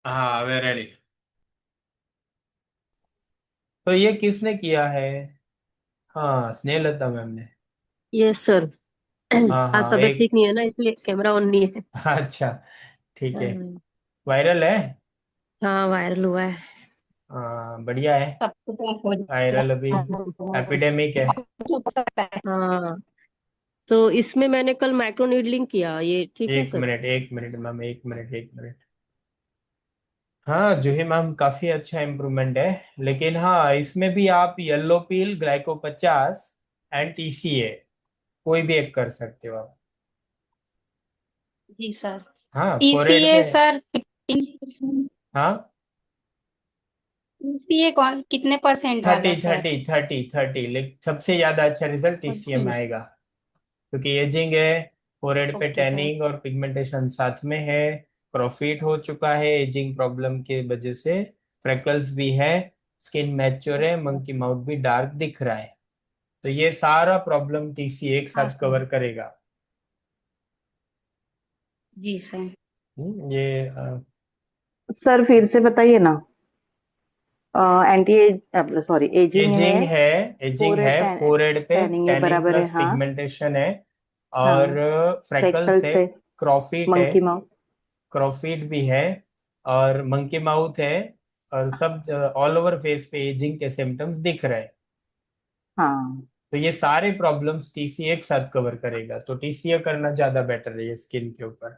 हाँ, वे रेडी। तो ये किसने किया है? हाँ, स्नेहलता मैम ने। Yes sir. हाँ आज हाँ, तबीयत एक। ठीक नहीं है ना, इसलिए कैमरा ऑन नहीं है। अच्छा, ठीक है। हाँ। वायरल है। हाँ, वायरल हुआ है। हाँ, बढ़िया है। सबको तो हो वायरल अभी जाएगा। एपिडेमिक है। हाँ। तो इसमें मैंने कल माइक्रो नीडलिंग किया, ये ठीक है एक सर? मिनट, एक मिनट मैम, एक मिनट, एक मिनट। हाँ जूही मैम, काफी अच्छा इम्प्रूवमेंट है। लेकिन हाँ, इसमें भी आप yellow peel, glyco 50 and TCA कोई भी एक कर सकते हो आप। जी सर। हाँ, फोरहेड पे। टीसीए सर, टीसीए हाँ, कौन कितने परसेंट वाला 30 सर? 30 30 30, लेकिन सबसे ज्यादा अच्छा रिजल्ट TCA में जी। आएगा। क्योंकि एजिंग है, फोरहेड पे ओके सर। टैनिंग और पिगमेंटेशन साथ में है। प्रॉफिट हो चुका है एजिंग प्रॉब्लम की वजह से। फ्रेकल्स भी है। स्किन मैच्योर है, मंकी माउथ भी डार्क दिख रहा है। तो ये सारा प्रॉब्लम TCA एक हाँ साथ सर। कवर करेगा। जी सर। ये सर फिर से बताइए ना। Anti age sorry aging aging है। है। एजिंग है, फोरहेड फोरहेड पे टैनिंग है, टैनिंग बराबर है, प्लस हाँ। पिगमेंटेशन है। और हाँ। फ्रेकल्स फ्रेकल्स है। है। क्रॉफिट है। Monkey mouth. क्रॉफिट भी है। और मंकी माउथ है। और सब ऑल ओवर फेस पे एजिंग के सिम्टम्स दिख रहे हैं। हाँ। तो ये सारे प्रॉब्लम्स TCA एक साथ कवर करेगा, तो TCA करना ज्यादा बेटर है ये स्किन के ऊपर।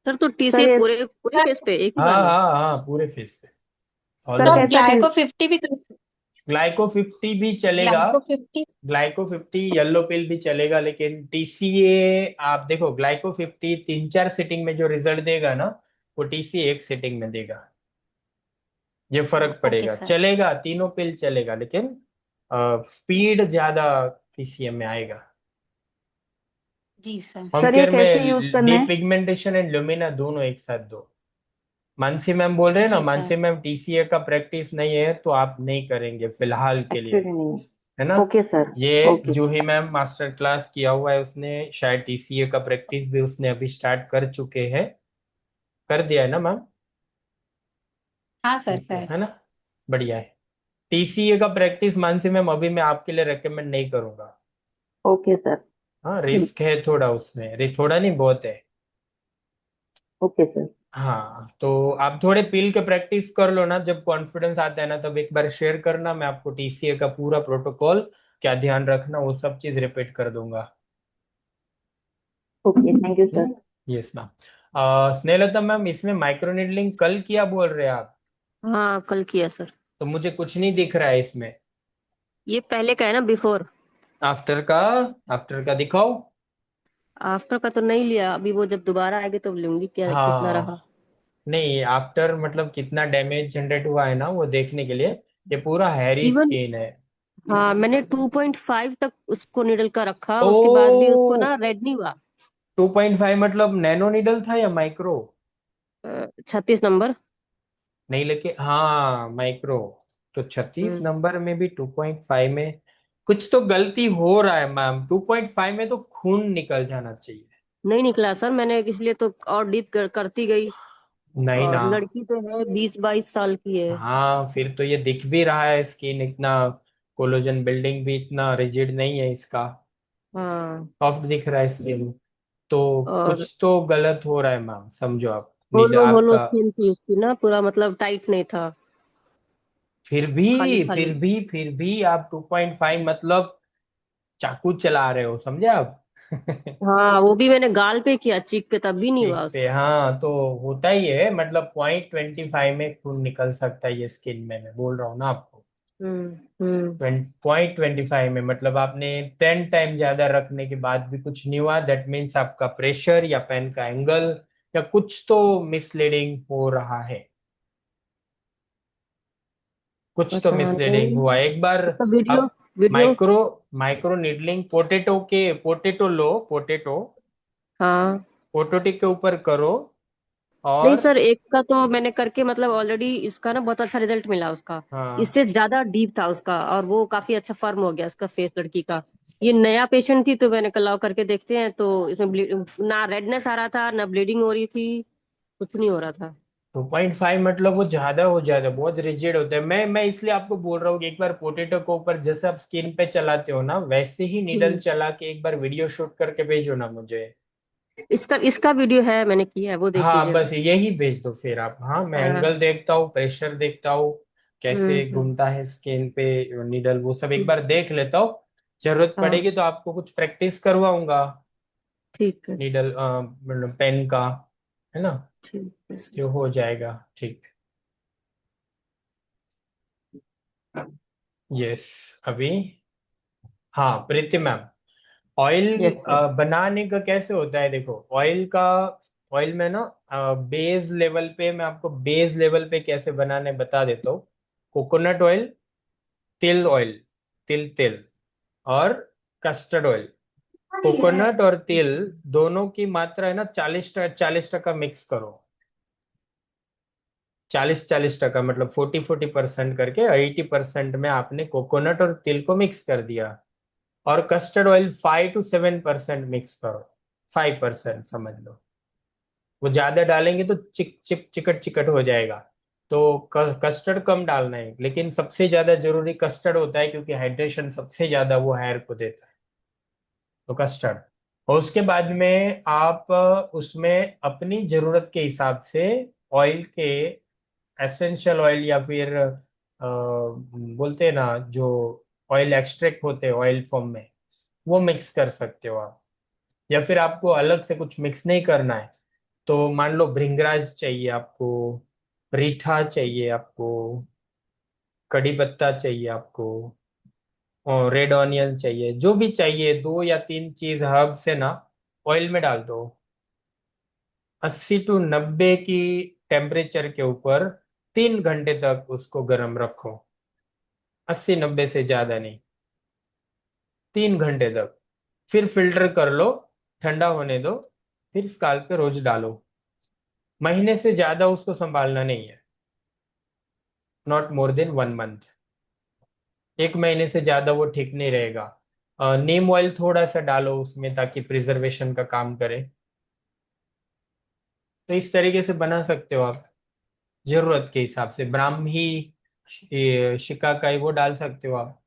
सर तो सर टीसीए ये पूरे पूरे फेस पे एक ही हाँ बार में? हाँ हाँ, पूरे फेस पे। ऑल सर तो ओवर। कैसा ग्लाइको 50 भी कर। ग्लाइको 50 भी चलेगा। ग्लाइको 50। ग्लाइको 50 येलो पिल भी चलेगा, लेकिन TCA आप देखो, ग्लाइको 50 3 4 सिटिंग में जो रिजल्ट देगा ना, वो TCA एक सिटिंग में देगा। ये हाँ फर्क ओके पड़ेगा, सर। चलेगा तीनों पिल चलेगा, लेकिन स्पीड ज्यादा TCA में आएगा। जी सर। होम सर ये केयर कैसे यूज में करना है? डिपिगमेंटेशन एंड ल्यूमिना दोनों एक साथ दो। मानसी मैम बोल रहे हैं ना, जी सर। मानसी मैम TCA का प्रैक्टिस नहीं है तो आप नहीं करेंगे फिलहाल के लिए। एक्चुअली नहीं है ना। है। Okay sir. ये ओके। जूही मैम मास्टर क्लास किया हुआ है उसने, शायद TCA का प्रैक्टिस भी उसने अभी स्टार्ट कर चुके हैं। कर दिया है ना मैम? हाँ सर ठीक कर। है ना। बढ़िया है। TCA का प्रैक्टिस मानसी मैम अभी मैं आपके लिए रेकमेंड नहीं करूंगा। Okay sir. हाँ, रिस्क है थोड़ा उसमें, अरे थोड़ा नहीं, बहुत है। Okay sir. हाँ, तो आप थोड़े पील के प्रैक्टिस कर लो ना, जब कॉन्फिडेंस आता है ना तब एक बार शेयर करना, मैं आपको TCA का पूरा प्रोटोकॉल, क्या ध्यान रखना, वो सब चीज रिपीट कर दूंगा। Okay, thank you sir. Yes ma'am. Snehlata ma'am, इसमें माइक्रोनीडलिंग कल किया बोल रहे हैं आप? हाँ कल किया सर। तो मुझे कुछ नहीं दिख रहा है इसमें। ये पहले का है ना, बिफोर। आफ्टर का। आफ्टर का दिखाओ। आफ्टर का तो नहीं लिया, अभी वो जब दोबारा आएगी तब लूंगी, क्या कितना रहा। हाँ, नहीं आफ्टर मतलब कितना डैमेज जनरेट हुआ है ना, वो देखने के लिए। ये पूरा हैरी इवन। स्किन है। हाँ मैंने 2.5 तक उसको निडल का रखा, उसके बाद भी ओ, उसको ना रेड नहीं हुआ। 2.5 मतलब नैनो नीडल था या माइक्रो? 36 नंबर। नहीं, लेकिन हाँ माइक्रो। तो 36 नंबर में भी 2.5 में कुछ तो गलती हो रहा है मैम, 2.5 में तो खून निकल जाना चाहिए। नहीं निकला सर, मैंने इसलिए तो और डीप करती गई। नहीं और ना। लड़की तो है, 20-22 साल की है। हाँ, फिर तो ये दिख भी रहा है, स्किन इतना, कोलोजन बिल्डिंग भी इतना रिजिड नहीं है इसका। हाँ। सॉफ्ट दिख रहा है स्किन। तो और कुछ तो गलत हो रहा है मैम, समझो आप, नीड होलो होलो आपका। स्किन थी उसकी ना, पूरा मतलब टाइट नहीं था। फिर खाली भी खाली। फिर भी आप 2.5 मतलब चाकू चला रहे हो, समझे आप? हाँ वो भी मैंने गाल पे किया, चीक पे तब भी नहीं हुआ ठीक पे, उसका। हाँ तो होता ही है, मतलब 0.25 में खून निकल सकता है ये स्किन में, मैं बोल रहा हूँ ना आपको। हम्म। 0.25 में मतलब आपने 10 टाइम ज्यादा रखने के बाद भी कुछ नहीं हुआ, दैट मीन्स आपका प्रेशर या पेन का एंगल या कुछ तो मिसलीडिंग हो रहा है। कुछ तो पता मिसलीडिंग नहीं। हुआ एक बार। उसका वीडियो। अब video. Micro micro needling potato लो, पोटेटो हाँ। पोटोटी के ऊपर करो। नहीं और सर, एक का तो मैंने करके मतलब ऑलरेडी इसका ना बहुत अच्छा रिजल्ट मिला उसका। हाँ, इससे ज्यादा डीप था उसका, और वो काफी अच्छा फर्म हो गया उसका फेस, लड़की का। ये नया पेशेंट थी तो मैंने कल आओ करके देखते हैं, तो इसमें ना रेडनेस आ रहा था, ना ब्लीडिंग हो रही थी, कुछ नहीं हो रहा था। 2.5 मतलब वो ज्यादा हो जाता है, बहुत रिजिड होता है। मैं इसलिए आपको बोल रहा हूँ कि एक बार पोटेटो को ऊपर जैसे आप स्किन पे चलाते हो ना, वैसे ही नीडल हम्म। चला के एक बार वीडियो शूट करके भेजो ना मुझे। इसका इसका वीडियो है, मैंने किया है, वो देख हाँ लीजिएगा। बस यही भेज दो फिर आप। हाँ मैं हाँ। एंगल देखता हूँ, प्रेशर देखता हूँ, कैसे हम्म। घूमता है स्किन पे नीडल, वो सब एक हम्म। बार देख लेता हूँ। जरूरत हाँ। पड़ेगी तो आपको कुछ प्रैक्टिस करवाऊंगा, ठीक है। नीडल मतलब पेन का, है ना, ठीक है सर। जो हो जाएगा ठीक। यस। अभी हाँ प्रीति मैम, ऑयल यस सर। बनाने का कैसे होता है देखो, ऑयल का, ऑयल में ना बेस लेवल पे, मैं आपको बेस लेवल पे कैसे बनाने बता देता हूँ। कोकोनट ऑयल, तिल ऑयल, तिल तेल, और कस्टर्ड ऑयल। कोकोनट और तिल दोनों की मात्रा है ना 40-40 टका मिक्स करो। 40-40 टका मतलब 40-40% करके 80% में आपने कोकोनट और तिल को मिक्स कर दिया। और कस्टर्ड ऑयल 5 to 7% मिक्स करो, 5% समझ लो। वो ज्यादा डालेंगे तो चिक चिक चिकट चिकट हो जाएगा। तो कस्टर्ड कम डालना है, लेकिन सबसे ज्यादा जरूरी कस्टर्ड होता है, क्योंकि हाइड्रेशन सबसे ज्यादा वो हेयर को देता है। तो कस्टर्ड। और उसके बाद में आप उसमें अपनी जरूरत के हिसाब से ऑयल के, एसेंशियल ऑयल या फिर बोलते हैं ना जो ऑयल एक्सट्रैक्ट होते हैं ऑयल फॉर्म में, वो मिक्स कर सकते हो आप। या फिर आपको अलग से कुछ मिक्स नहीं करना है, तो मान लो भृंगराज चाहिए आपको, रीठा चाहिए आपको, कड़ी पत्ता चाहिए आपको, और रेड ऑनियन चाहिए, जो भी चाहिए 2 या 3 चीज हर्ब से ना ऑयल में डाल दो। 80 to 90 की टेम्परेचर के ऊपर 3 घंटे तक उसको गर्म रखो। 80-90 से ज्यादा नहीं, 3 घंटे तक। फिर फिल्टर कर लो, ठंडा होने दो, फिर स्काल्प पे रोज डालो। महीने से ज्यादा उसको संभालना नहीं है, नॉट मोर देन 1 मंथ। 1 महीने से ज्यादा वो ठीक नहीं रहेगा। नीम ऑयल थोड़ा सा डालो उसमें, ताकि प्रिजर्वेशन का काम करे। तो इस तरीके से बना सकते हो आप, जरूरत के हिसाब से ब्राह्मी, ये शिकाकाई वो डाल सकते हो आप।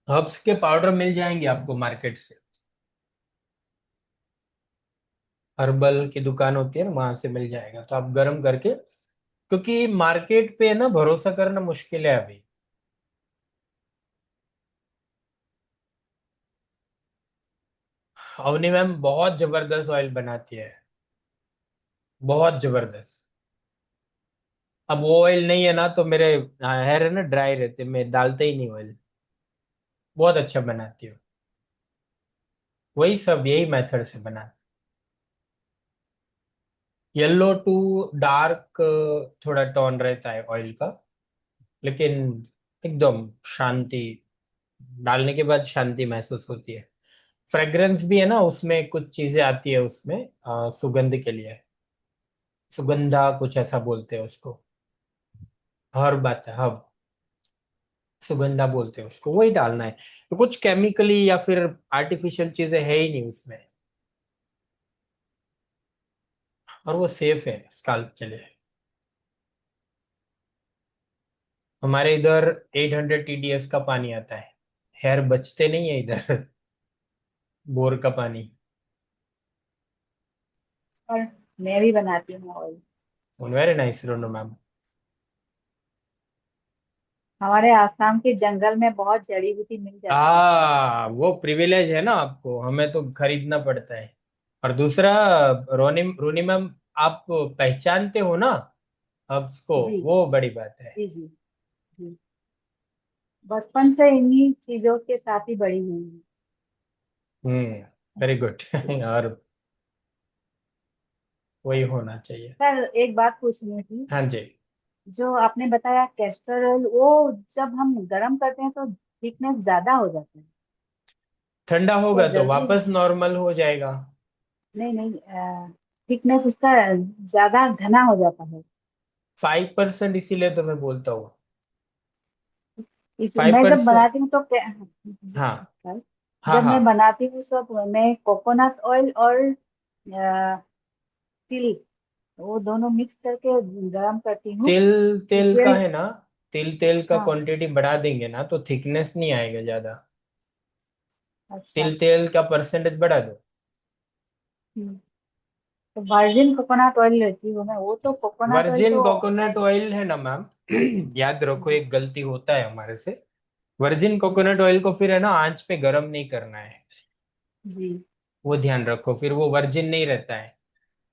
हर्ब्स के पाउडर मिल जाएंगे आपको मार्केट से, हर्बल की दुकान होती है ना, वहां से मिल जाएगा, तो आप गर्म करके, क्योंकि मार्केट पे ना भरोसा करना मुश्किल है अभी। अवनी मैम बहुत जबरदस्त ऑयल बनाती है, बहुत जबरदस्त। अब वो ऑयल नहीं है ना, तो मेरे हेयर है ना ड्राई रहते, मैं डालते ही नहीं ऑयल। बहुत अच्छा बनाती हो, वही सब यही मेथड से बना। येलो टू डार्क थोड़ा टोन रहता है ऑयल का, लेकिन एकदम शांति, डालने के बाद शांति महसूस होती है। फ्रेग्रेंस भी है ना उसमें, कुछ चीजें आती है उसमें सुगंध के लिए, सुगंधा कुछ ऐसा बोलते हैं उसको, हर्ब आता है, हर्ब, सुगंधा बोलते हैं उसको, वही डालना है। तो कुछ केमिकली या फिर आर्टिफिशियल चीजें है ही नहीं उसमें, और वो सेफ है स्काल्प के लिए। हमारे इधर 800 TDS का पानी आता है, हेयर बचते नहीं है इधर। बोर का पानी। और मैं भी बनाती हूँ ऑयल। वेरी नाइस रोनो मैम। हमारे आसाम के जंगल में बहुत जड़ी बूटी मिल जाती है। वो प्रिविलेज है ना आपको, हमें तो खरीदना पड़ता है। और दूसरा, रोनी रोनी मैम, आप पहचानते हो ना हब्स को, जी वो बड़ी बात है। जी जी जी। बचपन से इन्हीं चीजों के साथ ही बड़ी हुई हूँ। हम्म, वेरी गुड। और वही होना चाहिए। सर एक बात पूछनी थी। हाँ जी। जो आपने बताया कैस्टर ऑयल, वो जब हम गर्म करते हैं तो थिकनेस ज्यादा हो जाता है, ठंडा तो होगा तो जल्दी। वापस नॉर्मल हो जाएगा। नहीं नहीं, थिकनेस उसका ज्यादा घना हो जाता है। 5%, इसीलिए तो मैं बोलता हूँ। इस फाइव मैं जब परसेंट बनाती हूँ तो क्या जी हाँ, सर। हाँ जब हाँ। मैं बनाती हूँ सब मैं कोकोनट ऑयल और तिल वो दोनों मिक्स करके गरम करती हूँ। तिल तो तेल का फिर है ना, तेल का हाँ। क्वांटिटी बढ़ा देंगे ना तो थिकनेस नहीं आएगा ज्यादा। अच्छा। तेल का परसेंटेज बढ़ा दो। हम्म, तो वर्जिन कोकोनट ऑयल लेती हूँ मैं, वो तो कोकोनट ऑयल वर्जिन तो कोकोनट ऑयल है ना मैम, याद रखो एक गलती होता है हमारे से। वर्जिन कोकोनट ऑयल को फिर है ना आंच पे गरम नहीं करना है। जी। वो ध्यान रखो, फिर वो वर्जिन नहीं रहता है,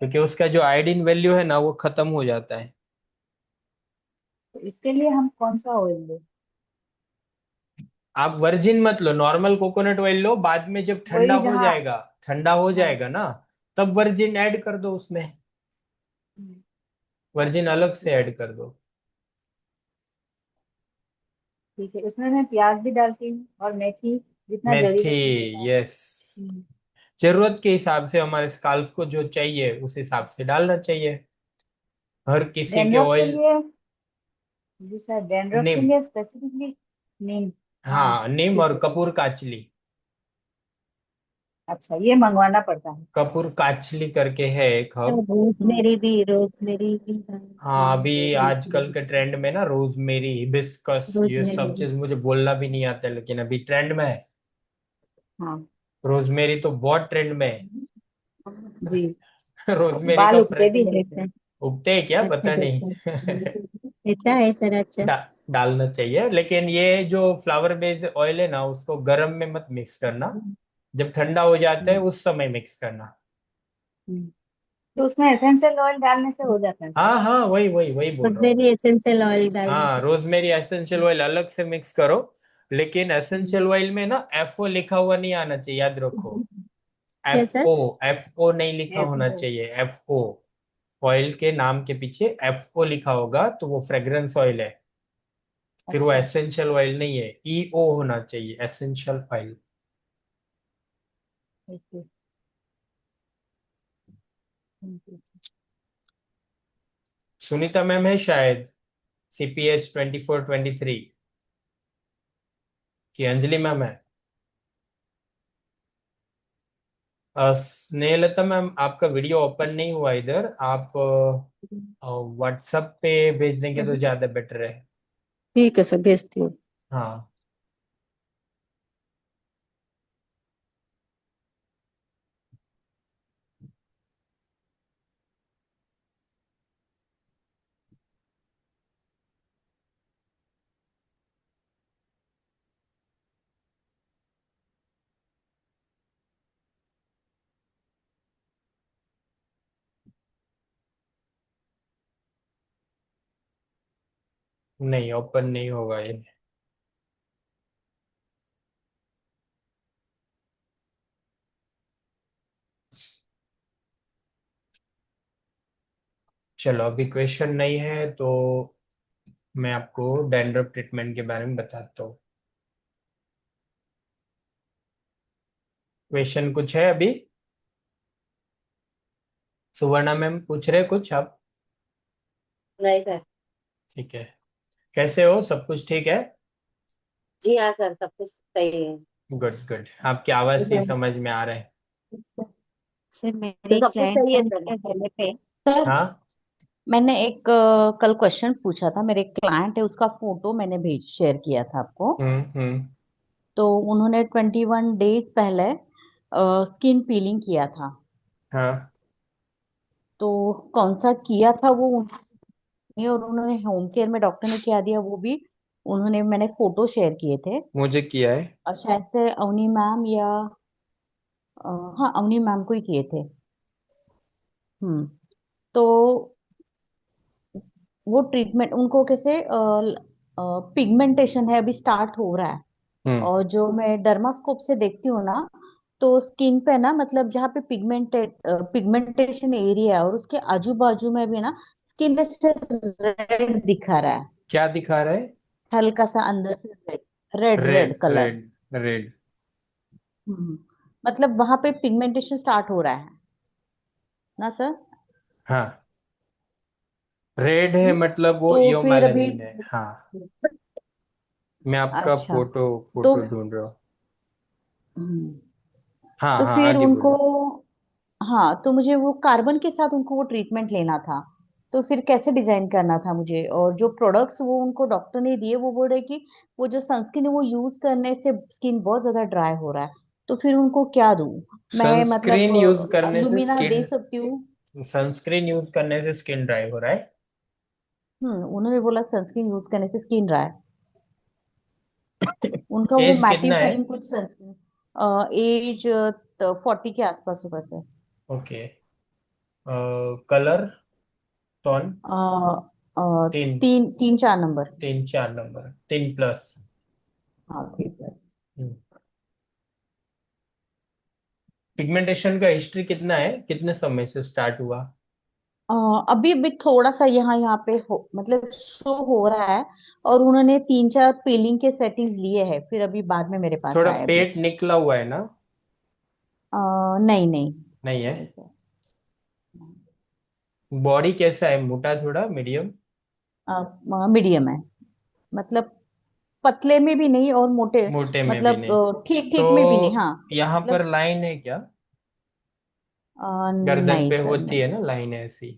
क्योंकि उसका जो आयोडीन वैल्यू है ना वो खत्म हो जाता है। तो इसके लिए हम कौन सा ऑयल लें? आप वर्जिन मत लो, नॉर्मल कोकोनट ऑयल लो, बाद में जब ठंडा वही हो जहाँ। जाएगा, ठंडा हो हाँ। जाएगा ना, तब वर्जिन ऐड कर दो उसमें। हम्म, वर्जिन अच्छा अलग से ठीक है। ऐड कर दो। ठीक है, इसमें मैं प्याज भी डालती हूँ और मेथी, जितना मेथी, जरूरत है बताया। यस। हम्म, जरूरत के हिसाब से हमारे स्काल्प को जो चाहिए उस हिसाब से डालना चाहिए। हर किसी के डैंड्रफ के ऑयल। लिए। जी सर, डैंड्रफ के नीम। लिए स्पेसिफिकली नीम। हाँ हाँ, नीम ठीक और है। कपूर काचली। अच्छा, ये मंगवाना पड़ता है। कपूर काचली करके है एक तो हब। रोजमेरी भी हाँ, अभी आजकल रोजमेरी के ट्रेंड में ना रोजमेरी, हिबिस्कस, ये सब रोजमेरी चीज मुझे बोलना भी नहीं आता, लेकिन अभी ट्रेंड में है। हाँ। रोजमेरी तो बहुत ट्रेंड में है। जी। रोजमेरी बाल का उगते भी है इससे। उगते हैं क्या अच्छा पता नहीं। अच्छा ऐसा है सर अच्छा। डा, डालना चाहिए, लेकिन ये जो फ्लावर बेस्ड ऑयल है ना उसको गर्म में मत मिक्स करना, जब ठंडा हो जाता है हम्म, उस समय मिक्स करना। हम्म। तो उसमें एसेंशियल ऑयल डालने से हो जाता है सर? हाँ हाँ, वही वही वही बोल रहा हूँ। रोजमेरी एसेंशियल ऑयल डालने हाँ, से। रोजमेरी एसेंशियल ऑयल अलग से मिक्स करो, लेकिन हम्म, एसेंशियल ऑयल में ना एफओ लिखा हुआ नहीं आना चाहिए, याद रखो। क्या सर? एफओ नहीं लिखा होना FO। चाहिए, एफओ। ऑयल के नाम के पीछे एफओ लिखा होगा तो वो फ्रेग्रेंस ऑयल है, फिर वो अच्छा। एसेंशियल ऑयल नहीं है, ईओ होना चाहिए, essential oil. Okay. Sunita ma'am है शायद, सीपीएच 2423 की अंजलि मैम है। स्नेहलता मैम, आपका वीडियो ओपन नहीं हुआ इधर, आप व्हाट्सएप पे भेज देंगे तो ज्यादा बेटर है। ठीक है सर भेजती हूँ। हाँ। नहीं, ओपन नहीं होगा ये। चलो, अभी क्वेश्चन नहीं है तो मैं आपको डैंड्रफ ट्रीटमेंट के बारे में बताता हूँ। क्वेश्चन कुछ है अभी? सुवर्णा मैम पूछ रहे कुछ आप? नहीं सर। ठीक है। कैसे हो, सब कुछ ठीक है? जी हाँ सर, सब कुछ सही है। गुड गुड, आपकी आवाज से ही समझ में आ रहा है। सर तो मेरे सब कुछ क्लाइंट सही था है सर। मेरे गले पे। सर, हाँ। मैंने एक कल क्वेश्चन पूछा था। मेरे क्लाइंट है, उसका फोटो मैंने भेज शेयर किया था आपको। हम्म। तो उन्होंने 21 डेज पहले स्किन पीलिंग किया था। हाँ, तो कौन सा किया था वो उन्होंने, और उन्होंने होम केयर में डॉक्टर ने क्या दिया वो भी उन्होंने, मैंने फोटो शेयर किए थे। मुझे किया है। और शायद से अवनी मैम या हाँ अवनी मैम को ही किए थे। तो वो ट्रीटमेंट उनको कैसे पिगमेंटेशन है, अभी स्टार्ट हो रहा है। हम्म। और जो मैं डर्मास्कोप से देखती हूँ ना, तो स्किन पे ना मतलब जहाँ पे पिगमेंटेशन एरिया है और उसके आजू बाजू में भी ना स्किन से रेड दिखा रहा है। क्या दिखा रहा है? हल्का सा अंदर से red red red red colour. Red red. मतलब वहां पे पिगमेंटेशन स्टार्ट हो रहा है ना सर? हाँ, रेड है मतलब वो तो फिर अभी इयोमेलानिन है, हाँ। मैं आपका अच्छा। फोटो तो फोटो ढूंढ रहा हूँ। हम्म, हाँ तो हाँ, फिर आगे उनको, बोलो। हाँ तो मुझे वो कार्बन के साथ उनको वो ट्रीटमेंट लेना था। तो फिर कैसे डिजाइन करना था मुझे, और जो प्रोडक्ट्स वो उनको डॉक्टर ने दिए वो बोल रहे कि वो जो सनस्क्रीन है वो यूज करने से स्किन बहुत ज्यादा ड्राई हो रहा है। तो फिर उनको क्या दूं मैं, मतलब सनस्क्रीन यूज करने से लुमिना दे स्किन सकती हूँ। सनस्क्रीन यूज करने से स्किन ड्राई हो रहा है? उन्होंने बोला सनस्क्रीन यूज करने से स्किन ड्राई। उनका वो एज मैटिव कितना है? फाइन कुछ सनस्क्रीन, एज 40 के आसपास होगा सर। ओके। Colour tone? अ, अ, तीन, 3 4 नंबर। 3 4 नंबर, 3+। हाँ ठीक है। पिगमेंटेशन का हिस्ट्री कितना है, कितने समय से स्टार्ट हुआ? अ, अभी अभी थोड़ा सा यहाँ यहाँ पे मतलब शो हो रहा है। और उन्होंने 3 4 पीलिंग के सेटिंग लिए हैं, फिर अभी बाद में मेरे पास थोड़ा आए अभी। पेट निकला हुआ है ना? नहीं नहीं। नहीं है? नहीं सर। बॉडी कैसा है, मोटा थोड़ा, मीडियम? मीडियम है, मतलब पतले में भी नहीं और मोटे, मोटे में भी मतलब नहीं? ठीक तो ठीक में भी नहीं, हाँ। यहाँ पर मतलब लाइन है क्या? गर्दन नहीं पे सर होती नहीं। है ना लाइन ऐसी?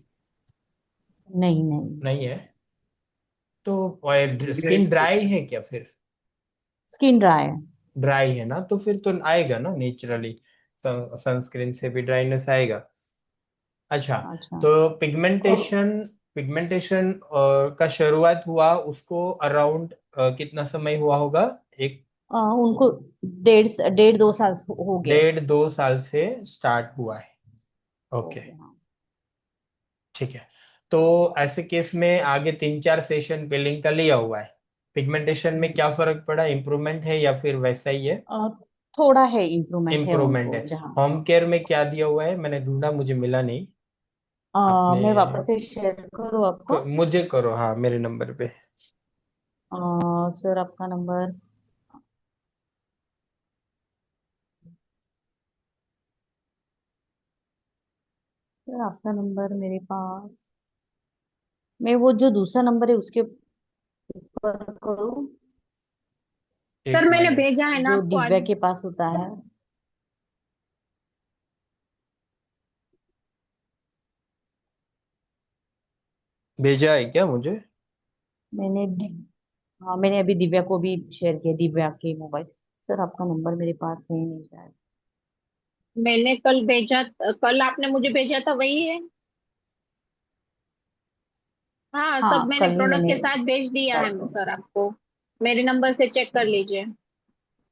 नहीं नहीं। नहीं है? तो स्किन ड्राई है क्या फिर? स्किन ड्राई है। ड्राई है ना, तो फिर तो आएगा ना नेचुरली। सनस्क्रीन से भी ड्राइनेस आएगा। अच्छा। अच्छा। तो और पिगमेंटेशन का शुरुआत हुआ उसको अराउंड कितना समय हुआ होगा? एक उनको 1.5 2 साल हो गए। 1.5 2 साल से स्टार्ट हुआ है? हो ओके। गए हाँ। ठीक है। तो ऐसे केस में आगे 3 4 सेशन पिलिंग का लिया हुआ है। पिगमेंटेशन में हम्म। क्या फर्क पड़ा, इम्प्रूवमेंट है या फिर वैसा ही है? अ, थोड़ा है, इम्प्रूवमेंट है इम्प्रूवमेंट है। उनको जहाँ। होम केयर में क्या दिया हुआ है, मैंने ढूंढा, मुझे मिला नहीं। अपने मैं वापस से शेयर करूँ आपको। मुझे करो, हाँ, मेरे नंबर पे। सर आपका नंबर, सर आपका नंबर मेरे पास, मैं वो जो दूसरा नंबर है उसके ऊपर करूँ, एक सर मैंने मिनट। भेजा है ना जो आपको दिव्या आज। के पास होता है। भेजा है क्या मुझे? मैंने हाँ मैंने अभी दिव्या को भी शेयर किया, दिव्या के मोबाइल। सर आपका नंबर मेरे पास है नहीं शायद। मैंने कल भेजा, कल आपने मुझे भेजा था वही है। हाँ, सब हाँ मैंने कल ही प्रोडक्ट मैंने के साथ भेज दिया स्टार्ट है किया। सर आपको। मेरे नंबर से चेक कर लीजिए,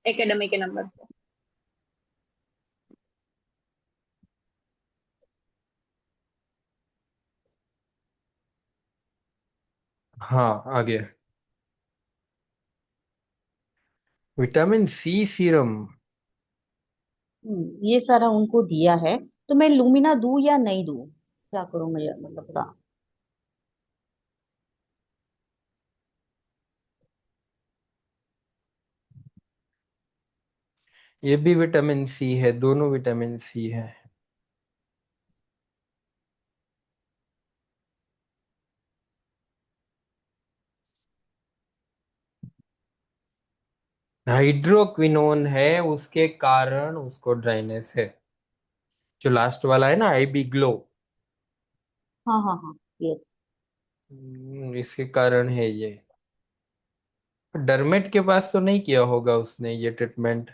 एकेडमी के नंबर से। हाँ, आ गया। Vitamin C serum? ये सारा उनको दिया है। तो मैं लूमिना दूं या नहीं दूं, क्या करूं मुझे मतलब पता। ये भी विटामिन सी है, दोनों विटामिन सी है। हाइड्रोक्विनोन है, उसके कारण उसको ड्राइनेस है। जो लास्ट वाला है ना, आई बी ग्लो, हाँ हाँ हाँ। यस। इसके कारण है ये। डर्मेट के पास तो नहीं किया होगा उसने ये ट्रीटमेंट?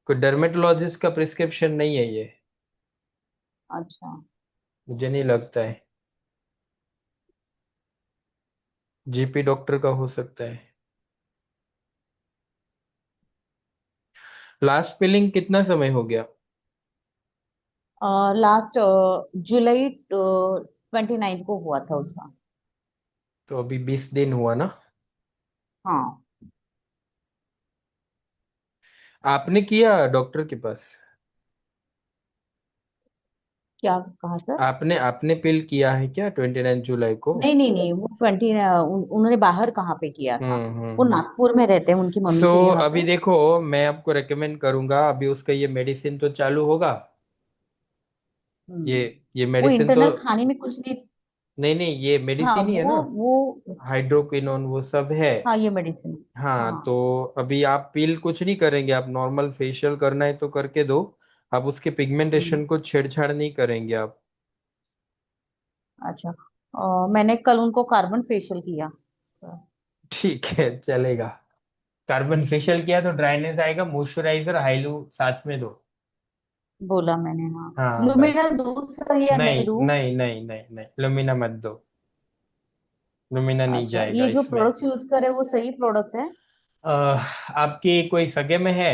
कोई डर्मेटोलॉजिस्ट का प्रिस्क्रिप्शन नहीं है ये? अच्छा। मुझे नहीं लगता है। जीपी डॉक्टर का हो सकता है। लास्ट पिलिंग कितना समय हो गया? लास्ट जुलाई 29 को हुआ था उसका। तो अभी 20 दिन हुआ ना? हाँ। आपने किया डॉक्टर के पास? क्या कहा सर। आपने आपने पिल किया है क्या 29 जुलाई को? नहीं नहीं नहीं, वो उन्होंने बाहर कहाँ पे किया था। वो हम्म। नागपुर में रहते हैं उनकी सो मम्मी के यहाँ अभी पे। देखो, मैं आपको रेकमेंड करूंगा, अभी उसका ये मेडिसिन तो चालू होगा। ये हम्म। ये वो मेडिसिन तो इंटरनल खाने में कुछ नहीं नहीं नहीं, ये हाँ मेडिसिन ही है ना, वो हाइड्रोक्विनोन वो सब है। हाँ ये मेडिसिन। हाँ, हाँ। तो अभी आप पील कुछ नहीं करेंगे, आप नॉर्मल फेशियल करना है तो करके दो। आप उसके हम्म, पिगमेंटेशन को छेड़छाड़ नहीं करेंगे आप। अच्छा। मैंने कल उनको कार्बन फेशियल किया सर। ठीक है, चलेगा। कार्बन फेशियल किया तो ड्राइनेस आएगा, मॉइस्चराइजर हाइलू साथ में दो। बोला मैंने, हाँ। हाँ लुमिना बस। दूं सर या नहीं नहीं दूं? नहीं नहीं नहीं नहीं, लुमिना मत दो। लुमिना नहीं अच्छा, जाएगा ये जो इसमें। प्रोडक्ट्स यूज करे वो सही प्रोडक्ट्स है? आपकी कोई सगे में है?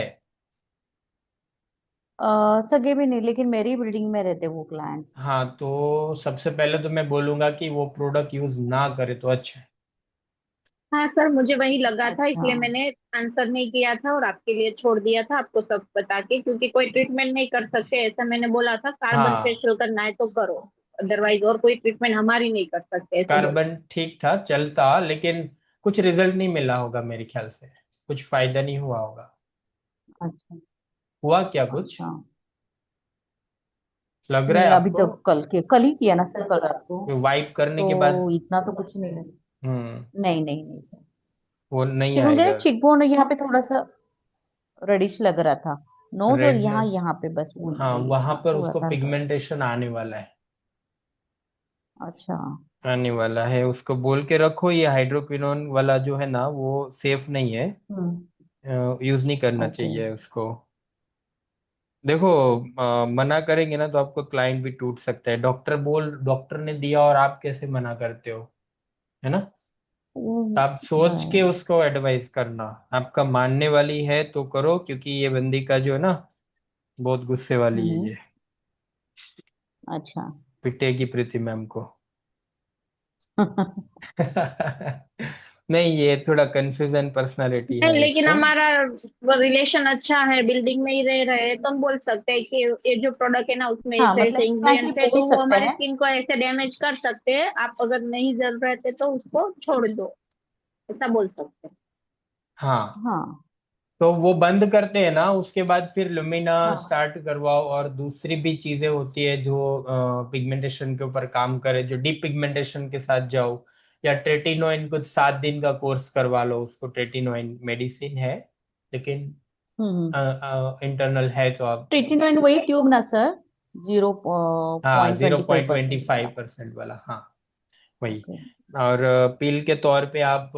सगे भी नहीं, लेकिन मेरी बिल्डिंग में रहते वो क्लाइंट्स। हाँ, तो सबसे पहले तो मैं बोलूंगा कि वो प्रोडक्ट यूज ना करे तो अच्छा है। हाँ सर, मुझे वही लगा था, अच्छा। इसलिए मैंने आंसर नहीं किया था और आपके लिए छोड़ दिया था, आपको सब बता के, क्योंकि कोई ट्रीटमेंट नहीं कर सकते ऐसा मैंने बोला था। कार्बन हाँ, फेशियल करना है तो करो, अदरवाइज और कोई ट्रीटमेंट हमारी नहीं कर सकते, ऐसा बोला। कार्बन ठीक था, चलता, लेकिन कुछ रिजल्ट नहीं मिला होगा मेरे ख्याल से। कुछ फायदा नहीं हुआ होगा। अच्छा। हुआ क्या कुछ? अच्छा। लग रहा है नहीं, अभी आपको? तो कल ही किया ना सर, कल रात को। वाइप करने के बाद। तो इतना तो कुछ नहीं लगा। हम्म। नहीं नहीं नहीं सर। वो नहीं सिर्फ उनके आएगा। चिकबोन यहाँ पे थोड़ा सा रेडिश लग रहा था। नोज और यहाँ रेडनेस। यहाँ पे बस वो हाँ, वहां यहाँ पर थोड़ा उसको सा हल्का। पिगमेंटेशन आने वाला है। अच्छा। आने वाला है, उसको बोल के रखो, ये हाइड्रोक्विनोन वाला जो है ना वो सेफ नहीं है। हम्म। यूज नहीं करना ओके। चाहिए उसको। देखो, मना करेंगे ना तो आपको क्लाइंट भी टूट सकता है। डॉक्टर ने दिया और आप कैसे मना करते हो? है ना? तो आप सोच के नहीं। उसको एडवाइस करना। आपका मानने वाली है तो करो, क्योंकि ये बंदी का जो है ना, बहुत गुस्से वाली है हम्म। ये। अच्छा। पिटेगी प्रीति मैम को। नहीं, ये थोड़ा कंफ्यूजन पर्सनालिटी नहीं, है लेकिन इसका। हमारा रिलेशन अच्छा है, बिल्डिंग में ही रह रहे हैं, तो हम बोल सकते हैं कि ये जो प्रोडक्ट है ना उसमें हाँ ऐसे मतलब ऐसे इतना चीज इंग्रेडिएंट्स है, बोल तो वो सकते हमारी हैं। स्किन को ऐसे डैमेज कर सकते हैं, आप अगर नहीं जरूरत है तो उसको छोड़ दो, ऐसा बोल सकते हैं। हाँ, हाँ। तो वो बंद करते हैं ना, उसके बाद फिर लुमिना हाँ। स्टार्ट करवाओ, और दूसरी भी चीजें होती है जो पिगमेंटेशन के ऊपर काम करे, जो डीप पिगमेंटेशन के साथ जाओ। या ट्रेटिनोइन कुछ 7 दिन का कोर्स करवा लो उसको। ट्रेटिनोइन मेडिसिन है, लेकिन हम्म। इंटरनल है तो आप। ट्रिटिनोइन वही ट्यूब ना सर? जीरो हाँ, point zero twenty five point twenty percent five वाला? परसेंट वाला, हाँ, वही। ओके। और पील के तौर पे आप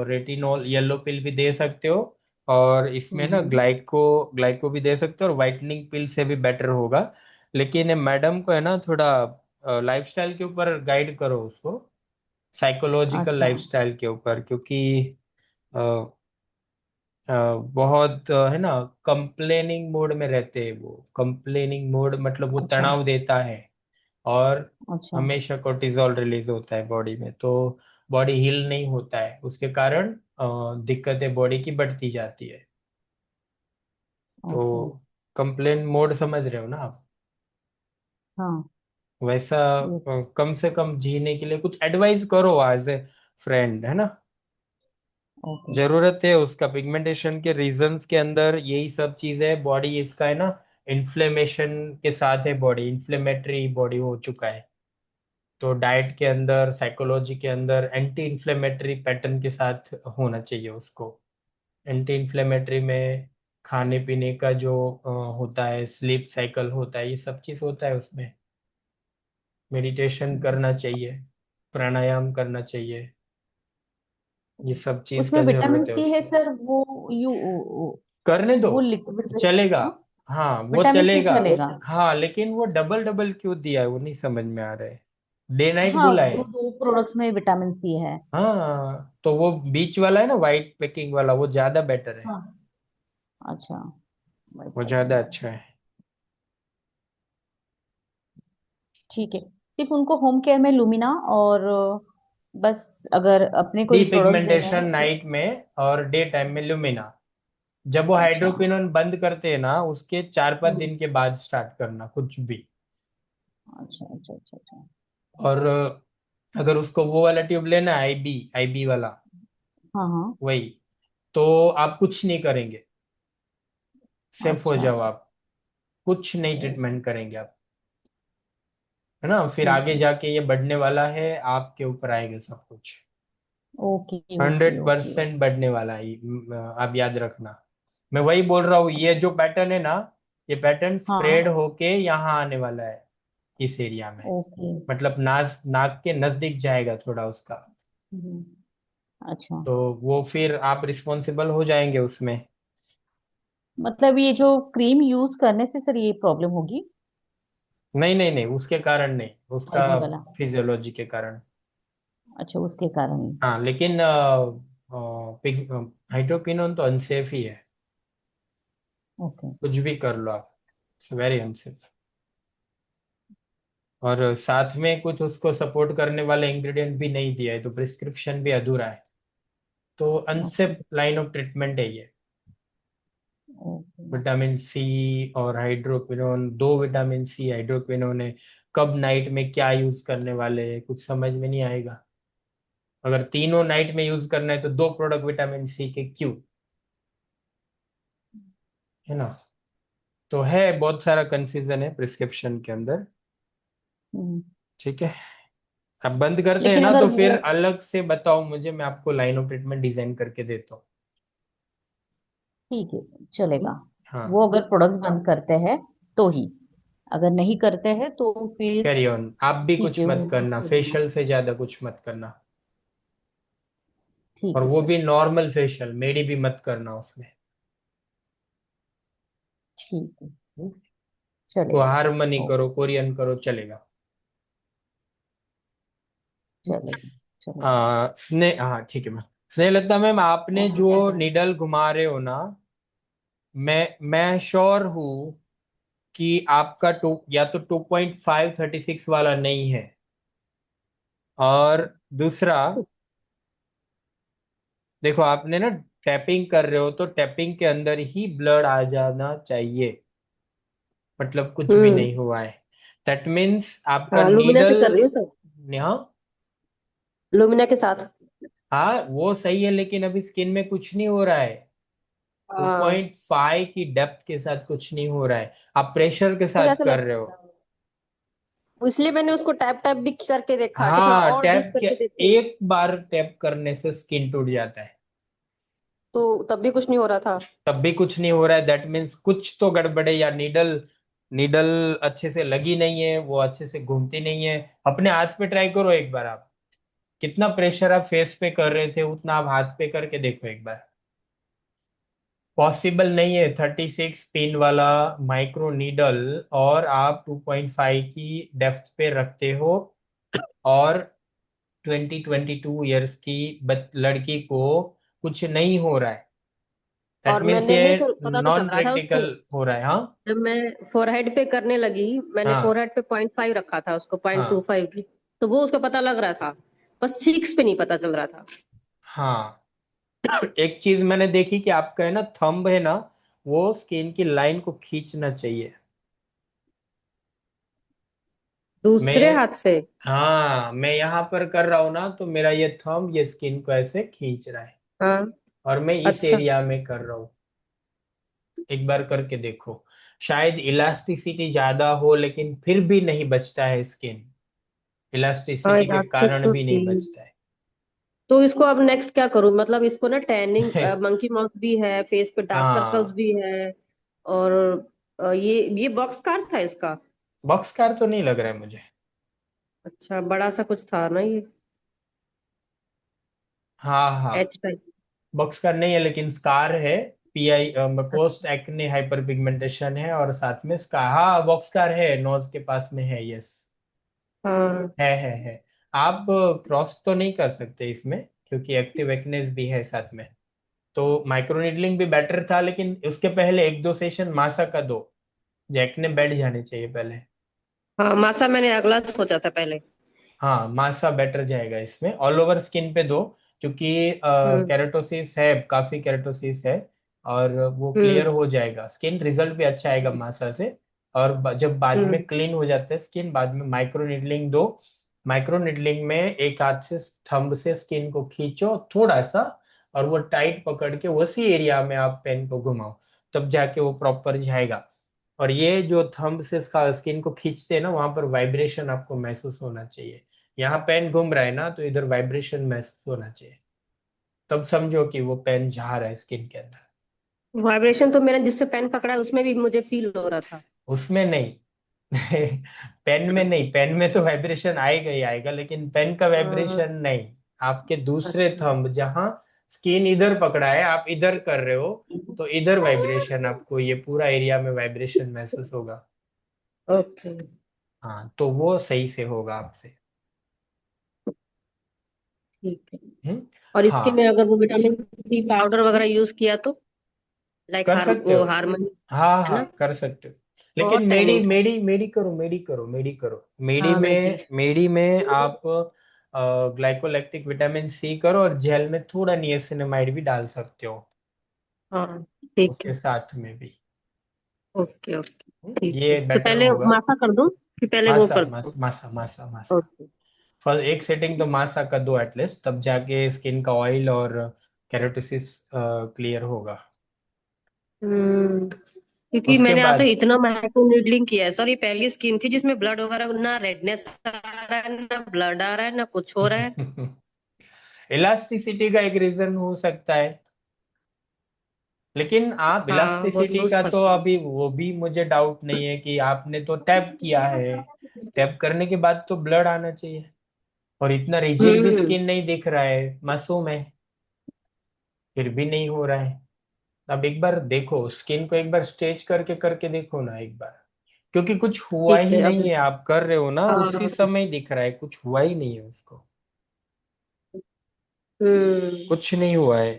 रेटिनॉल येलो पिल भी दे सकते हो। और इसमें ना हम्म। ग्लाइको ग्लाइको भी दे सकते हो, और वाइटनिंग पिल से भी बेटर होगा। लेकिन मैडम को है ना थोड़ा लाइफस्टाइल के ऊपर गाइड करो उसको। साइकोलॉजिकल अच्छा। लाइफस्टाइल के ऊपर, क्योंकि अ, अ, बहुत है ना, कंप्लेनिंग मोड में रहते हैं वो। कंप्लेनिंग मोड मतलब वो अच्छा। तनाव देता है। और अच्छा। हमेशा कोर्टिजोल रिलीज होता है बॉडी में, तो बॉडी हील नहीं होता है, उसके कारण दिक्कतें बॉडी की बढ़ती जाती है। ओके। तो कंप्लेन मोड समझ रहे हो ना आप? हाँ। वैसा ये। कम से कम जीने के लिए कुछ एडवाइस करो एज ए फ्रेंड, है ना? ओके। जरूरत है उसका। पिगमेंटेशन के रीजंस के अंदर यही सब चीजें है। बॉडी इसका है ना, इन्फ्लेमेशन के साथ है, बॉडी इन्फ्लेमेटरी बॉडी हो चुका है। तो डाइट के अंदर, साइकोलॉजी के अंदर एंटी इन्फ्लेमेटरी पैटर्न के साथ होना चाहिए उसको। एंटी इन्फ्लेमेटरी में खाने पीने का जो होता है, स्लीप साइकिल होता है, ये सब चीज होता है उसमें। मेडिटेशन करना चाहिए, प्राणायाम करना चाहिए, ये सब चीज उसमें का विटामिन जरूरत है सी है उसको। सर, वो यू करने दो, वो लिक्विड में चलेगा। हाँ? हाँ, वो विटामिन सी चलेगा। चलेगा? हाँ, लेकिन वो डबल डबल क्यों दिया है वो नहीं समझ में आ रहा है। डे नाइट हाँ, बोला है। दो दो प्रोडक्ट्स में विटामिन सी है। हाँ, तो वो बीच वाला है ना, वाइट पैकिंग वाला, वो ज्यादा बेटर है। हाँ। अच्छा। वाइट वो ज्यादा पैकिंग। अच्छा है। ठीक है। सिर्फ उनको होम केयर में लुमिना और बस अगर अपने डी कोई प्रोडक्ट देने पिगमेंटेशन हैं तो। नाइट में और डे टाइम में लुमिना। जब वो अच्छा। हाइड्रोक्विनोन बंद करते हैं ना, उसके 4-5 दिन हम्म। के बाद स्टार्ट करना कुछ भी। अच्छा अच्छा अच्छा अच्छा। और अगर उसको वो वाला ट्यूब लेना है, आईबी आईबी वाला, हाँ हाँ। वही, तो आप कुछ नहीं करेंगे। सेफ हो अच्छा। जाओ आप। कुछ नहीं ओ, ट्रीटमेंट करेंगे आप। है ना। फिर ठीक आगे है। जाके ये बढ़ने वाला है, आपके ऊपर आएगा सब कुछ। Okay okay hundred okay. Percent बढ़ने वाला है आप याद रखना। मैं वही बोल रहा हूँ, ये जो पैटर्न है ना, ये पैटर्न स्प्रेड हाँ। होके यहाँ आने वाला है, इस एरिया में। ओके। मतलब नाक के नजदीक जाएगा थोड़ा उसका। हम्म, अच्छा। तो वो फिर आप रिस्पॉन्सिबल हो जाएंगे उसमें। मतलब ये जो क्रीम यूज करने से सर ये प्रॉब्लम होगी? नहीं नहीं नहीं, उसके कारण नहीं, उसका ऑयली वाला? फिजियोलॉजी के कारण। अच्छा, उसके कारण ही। हाँ लेकिन हाइड्रोक्विनोन तो अनसेफ ही है, ओके। कुछ भी कर लो आप, इट्स वेरी अनसेफ। और साथ में कुछ उसको सपोर्ट करने वाले इंग्रेडिएंट भी नहीं दिया है, तो प्रिस्क्रिप्शन भी अधूरा है। तो okay unsafe line of treatment है ये। ओके। विटामिन सी और हाइड्रोक्विनोन, दो विटामिन सी हाइड्रोक्विनोन है, कब नाइट में क्या यूज करने वाले हैं कुछ समझ में नहीं आएगा। अगर तीनों नाइट में यूज करना है तो दो प्रोडक्ट विटामिन सी के क्यों, है ना। तो है बहुत सारा कंफ्यूजन है प्रिस्क्रिप्शन के अंदर। हम्म, ठीक है, अब बंद करते हैं लेकिन ना, अगर तो वो, फिर अलग से बताओ मुझे, मैं आपको लाइन ऑफ ट्रीटमेंट डिजाइन करके देता हूँ। ठीक है, चलेगा। हाँ, वो अगर प्रोडक्ट्स बंद करते हैं तो ही, अगर नहीं करते हैं तो फिर कैरी ऑन, आप भी ठीक कुछ है, मत वो करना, छोड़ देना। फेशियल से ज्यादा कुछ मत करना। ठीक और है वो सर। भी नॉर्मल फेशियल, मेडी भी मत करना उसमें। ठीक है, तो चलेगा सर। हारमनी ओ, करो, कोरियन करो, चलेगा। चलेगा चलेगा। स्नेह, हाँ ठीक है मैम। स्नेहलता मैम, आपने ओके जो सर। निडल घुमा रहे हो ना, मैं श्योर हूँ कि आपका टू या तो 2.536 वाला नहीं है, और दूसरा, देखो आपने ना टैपिंग कर रहे हो, तो टैपिंग के अंदर ही ब्लड आ जाना चाहिए, मतलब कुछ भी हम्म। नहीं हुआ है। दैट मीन्स आपका हाँ, लुमिना से नीडल, कर रही हूँ सर, हाँ। लुमिना के साथ। हाँ वो सही है, लेकिन अभी स्किन में कुछ नहीं हो रहा है। हाँ, 2.5 की डेप्थ के साथ कुछ नहीं हो रहा है, आप प्रेशर के फिर साथ ऐसा कर रहे हो। लगता है, इसलिए मैंने उसको टैप टैप भी करके देखा कि थोड़ा हाँ, और डीप टैप के करके देखूं, एक बार टैप करने से स्किन टूट जाता है, तो तब भी कुछ नहीं हो रहा था। तब भी कुछ नहीं हो रहा है। दैट मीन्स कुछ तो गड़बड़ है, या नीडल नीडल अच्छे से लगी नहीं है, वो अच्छे से घूमती नहीं है। अपने हाथ पे ट्राई करो एक बार आप, कितना प्रेशर आप फेस पे कर रहे थे उतना आप हाथ पे करके देखो एक बार। पॉसिबल नहीं है 36 पिन वाला माइक्रो नीडल, और आप 2.5 की डेप्थ पे रखते हो, और 22 ईयर्स की लड़की को कुछ नहीं हो रहा है। दैट और मीन्स मैंने ये नहीं सर, पता तो नॉन चल रहा था उसको, प्रैक्टिकल हो रहा है। हाँ जब मैं फोरहेड पे करने लगी, मैंने हाँ फोरहेड पे 0.5 रखा था उसको, पॉइंट टू हाँ फाइव की, तो वो उसका पता लग रहा था, बस 6 पे नहीं पता चल रहा था। हाँ। एक चीज मैंने देखी कि आपका है ना थंब है ना, वो स्किन की लाइन को खींचना चाहिए। दूसरे मैं, हाथ से? हाँ मैं यहाँ पर कर रहा हूँ ना, तो मेरा ये थंब ये स्किन को ऐसे खींच रहा है, हाँ। और मैं इस अच्छा। एरिया में कर रहा हूँ। एक बार करके देखो, शायद इलास्टिसिटी ज्यादा हो, लेकिन फिर भी नहीं बचता है स्किन, हाँ, इलास्टिसिटी के इलास्टिक कारण तो भी नहीं थी। बचता है। तो इसको अब नेक्स्ट क्या करूं, मतलब इसको ना टैनिंग, मंकी माउथ भी है, फेस पे डार्क सर्कल्स हाँ, भी है, और ये बॉक्स कार था इसका? बॉक्सकार तो नहीं लग रहा है मुझे। अच्छा, बड़ा सा कुछ था ना ये, हाँ हाँ, एच टाइप? बॉक्सकार नहीं है, लेकिन स्कार है। PI post acne hyper pigmentation है, और साथ में स्कार, हाँ बॉक्सकार है, नोज के पास में है, यस। हाँ। है। आप क्रॉस तो नहीं कर सकते इसमें, क्योंकि एक्टिव एक्नेस भी है साथ में। तो माइक्रोनीडलिंग भी बेटर था, लेकिन उसके पहले एक दो सेशन मासा का दो, एक्ने बैठ जाने चाहिए पहले। हाँ, मासा मैंने अगला सोचा था पहले। हाँ मासा बेटर जाएगा इसमें, ऑल ओवर स्किन पे दो, क्योंकि हम्म। केराटोसिस है, काफी केराटोसिस है, और वो क्लियर हम्म। हो जाएगा, स्किन रिजल्ट भी अच्छा आएगा मासा से। और जब बाद में हम्म। क्लीन हो जाता है स्किन, बाद में माइक्रो निडलिंग दो। माइक्रो निडलिंग में एक हाथ से थंब से स्किन को खींचो थोड़ा सा, और वो टाइट पकड़ के उसी एरिया में आप पेन को घुमाओ, तब जाके वो प्रॉपर जाएगा। और ये जो थंब से स्किन को खींचते हैं ना, वहां पर वाइब्रेशन आपको महसूस होना चाहिए। यहाँ पेन घूम रहा है ना, तो इधर वाइब्रेशन महसूस होना चाहिए, तब समझो कि वो पेन जा रहा है स्किन के अंदर। वाइब्रेशन तो मैंने जिससे पेन पकड़ा है उसमें भी मुझे फील हो रहा था। उसमें नहीं। पेन में नहीं, पेन में तो वाइब्रेशन आएगा ही आएगा, लेकिन पेन का हाँ, वाइब्रेशन नहीं। आपके दूसरे अच्छा। थंब, जहां स्किन इधर पकड़ा है, आप इधर कर रहे हो, तो इधर वाइब्रेशन, आपको ये पूरा एरिया में वाइब्रेशन महसूस होगा। ओके। हाँ, तो वो सही से होगा आपसे। ठीक है। हम्म। और इसके में हाँ, अगर वो विटामिन सी पाउडर वगैरह यूज किया तो, लाइक कर सकते वो हो। हार्मोन, हाँ है हाँ, ना? कर सकते हो। बहुत लेकिन मेडी टैनिंग था। मेडी मेडी करो, मेडी करो, मेडी करो, हाँ, मेरी। मेडी में आप ग्लाइकोलैक्टिक विटामिन सी करो, और जेल में थोड़ा नियासिनामाइड भी डाल सकते हो हाँ, ठीक उसके है। साथ में भी। Okay okay. ठीक है, ये तो बेटर पहले होगा। मासा कर दूं कि पहले वो मासा कर दूं? मासा मासा मासा मासा। ओके। फर्स्ट एक सेटिंग तो मासा का दो एटलीस्ट, तब जाके स्किन का ऑयल और केराटिसिस क्लियर होगा। क्योंकि उसके मैंने आज तो बाद इतना माइक्रो नीडलिंग किया है सर, ये पहली स्किन थी जिसमें ब्लड वगैरह, ना रेडनेस आ रहा है, ना ब्लड आ रहा है, ना कुछ हो रहा है। इलास्टिसिटी का एक रीजन हो सकता है, लेकिन आप हाँ, बहुत इलास्टिसिटी लूज का तो फंस गई। अभी वो भी मुझे डाउट नहीं है कि आपने तो टैप किया है। टैप करने के बाद तो ब्लड आना चाहिए, और इतना रिजिड भी हम्म। स्किन नहीं दिख रहा है, मासूम है, फिर भी नहीं हो रहा है। अब एक बार देखो, स्किन को एक बार स्ट्रेच करके करके देखो ना एक बार, क्योंकि कुछ हुआ ठीक ही है अब। नहीं है, आप कर रहे हो ना, उसी हाँ। समय दिख रहा है, कुछ हुआ ही नहीं है उसको, हम्म। कुछ नहीं हुआ है।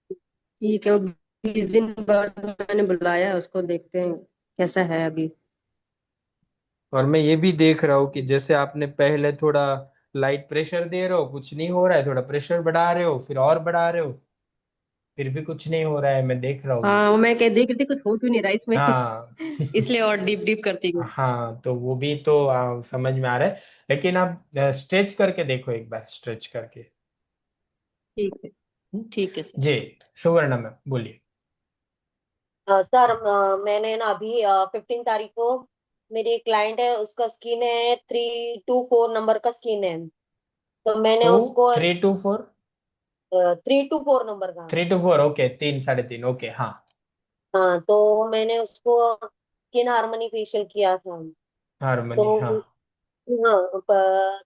ठीक है, वो 20 दिन बाद मैंने बुलाया उसको, देखते हैं कैसा है अभी। और मैं ये भी देख रहा हूँ कि जैसे आपने पहले थोड़ा लाइट प्रेशर दे रहे हो, कुछ नहीं हो रहा है, थोड़ा प्रेशर बढ़ा रहे हो, फिर और बढ़ा रहे हो, फिर भी कुछ नहीं हो रहा है, मैं देख रहा हूँ हाँ, ये। वो मैं कह देख रही थी कुछ हो क्यों नहीं रहा इसमें। हाँ। इसलिए और डीप डीप करती गई। हाँ, तो वो भी तो समझ में आ रहा है, लेकिन आप स्ट्रेच करके देखो एक बार, स्ट्रेच करके। ठीक है। हम्म? ठीक है सर। जी, सुवर्ण मैम बोलिए। सर मैंने ना अभी 15 तारीख को, मेरी एक क्लाइंट है, उसका स्किन है 324 नंबर का स्किन है। तो मैंने टू उसको 3 to 4, 324 नंबर का। 3 to 4, ओके, 3 3.5, ओके, हाँ। हाँ, तो मैंने उसको स्किन हार्मनी फेशियल किया था। हारमोनी, तो हाँ। हाँ,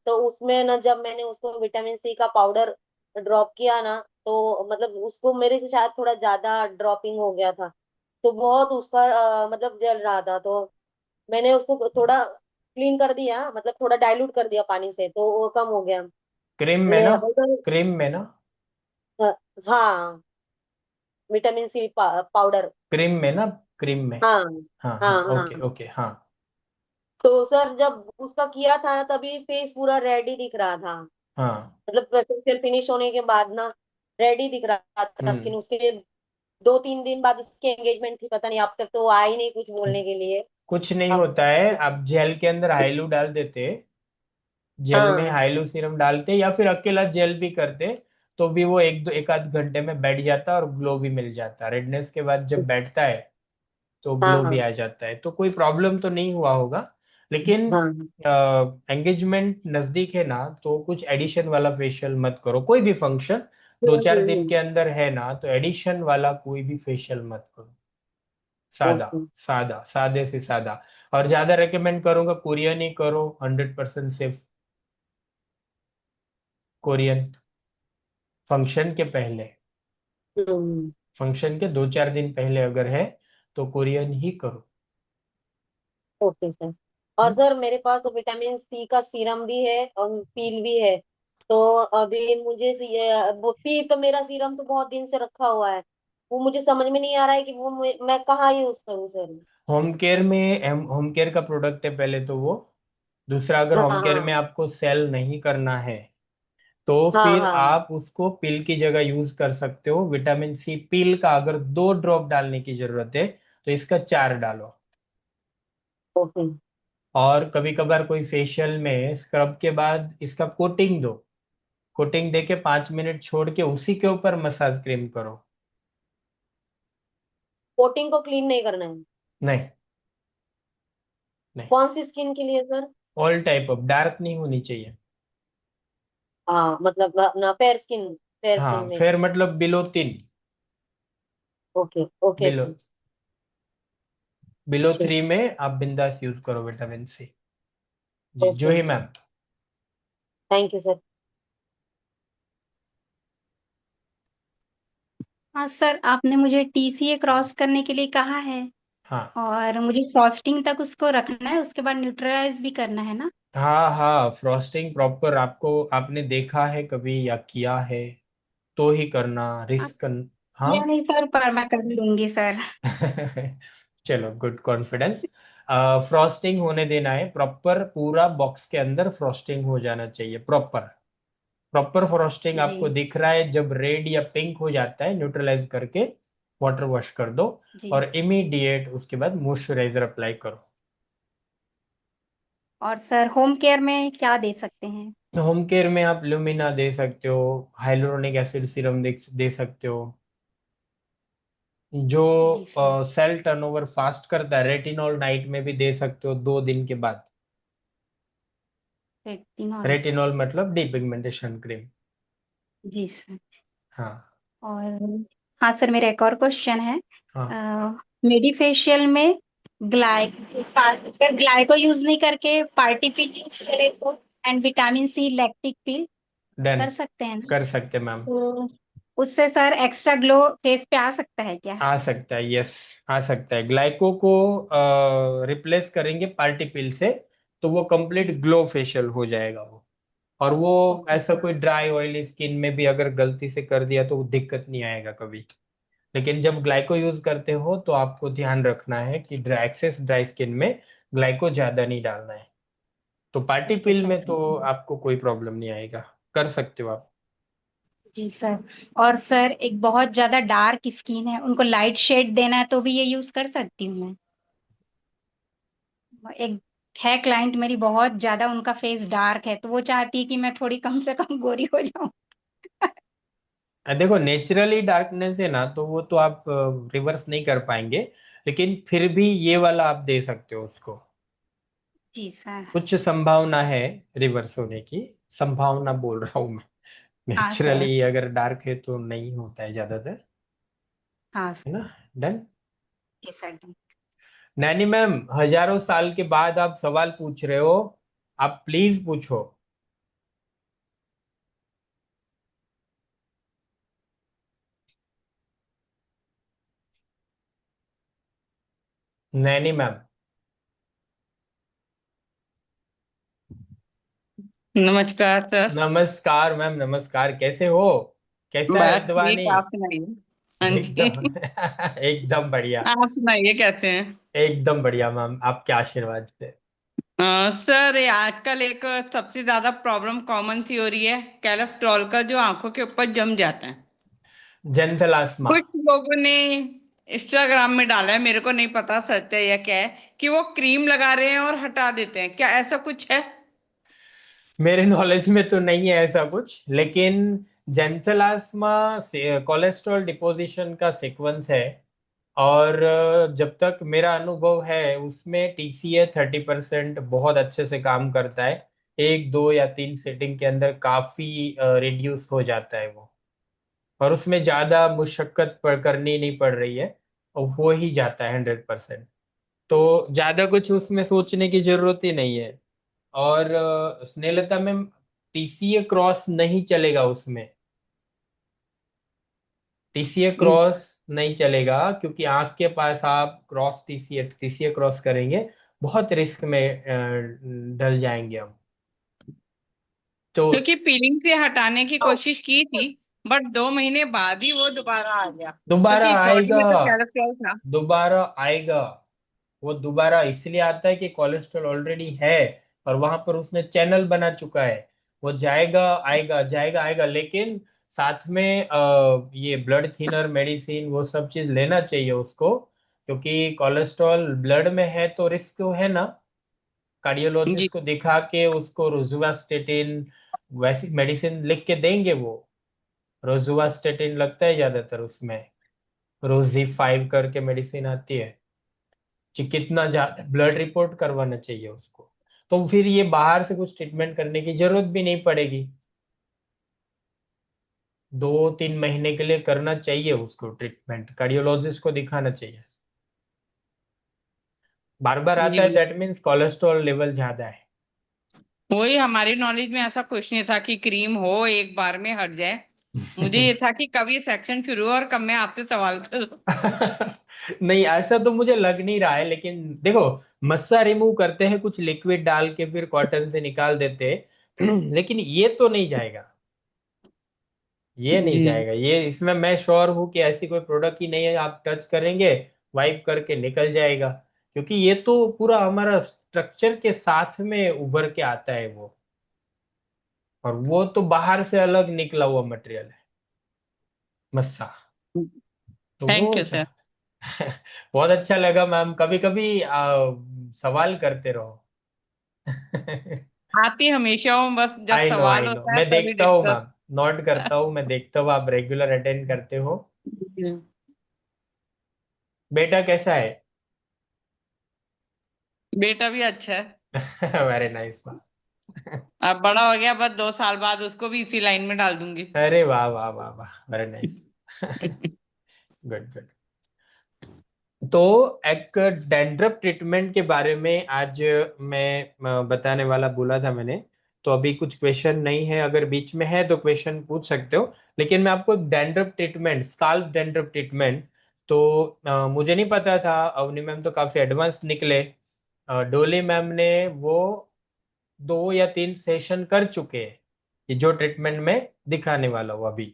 तो उसमें ना जब मैंने उसको विटामिन सी का पाउडर ड्रॉप किया ना, तो मतलब उसको मेरे से शायद थोड़ा ज्यादा ड्रॉपिंग हो गया था। तो बहुत उसका मतलब जल रहा था। तो मैंने उसको थोड़ा क्लीन कर दिया, मतलब थोड़ा डाइल्यूट कर दिया पानी से, तो वो कम हो गया। क्रीम में ले ना, अगर क्रीम में ना, हाँ, विटामिन सी पाउडर। क्रीम में ना, क्रीम में। हाँ हाँ हाँ, हाँ ओके हाँ। ओके, हाँ। तो सर जब उसका किया था ना, तभी फेस पूरा रेड ही दिख रहा था। हाँ। मतलब फेशियल फिनिश होने के बाद ना रेड ही दिख रहा था हम्म। स्किन उसके। 2-3 दिन बाद उसकी एंगेजमेंट थी, पता नहीं अब तक तो वो आई नहीं कुछ बोलने के लिए। कुछ नहीं अब होता है, आप जेल के अंदर हाइलू डाल देते, जेल में हाँ हाइलू सीरम डालते, या फिर अकेला जेल भी करते, तो भी वो एक आध घंटे में बैठ जाता और ग्लो भी मिल जाता, रेडनेस के बाद जब बैठता है तो हाँ ग्लो भी हाँ आ जाता है, तो कोई प्रॉब्लम तो नहीं हुआ होगा। लेकिन हाँ। एंगेजमेंट नजदीक है ना, तो कुछ एडिशन वाला फेशियल मत करो, कोई भी फंक्शन हम्म, 2 4 दिन के अंदर है ना, तो एडिशन वाला कोई भी फेशियल मत करो। सादा, ओके। सादा, सादे से सादा। और ज्यादा रेकमेंड करूंगा कोरियन ही करो, 100% सेफ। कोरियन, फंक्शन के पहले, हम्म। फंक्शन के 2 4 दिन पहले अगर है, तो कोरियन ही करो। Okay sir. और हम्म? सर मेरे पास तो विटामिन सी का सीरम भी है और पील भी है। तो अभी मुझे वो पी तो मेरा सीरम तो बहुत दिन से रखा हुआ है। वो मुझे समझ में नहीं आ रहा है कि वो मैं कहाँ यूज करूँ सर। होम केयर में, होम केयर का प्रोडक्ट है पहले तो वो। दूसरा, अगर हाँ होम केयर में हाँ आपको सेल नहीं करना है, तो हाँ फिर हाँ। आप उसको पिल की जगह यूज कर सकते हो। विटामिन सी पिल का अगर 2 ड्रॉप डालने की जरूरत है, तो इसका 4 डालो। ओके। और कभी कभार कोई फेशियल में स्क्रब के बाद इसका कोटिंग दो, कोटिंग दे के 5 मिनट छोड़ के उसी के ऊपर मसाज क्रीम करो। कोटिंग को क्लीन नहीं करना है। नहीं, नहीं, कौन सी स्किन के लिए sir? All type of, dark नहीं होनी चाहिए। हाँ मतलब ना, फेयर स्किन, फेयर स्किन हाँ, नहीं। फेयर मतलब below 3, okay okay below sir. Below ठीक। 3 में आप बिंदास यूज करो विटामिन C। जी okay Juhi okay. Ma'am. Thank you sir. हाँ सर, आपने मुझे टीसीए क्रॉस करने के लिए कहा है, हाँ और मुझे फ्रॉस्टिंग तक उसको रखना है, उसके बाद न्यूट्रलाइज भी करना है ना? हाँ हाँ, फ्रॉस्टिंग प्रॉपर आपको, आपने देखा है कभी या किया है तो ही करना, आप रिस्क। हाँ। किया नहीं सर, पर मैं कर लूंगी सर। चलो, गुड कॉन्फिडेंस। फ्रॉस्टिंग होने देना है प्रॉपर, पूरा बॉक्स के अंदर फ्रॉस्टिंग हो जाना चाहिए प्रॉपर। प्रॉपर फ्रॉस्टिंग जी आपको दिख रहा है, जब रेड या पिंक हो जाता है न्यूट्रलाइज करके वाटर वॉश कर दो, जी। और इमीडिएट उसके बाद मॉइस्चराइजर अप्लाई करो। और सर होम केयर में क्या दे सकते हैं? होम केयर में आप ल्यूमिना दे सकते हो, हाइलुरोनिक एसिड सीरम दे सकते हो। जो जी सर। सेल टर्नओवर फास्ट करता है, रेटिनॉल नाइट में भी दे सकते हो 2 दिन के बाद। रेटिनॉल। रेटिनॉल मतलब डीपिगमेंटेशन क्रीम। जी सर। हाँ और हाँ सर, मेरा एक और क्वेश्चन है। हाँ। मेडिफेशियल में ग्लाइ अगर ग्लाइको यूज नहीं करके पार्टी पिल यूज करें तो, and vitamin C lactic peel done. कर सकते हैं ना? कर सकते मैम। तो उससे सर एक्स्ट्रा ग्लो फेस पे आ सकता है क्या? आ सकता है, यस। आ सकता है, ग्लाइको को रिप्लेस करेंगे पार्टी पिल से, तो वो कंप्लीट जी। ग्लो फेशियल हो जाएगा वो। और वो ओके ऐसा सर। कोई ड्राई ऑयली स्किन में भी अगर गलती से कर दिया तो दिक्कत नहीं आएगा कभी। लेकिन जब ग्लाइको यूज करते हो तो आपको ध्यान रखना है कि ड्राई, एक्सेस ड्राई स्किन में ग्लाइको ज्यादा नहीं डालना है। तो पार्टी ओके पिल सर। में तो आपको कोई प्रॉब्लम नहीं आएगा, कर सकते हो आप। जी सर। और सर एक बहुत ज्यादा डार्क स्किन है, उनको लाइट शेड देना है तो भी ये यूज कर सकती हूँ मैं? एक है क्लाइंट मेरी, बहुत ज्यादा उनका फेस डार्क है, तो वो चाहती है कि मैं थोड़ी कम से कम गोरी हो जाऊं। देखो, नेचुरली डार्कनेस है ना, तो वो तो आप रिवर्स नहीं कर पाएंगे, लेकिन फिर भी ये वाला आप दे सकते हो उसको। जी सर। कुछ संभावना है रिवर्स होने की, संभावना बोल रहा हूँ मैं। हाँ सर। नेचुरली अगर डार्क है तो नहीं होता है ज्यादातर, हाँ है सर। ना। डन। जी सर। नैनी मैम, हजारों साल के बाद आप सवाल पूछ रहे हो, आप प्लीज पूछो। नैनी मैम। नमस्कार सर। नमस्कार मैम, नमस्कार, कैसे हो? कैसा है बस उद्वानी? ठीक, आप सुनाइए। हाँ जी। एकदम एकदम बढ़िया। आप सुनाइए कैसे हैं? एकदम बढ़िया मैम, आपके आशीर्वाद से। सर ये आजकल एक सबसे ज्यादा प्रॉब्लम कॉमन सी हो रही है, कोलेस्ट्रॉल का, जो आंखों के ऊपर जम जाता है। जनरल आसमा। कुछ लोगों ने इंस्टाग्राम में डाला है, मेरे को नहीं पता सच है या क्या है, कि वो क्रीम लगा रहे हैं और हटा देते हैं, क्या ऐसा कुछ है? मेरे नॉलेज में तो नहीं है ऐसा कुछ, लेकिन जनरल आसमा कोलेस्ट्रॉल डिपोजिशन का सीक्वेंस है। और जब तक मेरा अनुभव है उसमें TCA 30% बहुत अच्छे से काम करता है। 1 2 या 3 सेटिंग के अंदर काफी रिड्यूस हो जाता है वो, और उसमें ज्यादा मुशक्कत करनी नहीं पड़ रही है, और हो ही जाता है 100%। तो ज्यादा कुछ उसमें सोचने की जरूरत ही नहीं है। और स्नेहलता में TCA क्रॉस नहीं चलेगा उसमें। TCA हम्म, क्रॉस नहीं चलेगा, क्योंकि आंख के पास आप क्रॉस TCA क्रॉस करेंगे, बहुत रिस्क में डल जाएंगे हम। तो क्योंकि पीलिंग से हटाने की कोशिश की थी, बट 2 महीने बाद ही वो दोबारा आ गया, दोबारा क्योंकि बॉडी आएगा, में तो कोलेस्ट्रॉल था। दोबारा आएगा। वो दोबारा इसलिए आता है कि कोलेस्ट्रॉल ऑलरेडी है, और वहां पर उसने चैनल बना चुका है। वो जाएगा, आएगा, जाएगा, आएगा, लेकिन साथ में ये ब्लड थिनर मेडिसिन वो सब चीज लेना चाहिए उसको, क्योंकि कोलेस्ट्रॉल ब्लड में है तो रिस्क तो है ना। जी। कार्डियोलॉजिस्ट को दिखा के उसको रोजुवास्टेटिन वैसी मेडिसिन लिख के देंगे वो। रोजुवास्टेटिन लगता है ज्यादातर उसमें, रोजी 5 करके मेडिसिन आती है। कितना ज्यादा ब्लड रिपोर्ट करवाना चाहिए उसको। तो फिर ये बाहर से कुछ ट्रीटमेंट करने की जरूरत भी नहीं पड़ेगी। 2-3 महीने के लिए करना चाहिए उसको ट्रीटमेंट, कार्डियोलॉजिस्ट को दिखाना चाहिए। बार बार आता है जी, दैट मीन्स कोलेस्ट्रॉल लेवल ज्यादा है। वही हमारी नॉलेज में ऐसा कुछ नहीं था कि क्रीम हो एक बार में हट जाए। मुझे ये था कि कब ये सेक्शन शुरू हो और कब मैं आपसे सवाल करूं। नहीं ऐसा तो मुझे लग नहीं रहा है, लेकिन देखो, मस्सा रिमूव करते हैं कुछ लिक्विड डाल के फिर कॉटन से निकाल देते हैं लेकिन ये तो नहीं जाएगा, ये नहीं जी। जाएगा। ये इसमें मैं श्योर हूं कि ऐसी कोई प्रोडक्ट ही नहीं है, आप टच करेंगे वाइप करके निकल जाएगा। क्योंकि ये तो पूरा हमारा स्ट्रक्चर के साथ में उभर के आता है वो, और वो तो बाहर से अलग निकला हुआ मटेरियल है मस्सा। तो थैंक वो यू सर। बहुत अच्छा लगा मैम। कभी कभी सवाल करते रहो आती हमेशा हूँ, बस जब आई नो सवाल आई नो, होता है मैं तभी देखता हूँ डिस्टर्ब। मैम, नोट करता हूँ, मैं देखता हूँ आप रेगुलर अटेंड करते हो। बेटा कैसा है? बेटा भी अच्छा है। Very nice ma'am. अब बड़ा हो गया, बस 2 साल बाद उसको भी इसी लाइन में डाल दूंगी। अरे वाह वाह वाह वाह, वेरी नाइस गुड गुड। तो एक डैंड्रफ ट्रीटमेंट के बारे में आज मैं बताने वाला बोला था मैंने। तो अभी कुछ क्वेश्चन नहीं है, अगर बीच में है तो क्वेश्चन पूछ सकते हो। लेकिन मैं आपको dandruff treatment, scalp dandruff treatment, तो मुझे नहीं पता था, अवनी मैम तो काफी एडवांस निकले। डोली मैम ने वो 2 या 3 सेशन कर चुके हैं, ये जो ट्रीटमेंट में दिखाने वाला हूँ अभी,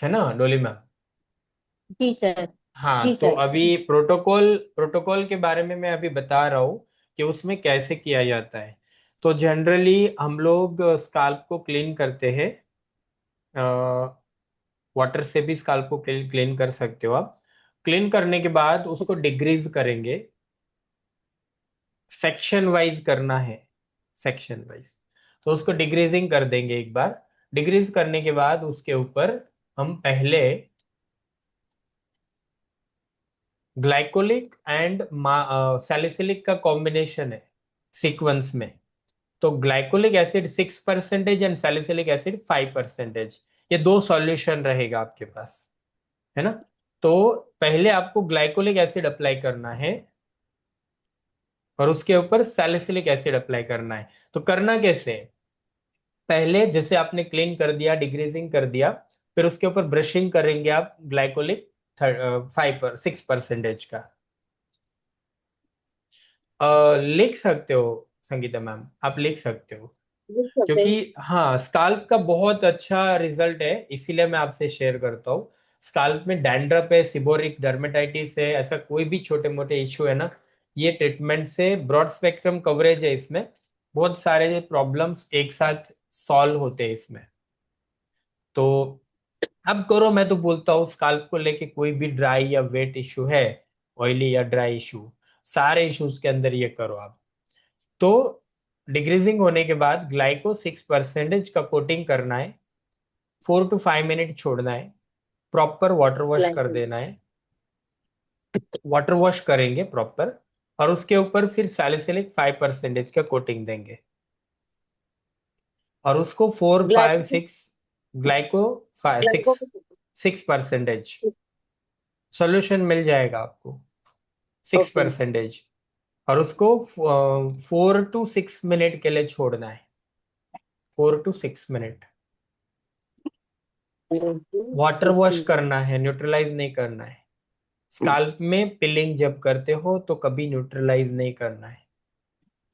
है ना डोली मैम? जी सर। हाँ जी तो सर। अभी प्रोटोकॉल प्रोटोकॉल के बारे में मैं अभी बता रहा हूँ कि उसमें कैसे किया जाता है। तो जनरली हम लोग स्काल्प को क्लीन करते हैं, वाटर से भी स्काल्प को क्लीन कर सकते हो आप। क्लीन करने के बाद उसको डिग्रीज करेंगे, सेक्शन वाइज करना है, सेक्शन वाइज। तो उसको डिग्रीजिंग कर देंगे एक बार। डिग्रीज करने के बाद उसके ऊपर हम पहले ग्लाइकोलिक एंड सैलिसिलिक का कॉम्बिनेशन है सीक्वेंस में। तो glycolic acid 6% and salicylic acid 5%, ये दो सॉल्यूशन रहेगा आपके पास, है ना? तो पहले आपको ग्लाइकोलिक एसिड अप्लाई करना है और उसके ऊपर सैलिसिलिक एसिड अप्लाई करना है। तो करना कैसे है? पहले जैसे आपने क्लीन कर दिया, डिग्रीजिंग कर दिया, फिर उसके ऊपर ब्रशिंग करेंगे आप ग्लाइकोलिक 6% का। लिख सकते हो संगीता मैम, आप लिख सकते हो। लिख सकते हैं। क्योंकि हाँ, स्काल्प का बहुत अच्छा रिजल्ट है, इसीलिए मैं आपसे शेयर करता हूँ। स्काल्प में डैंड्रफ है, सिबोरिक डर्मेटाइटिस है, ऐसा कोई भी छोटे मोटे इश्यू है ना, ये ट्रीटमेंट से ब्रॉड स्पेक्ट्रम कवरेज है इसमें, बहुत सारे प्रॉब्लम्स एक साथ सॉल्व होते हैं इसमें। तो अब करो, मैं तो बोलता हूँ स्काल्प को लेके कोई भी ड्राई या वेट इशू है, ऑयली या ड्राई इशू, सारे इश्यूज के अंदर ये करो आप। तो डिग्रीजिंग होने के बाद ग्लाइको 6% का कोटिंग करना है, 4 to 5 मिनट छोड़ना है, प्रॉपर वाटर वॉश कर ग्लाइकोल। देना है, वाटर वॉश करेंगे प्रॉपर, और उसके ऊपर फिर सैलिसिलिक 5% का कोटिंग देंगे, और उसको 4, 5, 6 ग्लाइको ग्लाइको 6% सोल्यूशन मिल जाएगा आपको, सिक्स ओके। परसेंटेज और उसको 4 to 6 मिनट के लिए छोड़ना है, 4 to 6 मिनट। वाटर वॉश करना है, न्यूट्रलाइज नहीं करना है। स्काल्प में पिलिंग जब करते हो तो कभी न्यूट्रलाइज नहीं करना है,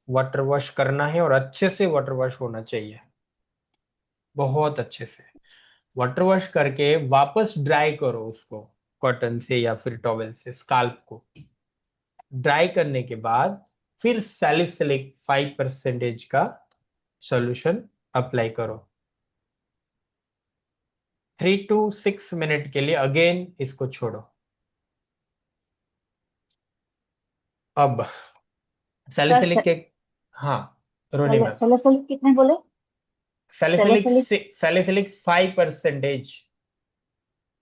वाटर वॉश करना है, और अच्छे से वाटर वॉश होना चाहिए, बहुत अच्छे से। वाटर वॉश करके वापस ड्राई करो उसको, कॉटन से या फिर टॉवेल से स्काल्प को। ड्राई करने के बाद फिर सैलिसिलिक 5% का सॉल्यूशन अप्लाई करो, 3 to 6 मिनट के लिए अगेन इसको छोड़ो। अब सैलिसिलिक सर के, हाँ रोनी मैम, सैलिसिलिक कितने बोले? Salicylic salicylic 5%।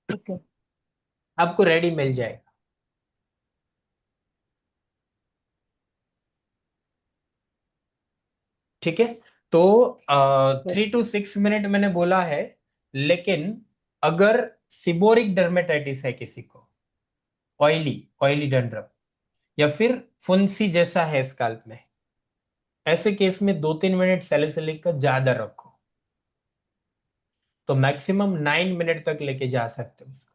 ठीक है। आपको रेडी मिल जाएगा। ठीक है। तो 3 to 6 मिनट मैंने बोला है, लेकिन अगर सिबोरिक डर्मेटाइटिस है किसी को, ऑयली ऑयली डंड्रम, या फिर फुंसी जैसा है स्काल्प में, ऐसे केस में 2-3 मिनट सैलिसिलिक का ज्यादा रखो, तो मैक्सिमम 9 मिनट तक लेके जा सकते हो उसको।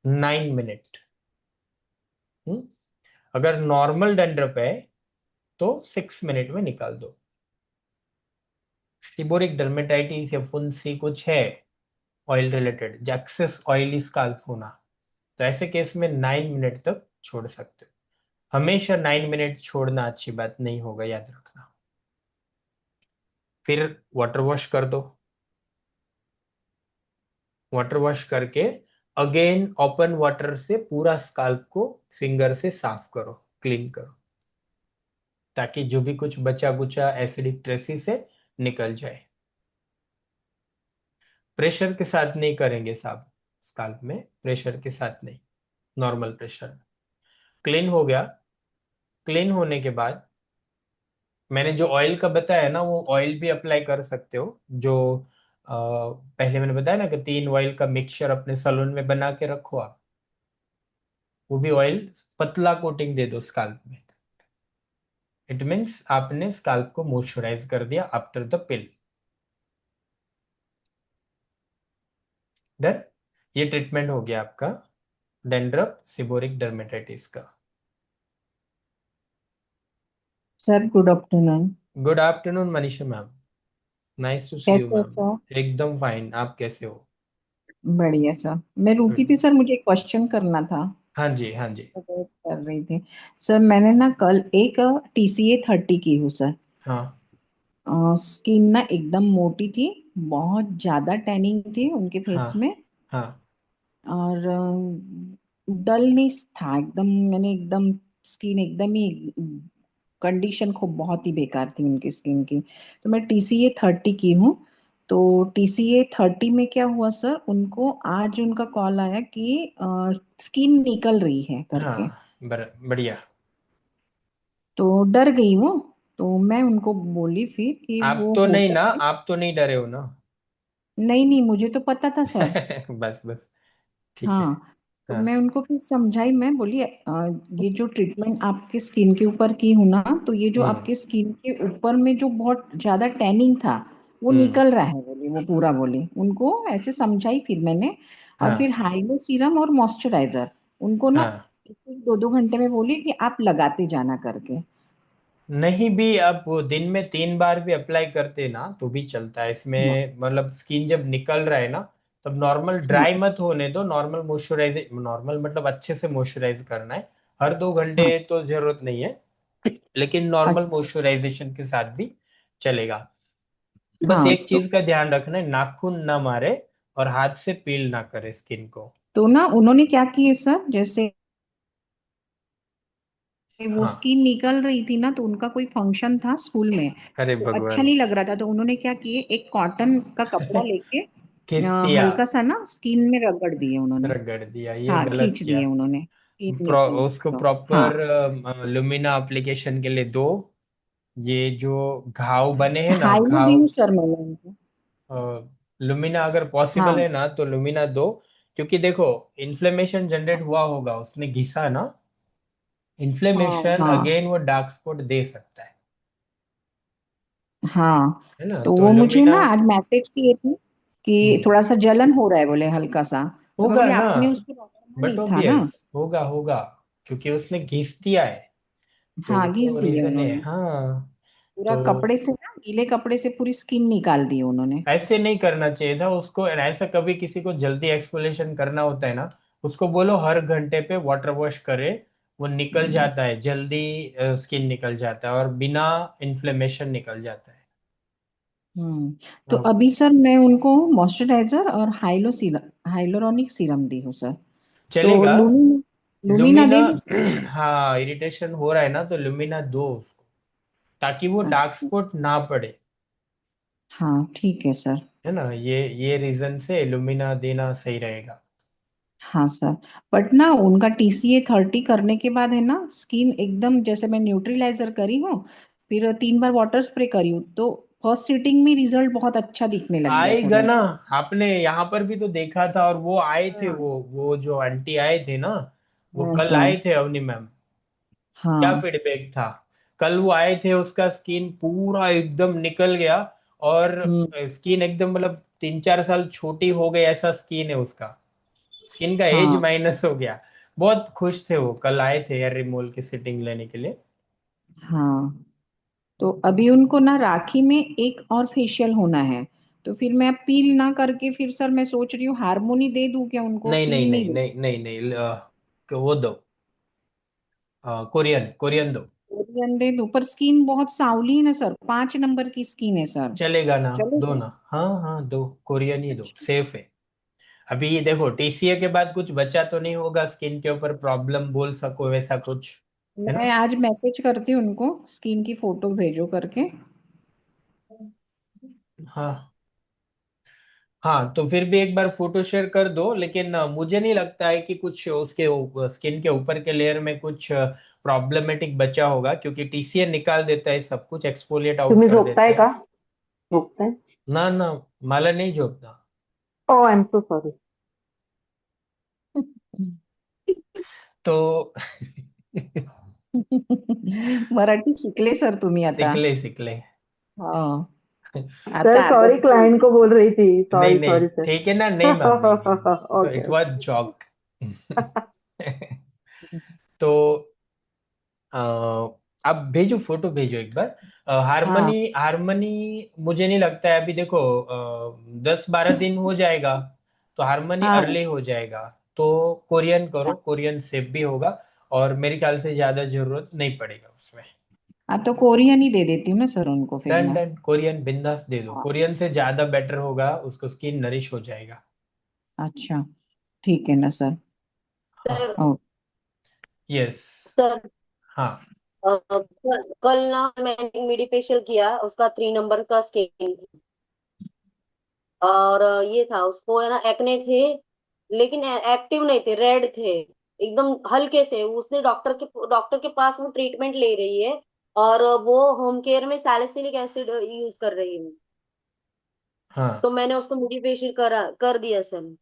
9 मिनट। अगर नॉर्मल डंड्रप है तो 6 मिनट में निकाल दो। सिबोरिक डर्मेटाइटिस या फुंसी कुछ है ऑयल रिलेटेड, जैक्सिस ऑयली स्काल्प होना, तो ऐसे केस में 9 मिनट तक छोड़ सकते हो। हमेशा 9 मिनट छोड़ना अच्छी बात नहीं होगा, याद रखना। फिर वाटर वॉश कर दो। वाटर वॉश करके अगेन ओपन वाटर से पूरा स्काल्प को फिंगर से साफ करो, क्लीन करो, ताकि जो भी कुछ बचा कुचा एसिडिक ट्रेसिस से निकल जाए। प्रेशर के साथ नहीं करेंगे साहब, स्काल्प में प्रेशर के साथ नहीं, नॉर्मल प्रेशर। क्लीन हो गया। क्लीन होने के बाद मैंने जो ऑयल का बताया ना, वो ऑयल भी अप्लाई कर सकते हो। जो पहले मैंने बताया ना कि 3 ऑयल का मिक्सचर अपने सलून में बना के रखो आप, वो भी ऑयल पतला कोटिंग दे दो स्काल्प में। इट मीन्स आपने स्काल्प को मॉइस्चराइज कर दिया आफ्टर द पिल। डन। ये ट्रीटमेंट हो गया आपका डेंड्रफ सिबोरिक डर्मेटाइटिस का। Sir good afternoon. Good afternoon Manisha ma'am, nice to see you कैसे हो मैम। सर? एकदम फाइन, आप कैसे हो? बढ़िया सर। मैं रुकी थी गुड। सर, मुझे क्वेश्चन करना था, हाँ जी, हाँ जी। तो वेट कर रही थी। सर मैंने ना कल एक TCA 30 की हूँ सर। हाँ, स्किन ना एकदम मोटी थी, बहुत ज्यादा टैनिंग थी उनके हाँ, फेस में, हाँ, और डलनेस था एकदम। मैंने एकदम स्किन एकदम ही कंडीशन को बहुत ही बेकार थी उनकी स्किन की। तो मैं TCA 30 की हूँ। तो TCA 30 में क्या हुआ सर, उनको आज उनका कॉल आया कि स्किन निकल रही है करके। हाँ, बढ़िया। तो डर गई वो। तो मैं उनको बोली फिर कि आप वो तो नहीं होता ना, है। आप तो नहीं डरे हो ना? नहीं नहीं, मुझे तो पता था सर। बस बस, ठीक है। हाँ। तो हाँ। मैं उनको फिर समझाई, मैं बोली ये जो ट्रीटमेंट आपके स्किन के ऊपर की हूँ ना, तो ये जो हम्म, आपके स्किन के ऊपर में जो बहुत ज्यादा टैनिंग था वो हम्म। निकल रहा है, बोली वो पूरा, बोली उनको ऐसे समझाई फिर मैंने। और फिर हाँ, हाइलो सीरम और मॉइस्चराइजर उनको ना हाँ। 1-2 घंटे में बोली कि आप लगाते जाना करके। नहीं भी, आप वो दिन में 3 बार भी अप्लाई करते ना तो भी चलता है हाँ इसमें। मतलब स्किन जब निकल रहा है ना, तब नॉर्मल हाँ ड्राई मत होने दो, नॉर्मल मॉइस्चराइज, नॉर्मल मतलब अच्छे से मॉइस्चराइज करना है। हर 2 घंटे हाँ। तो जरूरत नहीं है, लेकिन नॉर्मल अच्छा। मॉइस्चराइजेशन के साथ भी चलेगा। बस हाँ एक चीज का ध्यान रखना है, नाखून ना मारे और हाथ से पील ना करे स्किन को। तो ना उन्होंने क्या किए सर, जैसे वो हाँ। स्किन निकल रही थी ना, तो उनका कोई फंक्शन था स्कूल में, अरे तो अच्छा भगवान। नहीं लग रहा था, तो उन्होंने क्या किए, एक कॉटन का कपड़ा लेके खींच दिया, हल्का सा ना स्किन में रगड़ दिए उन्होंने। रगड़ दिया, ये हाँ गलत खींच किया। दिए उन्होंने, स्किन निकल रही उसको तो। हाँ प्रॉपर लुमिना एप्लीकेशन के लिए दो। ये जो घाव बने हैं ना, हाइलो दी घाव, हूँ सर मैंने उनको। लुमिना अगर पॉसिबल हाँ है ना तो लुमिना दो। क्योंकि देखो, इन्फ्लेमेशन जनरेट हुआ होगा, उसने घिसा ना, हाँ इन्फ्लेमेशन हाँ अगेन वो डार्क स्पॉट दे सकता हाँ। है ना? तो तो वो मुझे लुमिना ना आज मैसेज किए थे कि हम्म, थोड़ा सा जलन हो रहा है, बोले हल्का सा। तो मैं होगा बोली ना, आपने उसको रगड़ना बट नहीं था ना। ऑब्वियस होगा होगा, क्योंकि उसने घिस दिया है, तो हाँ वो घिस तो दिए रीजन है। उन्होंने, हाँ। पूरा तो कपड़े से ना, गीले कपड़े से पूरी स्किन निकाल दी उन्होंने। ऐसे नहीं करना चाहिए था उसको। ऐसा कभी किसी को जल्दी एक्सफोलिएशन करना होता है ना, उसको बोलो हर घंटे पे वाटर वॉश करे, वो निकल जाता है जल्दी, स्किन निकल जाता है और बिना इन्फ्लेमेशन निकल जाता है। तो हाँ, अभी सर मैं उनको मॉइस्चराइजर और हाइलोरॉनिक सीरम दी हूँ सर। तो चलेगा। लुमिना, लुमिना लुमिना दे दूँ सर? हाँ, इरिटेशन हो रहा है ना, तो लुमिना दो उसको, ताकि वो डार्क अच्छा। स्पॉट ना पड़े। हाँ ठीक है सर। है ना, ये रीजन से इल्यूमिना देना सही रहेगा। हाँ सर। बट ना उनका TCA 30 करने के बाद है ना, स्किन एकदम जैसे मैं न्यूट्रिलाइजर करी हूँ, फिर 3 बार वाटर स्प्रे करी हूँ, तो फर्स्ट सीटिंग में रिजल्ट बहुत अच्छा दिखने लग गया सर आएगा ना, उनको। आपने यहाँ पर भी तो देखा था, और वो आए थे, हाँ। वो जो आंटी आए थे ना, वो हाँ कल सर। आए थे अवनी मैम। क्या हाँ। फीडबैक था? कल वो आए थे, उसका स्किन पूरा एकदम निकल गया, और हम्म। स्किन एकदम मतलब 3-4 साल छोटी हो गई ऐसा स्किन है उसका। स्किन का एज हाँ। माइनस हो गया। बहुत खुश थे, वो कल आए थे हेयर रिमूवल की सिटिंग लेने के लिए। हाँ। तो अभी उनको ना राखी में एक और फेशियल होना है, तो फिर मैं पील ना करके फिर सर मैं सोच रही हूँ हार्मोनी दे दूं क्या उनको, नहीं नहीं पील नहीं नहीं दे। नहीं नहीं नहीं, वो दो, कोरियन कोरियन दो। कोरियन दे दूं, पर स्किन बहुत सांवली है ना सर, 5 नंबर की स्किन है सर। चलेगा ना, दो चलेगा। ना, हाँ हाँ, दो कोरियन ही दो, सेफ है। अभी ये देखो, TCA के बाद कुछ बचा तो नहीं होगा स्किन के ऊपर, प्रॉब्लम बोल सको वैसा कुछ, है मैं ना? आज मैसेज करती हूँ उनको, स्किन की फोटो भेजो करके। हाँ हाँ, तो फिर भी एक बार फोटो शेयर कर दो, लेकिन मुझे नहीं लगता है कि कुछ उसके स्किन के ऊपर के लेयर में कुछ प्रॉब्लमेटिक बचा होगा, क्योंकि TCA निकाल देता है सब कुछ, एक्सफोलिएट आउट तुम्ही कर झोपताय देता का? है। झोपताय? ना ना, मला नहीं झोपना। ओ आय एम सो सॉरी. तो मराठी शिकले सर तुम्ही आता. शिकले शिकले। हो. सर आता सॉरी, आदत झाली. क्लाइंट को बोल रही थी. नहीं सॉरी नहीं, सॉरी सर. ठीक है ना, नहीं मैम, नहीं नहीं नहीं, okay it okay. Was joke. तो अ, आप भेजो, फोटो भेजो एक बार। हाँ. हारमोनी हारमोनी मुझे नहीं लगता है, अभी देखो 10-12 दिन हो जाएगा, तो हारमोनी हाँ. अर्ली हो जाएगा। तो कोरियन करो, कोरियन सेफ भी होगा, और मेरे ख्याल से ज्यादा जरूरत नहीं पड़ेगा उसमें। हाँ तो कोरियन ही दे देती हूँ ना सर उनको फिर डन मैं. डन, कोरियन बिंदास दे दो, हाँ. कोरियन से ज्यादा बेटर होगा, उसको स्किन नरिश हो जाएगा। अच्छा. ठीक है ना सर. हाँ। सर ओ. यस। सर हाँ कल ना मैंने मिडी फेशियल किया, उसका 3 नंबर का स्किन, और ये था, उसको है ना एक्ने थे, लेकिन एक्टिव नहीं थे, रेड थे एकदम हल्के से। उसने डॉक्टर के पास वो ट्रीटमेंट ले रही है, और वो होम केयर में सैलिसिलिक एसिड यूज कर रही है। हाँ। तो मैंने उसको मिडी फेशियल कर दिया सर।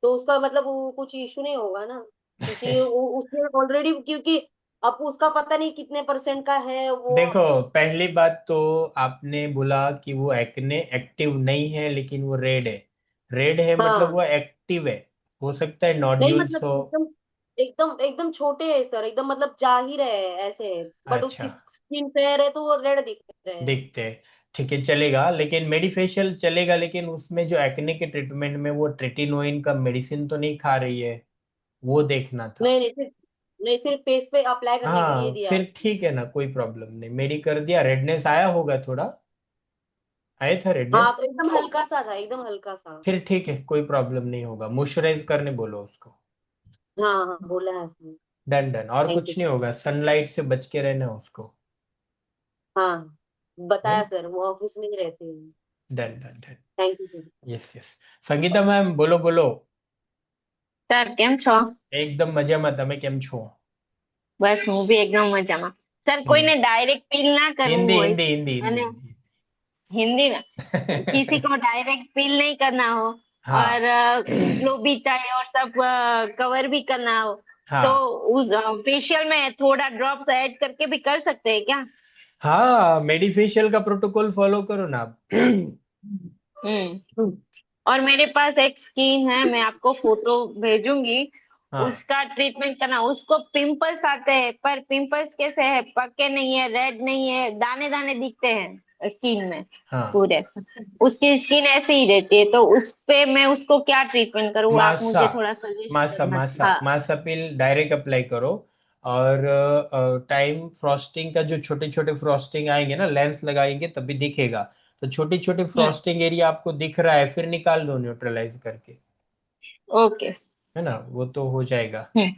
तो उसका मतलब वो कुछ इशू नहीं होगा ना, क्योंकि उसने ऑलरेडी, क्योंकि अब उसका पता नहीं कितने परसेंट का है वो। देखो, पहली बात तो आपने बोला कि वो एक्ने एक्टिव नहीं है, लेकिन वो रेड है। रेड है मतलब हाँ, वो एक्टिव है। हो सकता है नहीं नॉड्यूल्स मतलब हो। एकदम एकदम एकदम छोटे है सर, एकदम मतलब जा ही रहे हैं ऐसे, बट अच्छा, उसकी स्किन फेयर है तो वो रेड दिख रहे हैं। दिखते हैं। ठीक है, चलेगा, लेकिन मेडिफेशियल चलेगा, लेकिन उसमें जो एक्ने के ट्रीटमेंट में वो ट्रेटिनोइन का मेडिसिन तो नहीं खा रही है, वो देखना था। नहीं सिर्फ फेस पे अप्लाई करने के लिए हाँ दिया है फिर उसने। ठीक है ना, कोई प्रॉब्लम नहीं, मेडी कर दिया। रेडनेस आया होगा थोड़ा, आया था हाँ, रेडनेस? तो एकदम हल्का सा था, एकदम हल्का सा। फिर ठीक है, कोई प्रॉब्लम नहीं होगा, मॉइस्चराइज करने बोलो उसको। हाँ हाँ, बोला है उसने। डन डन, और थैंक यू कुछ नहीं सर। होगा, सनलाइट से बच के रहना उसको। हाँ, है बताया ना? सर, वो ऑफिस में ही रहते हैं। Done done done. Thank you sir. Yes yes. Sangeeta ma'am, बोलो बोलो। સર કેમ છો? એકદમ મજામાં, તમે કેમ છો? બસ હું બી એકદમ મજામાં. સર હમ. કોઈને ડાયરેક્ટ પીલ ના કરવું हिंदी હોય हिंदी हिंदी हिंदी અને हिंदी। हिंदी में किसी को डायरेक्ट पील नहीं करना हो और हाँ ग्लो भी चाहिए और सब कवर भी करना हो, तो हाँ उस फेशियल में थोड़ा ड्रॉप्स ऐड करके भी कर सकते हैं क्या? हाँ, मेडिफेशियल का प्रोटोकॉल फॉलो करो ना आप। हम्म. और मेरे पास एक स्किन है, मैं आपको फोटो भेजूंगी, हाँ उसका ट्रीटमेंट करना। उसको पिंपल्स आते हैं, पर पिंपल्स कैसे है, पक्के नहीं है, रेड नहीं है, दाने दाने दिखते हैं स्किन में हाँ। पूरे। उसकी स्किन ऐसी ही रहती है, तो उस पे मैं उसको क्या ट्रीटमेंट करूँ, आप मासा मुझे थोड़ा सजेस्ट मासा करना। मासा हाँ. मासा पिल डायरेक्ट अप्लाई करो। और टाइम फ्रॉस्टिंग का, जो छोटे छोटे फ्रॉस्टिंग आएंगे ना, लेंस लगाएंगे तभी दिखेगा। तो छोटी छोटी हम्म. फ्रॉस्टिंग एरिया आपको दिख रहा है, फिर निकाल दो न्यूट्रलाइज करके। ओके. है ना, वो तो हो जाएगा। हम्म.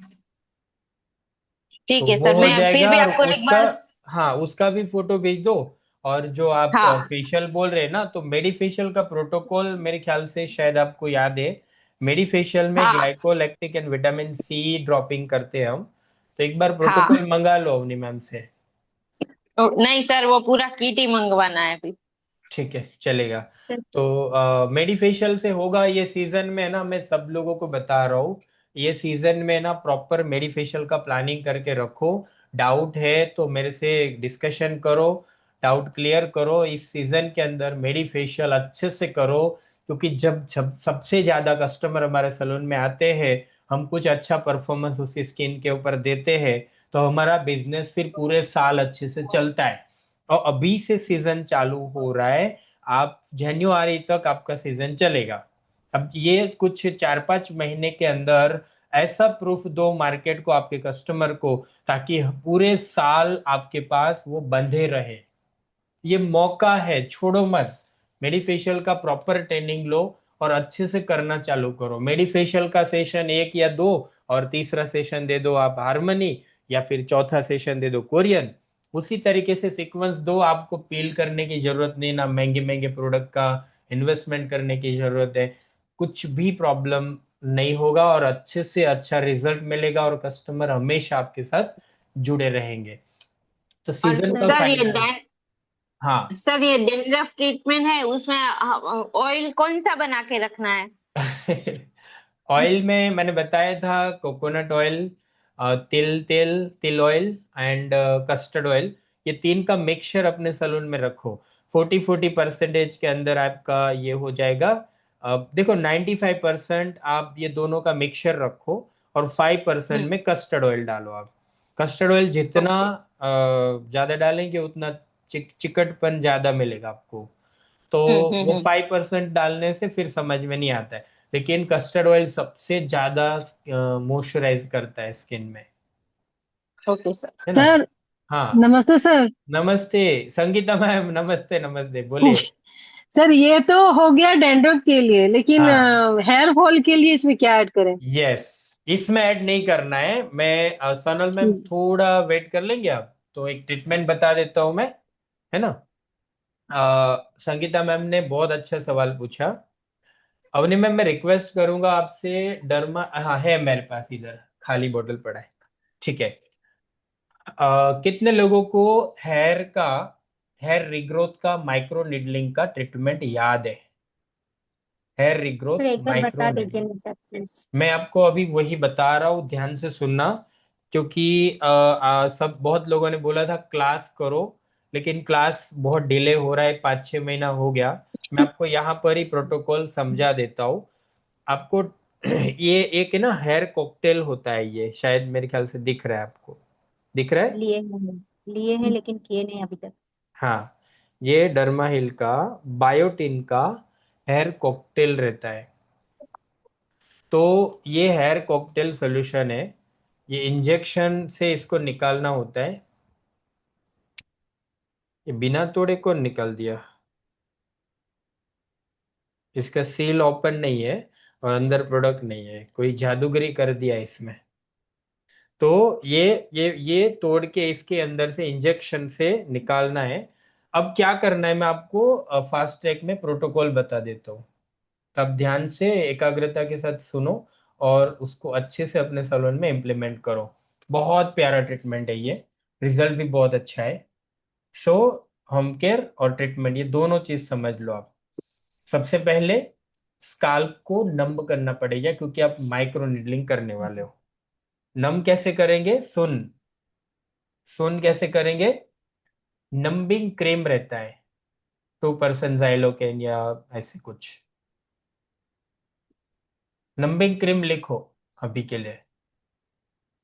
तो ठीक है वो सर, हो मैं फिर जाएगा, भी और आपको एक उसका, बार। हाँ, उसका भी फोटो भेज दो। और जो आप हाँ फेशियल बोल रहे हैं ना, तो मेडिफेशियल का प्रोटोकॉल मेरे ख्याल से शायद आपको याद है। मेडिफेशियल में हाँ ग्लाइकोलैक्टिक एंड विटामिन सी ड्रॉपिंग करते हैं हम। तो एक बार हाँ। प्रोटोकॉल मंगा लो अवनी मैम से। नहीं सर, वो पूरा किट ही मंगवाना है अभी। ठीक है, चलेगा। सर। तो मेडिफेशियल से होगा ये सीजन में ना, मैं सब लोगों को बता रहा हूँ। ये सीजन में ना प्रॉपर मेडिफेशियल का प्लानिंग करके रखो। डाउट है तो मेरे से डिस्कशन करो, डाउट क्लियर करो। इस सीजन के अंदर मेडिफेशियल अच्छे से करो, क्योंकि जब जब सबसे ज्यादा कस्टमर हमारे सैलून में आते हैं, हम कुछ अच्छा परफॉर्मेंस उसी स्किन के ऊपर देते हैं, तो हमारा बिजनेस फिर पूरे साल अच्छे से चलता है। और अभी से सीजन चालू हो रहा है, आप जनवरी तक आपका सीजन चलेगा। अब ये कुछ 4-5 महीने के अंदर ऐसा प्रूफ दो मार्केट को, आपके कस्टमर को, ताकि पूरे साल आपके पास वो बंधे रहे। ये मौका है, छोड़ो मत। मेडिफेशियल का प्रॉपर ट्रेनिंग लो और अच्छे से करना चालू करो। मेडिफेशियल का सेशन 1 या 2, और तीसरा सेशन दे दो आप हार्मनी, या फिर चौथा सेशन दे दो कोरियन। उसी तरीके से सीक्वेंस दो, आपको पील करने की जरूरत नहीं, ना महंगे महंगे प्रोडक्ट का इन्वेस्टमेंट करने की जरूरत है। कुछ भी प्रॉब्लम नहीं होगा और अच्छे से अच्छा रिजल्ट मिलेगा, और कस्टमर हमेशा आपके साथ जुड़े रहेंगे। तो और सीजन का सर। सर ये फायदा। हाँ। डैंड्रफ ट्रीटमेंट है, उसमें ऑयल कौन सा बना के रखना है? ऑयल में मैंने बताया था, कोकोनट ऑयल, तिल तेल, तिल ऑयल एंड कस्टर्ड ऑयल, ये तीन का मिक्सचर अपने सलून में रखो। 40-40% के अंदर आपका ये हो जाएगा। देखो 95% आप ये दोनों का मिक्सचर रखो, और 5% हम्म। में कस्टर्ड ऑयल डालो आप। कस्टर्ड ऑयल जितना ओके। ज्यादा डालेंगे उतना चिकटपन ज्यादा मिलेगा आपको। तो वो हम्म। 5% डालने से फिर समझ में नहीं आता है, लेकिन कस्टर्ड ऑयल सबसे ज्यादा मॉइस्चराइज करता है स्किन में, ओके सर। है ना। सर हाँ। नमस्ते सर। नमस्ते संगीता मैम, नमस्ते नमस्ते, बोलिए। सर ये तो हो गया डैंड्रफ के लिए, लेकिन हाँ। हेयर फॉल के लिए इसमें क्या ऐड करें? यस, इसमें ऐड नहीं करना है। मैं सनल मैम ठीक। थोड़ा वेट कर लेंगे आप, तो एक ट्रीटमेंट बता देता हूँ मैं, है ना। संगीता मैम ने बहुत अच्छा सवाल पूछा। अवनी मैम, मैं रिक्वेस्ट करूंगा आपसे, डर्मा, हाँ है मेरे पास इधर खाली बोतल पड़ा है। ठीक है। कितने लोगों को हेयर का, हेयर रिग्रोथ का माइक्रो निडलिंग का ट्रीटमेंट याद है? हेयर सर रिग्रोथ एक बार माइक्रो बता दीजिए निडलिंग। मुझे प्लीज। मैं आपको अभी वही बता रहा हूँ, ध्यान से सुनना। क्योंकि सब बहुत लोगों ने बोला था क्लास करो, लेकिन क्लास बहुत डिले हो रहा है, 5-6 महीना हो गया। मैं आपको यहाँ पर ही प्रोटोकॉल समझा देता हूँ आपको। ये एक है ना हेयर कॉकटेल होता है, ये शायद मेरे ख्याल से दिख रहा है आपको, दिख रहा सर है। लिए हैं लेकिन किए नहीं अभी तक। हाँ, ये डर्मा हिल का बायोटिन का हेयर कॉकटेल रहता है। तो ये हेयर कॉकटेल सोल्यूशन है। ये इंजेक्शन से इसको निकालना होता है। ये बिना तोड़े कौन निकाल दिया? इसका सील ओपन नहीं है, और अंदर प्रोडक्ट नहीं है, कोई जादूगरी कर दिया इसमें। तो ये तोड़ के इसके अंदर से इंजेक्शन से निकालना है। अब क्या करना है, मैं आपको फास्ट ट्रैक में प्रोटोकॉल बता देता हूँ। तब ध्यान से एकाग्रता के साथ सुनो, और उसको अच्छे से अपने सलून में इम्प्लीमेंट करो। बहुत प्यारा ट्रीटमेंट है ये, रिजल्ट भी बहुत अच्छा है। सो होम केयर और ट्रीटमेंट, ये दोनों चीज समझ लो आप। सबसे पहले स्काल्प को नम करना पड़ेगा, क्योंकि आप माइक्रो नीडलिंग करने वाले हो। नम कैसे करेंगे, सुन। सुन कैसे करेंगे। नंबिंग क्रीम रहता है, 2% जाइलोकेन या ऐसे कुछ। नंबिंग क्रीम लिखो अभी के लिए, है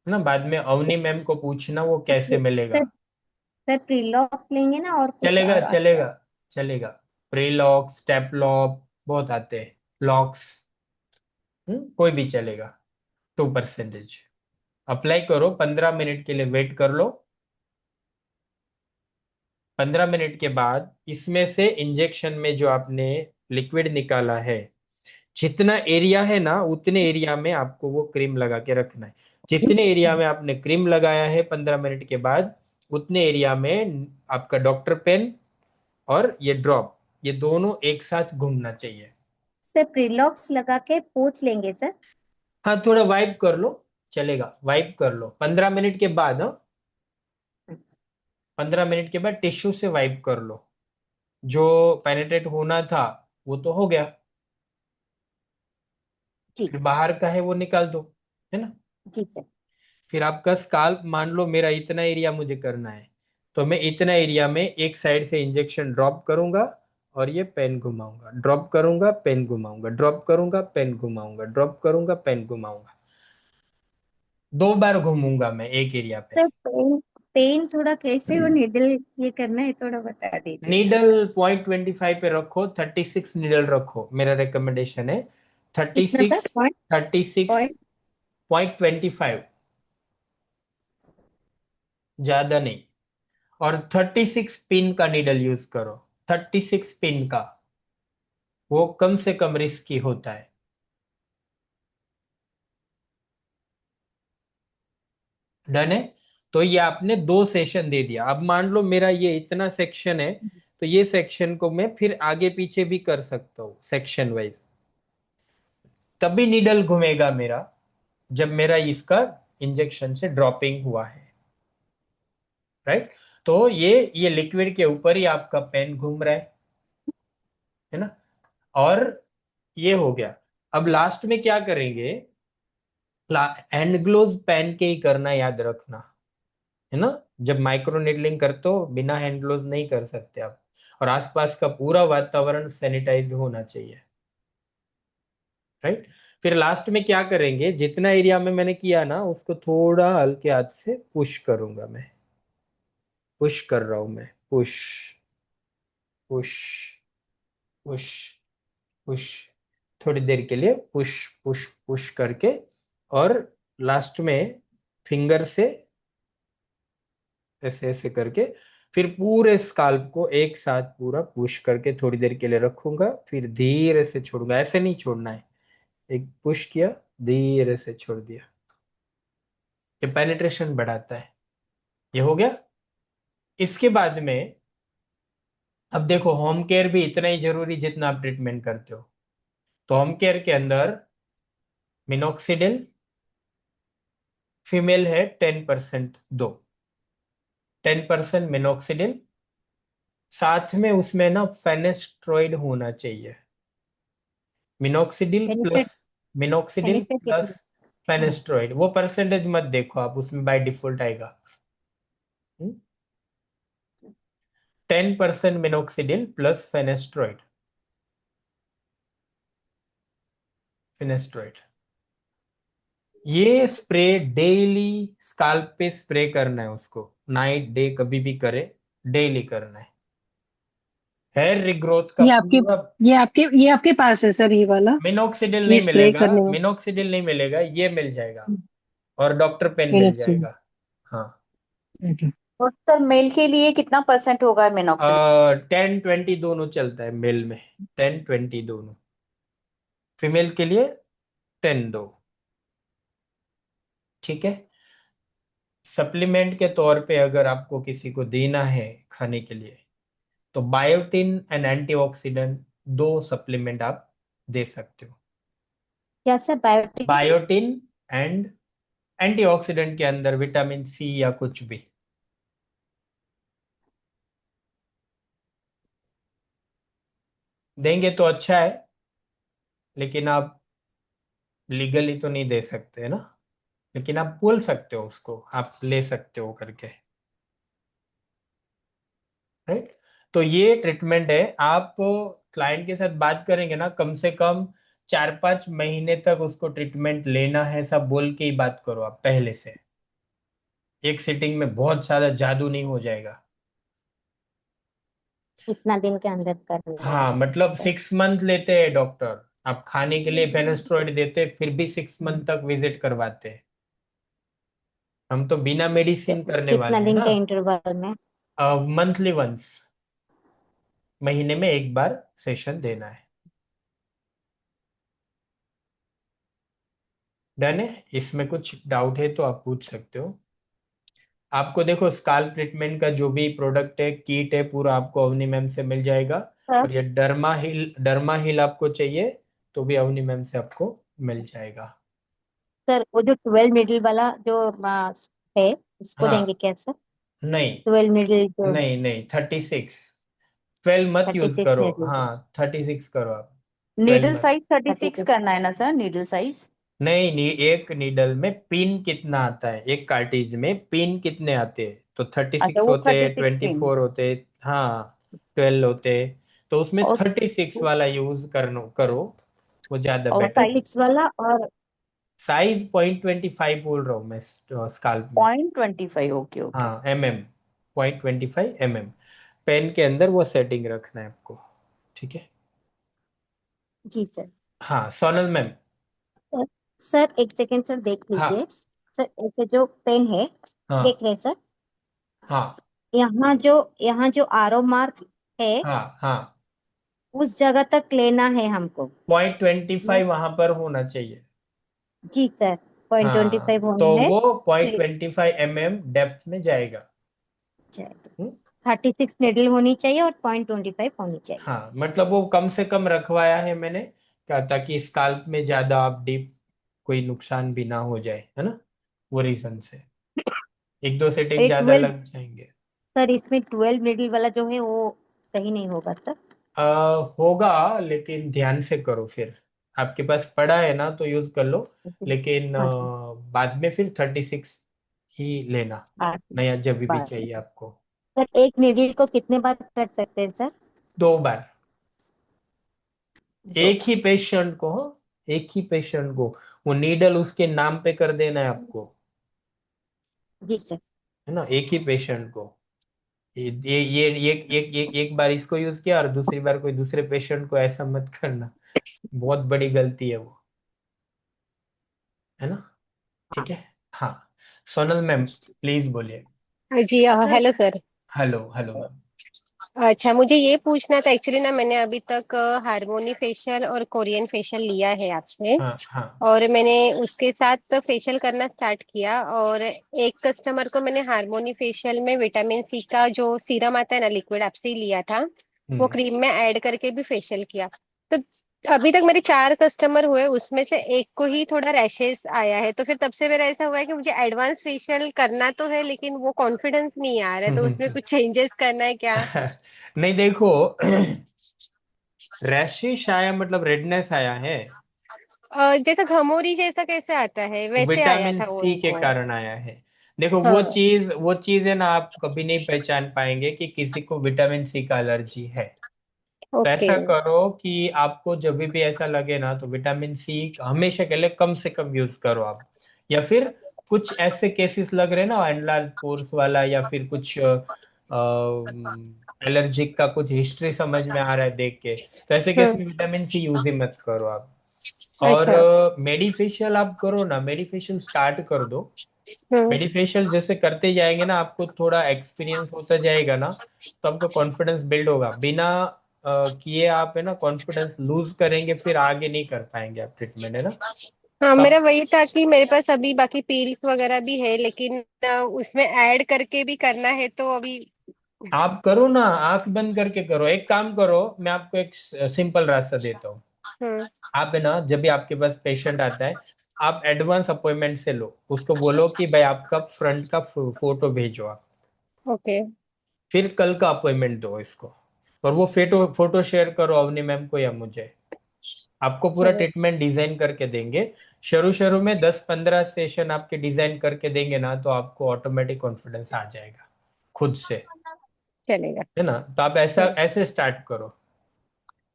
ना। बाद में अवनी मैम को पूछना वो कैसे मिलेगा। सर सर प्रीलॉक्स लेंगे ना और कुछ चलेगा और अच्छा? चलेगा चलेगा। प्रीलॉक्स, टेपलॉप, बहुत आते हैं। लॉक्स, कोई भी चलेगा। 2%। अप्लाई करो, 15 मिनट के लिए वेट कर लो। 15 मिनट के बाद इसमें से इंजेक्शन में जो आपने लिक्विड निकाला है, जितना एरिया है ना उतने एरिया में आपको वो क्रीम लगा के रखना है। जितने एरिया में आपने क्रीम लगाया है 15 मिनट के बाद, उतने एरिया में आपका डॉक्टर पेन और ये ड्रॉप, ये दोनों एक साथ घूमना चाहिए। सर प्रीलॉक्स लगा के पोंछ लेंगे सर? हाँ, थोड़ा वाइप कर लो, चलेगा, वाइप कर लो 15 मिनट के बाद। हाँ, 15 मिनट के बाद टिश्यू से वाइप कर लो। जो पेनिट्रेट होना था वो तो हो गया, जी फिर बाहर का है वो निकाल दो, है ना। जी सर। फिर आपका स्काल्प, मान लो मेरा इतना एरिया मुझे करना है, तो मैं इतना एरिया में एक साइड से इंजेक्शन ड्रॉप करूंगा और ये पेन घुमाऊंगा, ड्रॉप करूंगा पेन घुमाऊंगा, ड्रॉप करूंगा पेन घुमाऊंगा, ड्रॉप करूंगा पेन घुमाऊंगा। 2 बार घूमूंगा मैं एक एरिया पे। सर पेन पेन थोड़ा कैसे वो निडल ये करना है थोड़ा बता दीजिए। नीडल 0.25 पे रखो, 36 नीडल रखो, मेरा रिकमेंडेशन है। थर्टी कितना सर? सिक्स पॉइंट 36.25, ज्यादा नहीं। और 36 पिन का नीडल यूज करो, 36 पिन का, वो कम से कम रिस्की होता है। डन है। तो ये आपने 2 सेशन दे दिया। अब मान लो मेरा ये इतना सेक्शन है, तो ये सेक्शन को मैं फिर आगे पीछे भी कर सकता हूँ सेक्शन वाइज। तभी नीडल घूमेगा मेरा, जब मेरा इसका इंजेक्शन से ड्रॉपिंग हुआ है, राइट। तो ये लिक्विड के ऊपर ही आपका पेन घूम रहा है ना। और ये हो गया। अब लास्ट में क्या करेंगे, हैंड ग्लोव्स पहन के ही करना, याद रखना, है ना। जब माइक्रो नीडलिंग करते हो बिना हैंड ग्लोव्स नहीं कर सकते आप। और आसपास का पूरा वातावरण सैनिटाइज्ड होना चाहिए, राइट। फिर लास्ट में क्या करेंगे, जितना एरिया में मैंने किया ना उसको थोड़ा हल्के हाथ से पुश करूंगा मैं। पुश कर रहा हूं मैं, पुश पुश पुश पुश, थोड़ी देर के लिए पुश पुश पुश करके, और लास्ट में फिंगर से ऐसे ऐसे करके, फिर पूरे स्काल्प को एक साथ पूरा पुश करके थोड़ी देर के लिए रखूंगा, फिर धीरे से छोड़ूंगा। ऐसे नहीं छोड़ना है, एक पुश किया, धीरे से छोड़ दिया। ये पेनिट्रेशन बढ़ाता है। ये हो गया। इसके बाद में अब देखो, होम केयर भी इतना ही जरूरी जितना आप ट्रीटमेंट करते हो। तो होम केयर के अंदर मिनोक्सिडिल, फीमेल है 10% दो, 10% मिनोक्सिडिल। साथ में उसमें ना फेनेस्ट्रॉइड होना चाहिए। Minoxidil plus, benefit minoxidil benefit plus कितना? हाँ। फेनेस्ट्रॉइड, वो परसेंटेज मत देखो आप, उसमें बाय डिफॉल्ट आएगा। 10% मिनोक्सिडिल प्लस फेनेस्ट्रॉइड, फेनेस्ट्रॉइड। ये स्प्रे डेली स्काल्प पे स्प्रे करना है उसको, नाइट डे कभी भी करे, डेली करना है। हेयर रिग्रोथ का ये आपके पूरा। ये आपके पास है सर, ये वाला? मिनोक्सिडिल ये नहीं स्प्रे मिलेगा, करने मिनोक्सिडिल नहीं मिलेगा, ये मिल जाएगा, और डॉक्टर पेन मिल वाला? जाएगा। हाँ। ओके। और सर मेल के लिए कितना परसेंट होगा मिनॉक्सिडिल? 10-20 दोनों चलता है मेल में, 10-20 दोनों। फीमेल के लिए 10 दो, ठीक है। सप्लीमेंट के तौर पे अगर आपको किसी को देना है खाने के लिए, तो बायोटिन एंड एंटीऑक्सीडेंट, 2 सप्लीमेंट आप दे सकते हो। क्या sir biotic? Biotin and antioxidant के अंदर विटामिन सी या कुछ भी देंगे तो अच्छा है, लेकिन आप लीगली तो नहीं दे सकते, है ना। लेकिन आप बोल सकते हो उसको, आप ले सकते हो करके, राइट। तो ये ट्रीटमेंट है। आप क्लाइंट के साथ बात करेंगे ना, कम से कम 4-5 महीने तक उसको ट्रीटमेंट लेना है, सब बोल के ही बात करो आप पहले से। एक सिटिंग में बहुत सारा जादू नहीं हो जाएगा। इतना दिन के अंदर करना हाँ, है मतलब सर। 6 मंथ लेते हैं डॉक्टर। आप खाने के लिए फेनेस्ट्रॉइड देते फिर भी 6 मंथ तक विजिट करवाते हैं। हम तो बिना मेडिसिन करने कितना वाले हैं दिन ना। के इंटरवल में? मंथली वंस, महीने में एक बार सेशन देना है। डन है। इसमें कुछ डाउट है तो आप पूछ सकते हो। आपको देखो स्काल्प ट्रीटमेंट का जो भी प्रोडक्ट है, किट है, पूरा आपको अवनी मैम से मिल जाएगा। सर और ये डर्मा हिल आपको चाहिए तो भी अवनी मैम से आपको मिल जाएगा। सर वो जो 12 मिडिल वाला जो है उसको देंगे हाँ, क्या सर? नहीं 12 मिडिल जो नहीं नहीं, 36। 12 मत यूज 36 करो, मिडिल हाँ 36 करो आप। 12 नीडल मत। साइज 36 36। करना है ना सर, नीडल साइज? नहीं नहीं, एक नीडल में पिन कितना आता है, एक कार्टिज में पिन कितने आते हैं, तो थर्टी अच्छा, सिक्स वो होते हैं, 36 ट्वेंटी पिन। फोर होते हैं, हाँ 12 होते हैं। तो उसमें और 36 वाला यूज करो, वो ज्यादा और बेटर। साइज 36 वाला और साइज 0.25 बोल रहा हूँ मैं स्काल्प में। 0.25। Okay okay. हाँ mm, 0.25 mm। पेन के अंदर वो सेटिंग रखना है आपको। ठीक है। जी सर। हाँ सोनल मैम। सर सर, एक सेकेंड सर, देख लीजिए। हाँ सर ऐसे जो पेन है, हाँ देख रहे हैं सर? हाँ यहाँ जो आरो मार्क है, हाँ हाँ। उस जगह तक लेना है हमको। 0.25 यस। वहां पर होना चाहिए। जी सर, 0.25 हाँ, तो होना है। वो पॉइंट फिर 25 mm डेप्थ में जाएगा। हम्म? 36 निडल होनी चाहिए और 0.25 होनी चाहिए। हाँ, मतलब वो कम से कम रखवाया है मैंने, क्या, ताकि स्काल्प में ज्यादा आप डीप कोई नुकसान भी ना हो जाए, है ना, वो रीजन से एक दो सेटिंग ये ज्यादा 12 लग जाएंगे। सर, इसमें 12 मिडिल वाला जो है वो सही नहीं होगा सर? होगा, लेकिन ध्यान से करो फिर। आपके पास पड़ा है ना तो यूज कर लो, लेकिन हाँ सर। बाद में फिर 36 ही लेना, हाँ, नया जब भी बात। चाहिए आपको। सर एक निडल को कितने बार कर सकते हैं सर? 2 बार। दो एक बार। ही पेशेंट को, हाँ, एक ही पेशेंट को। वो नीडल उसके नाम पे कर देना है आपको, जी सर। है ना, एक ही पेशेंट को। एक बार इसको यूज किया और दूसरी बार कोई दूसरे पेशेंट को, ऐसा मत करना, बहुत बड़ी गलती है वो, है ना। ठीक है। हाँ, सोनल मैम प्लीज बोलिए। जी sir hello sir. Hello hello ma'am. अच्छा, मुझे ये पूछना था एक्चुअली ना, मैंने अभी तक हार्मोनी फेशियल और कोरियन फेशियल लिया है आपसे। हाँ हाँ और मैंने उसके साथ फेशियल करना स्टार्ट किया, और एक कस्टमर को मैंने हार्मोनी फेशियल में विटामिन सी का जो सीरम आता है ना, लिक्विड, आपसे ही लिया था। वो हम्म क्रीम में ऐड करके भी फेशियल किया। तो अभी तक मेरे 4 कस्टमर हुए, उसमें से एक को ही थोड़ा रैशेस आया है। तो फिर तब से मेरा ऐसा हुआ है कि मुझे एडवांस फेशियल करना तो है, लेकिन वो कॉन्फिडेंस नहीं आ रहा है। तो उसमें कुछ चेंजेस करना है क्या? नहीं देखो, रैशिश आया मतलब रेडनेस आया है, जैसा घमोरी जैसा कैसे आता है, वैसे आया विटामिन था वो सी के उनको। कारण आया है। देखो हाँ। वो चीज है ना, आप कभी नहीं पहचान पाएंगे कि किसी को विटामिन सी का एलर्जी है। तो ओके। ऐसा करो कि आपको जब भी ऐसा लगे ना, तो विटामिन सी हमेशा के लिए कम से कम यूज करो आप। या फिर कुछ ऐसे केसेस लग रहे हैं ना, एनलार्ज पोर्स वाला, या फिर कुछ एलर्जिक का कुछ हिस्ट्री समझ में आ रहा है देख के, तो ऐसे केस हम्म। में विटामिन सी यूज ही मत करो आप। और अच्छा। मेडिफेशियल आप करो ना, मेडिफेशियल स्टार्ट कर दो। हम्म। मेडिफेशियल जैसे करते जाएंगे ना, आपको थोड़ा एक्सपीरियंस होता जाएगा ना, तो आपका कॉन्फिडेंस बिल्ड होगा। बिना किए आप, है ना, कॉन्फिडेंस लूज करेंगे, फिर आगे नहीं कर पाएंगे आप ट्रीटमेंट, है ना। हाँ, मेरा तब वही था कि मेरे पास अभी बाकी पील्स वगैरह भी है, लेकिन उसमें ऐड करके भी करना है तो अभी। आप करो ना, आंख बंद करके करो। एक काम करो, मैं आपको एक सिंपल रास्ता देता हूँ। हम्म। आप, है ना, जब भी आपके पास पेशेंट आता है, आप एडवांस अपॉइंटमेंट से लो, उसको बोलो कि भाई आपका फ्रंट का फोटो भेजो आप। ओके। फिर कल का अपॉइंटमेंट दो इसको, और वो फोटो फोटो शेयर करो अवनी मैम को या मुझे। आपको पूरा चलो। ट्रीटमेंट डिजाइन करके देंगे। शुरू शुरू में 10-15 सेशन आपके डिजाइन करके देंगे ना, तो आपको ऑटोमेटिक कॉन्फिडेंस आ जाएगा खुद से, चलेगा। है ना। तो आप ऐसा हम्म। ऐसे स्टार्ट करो।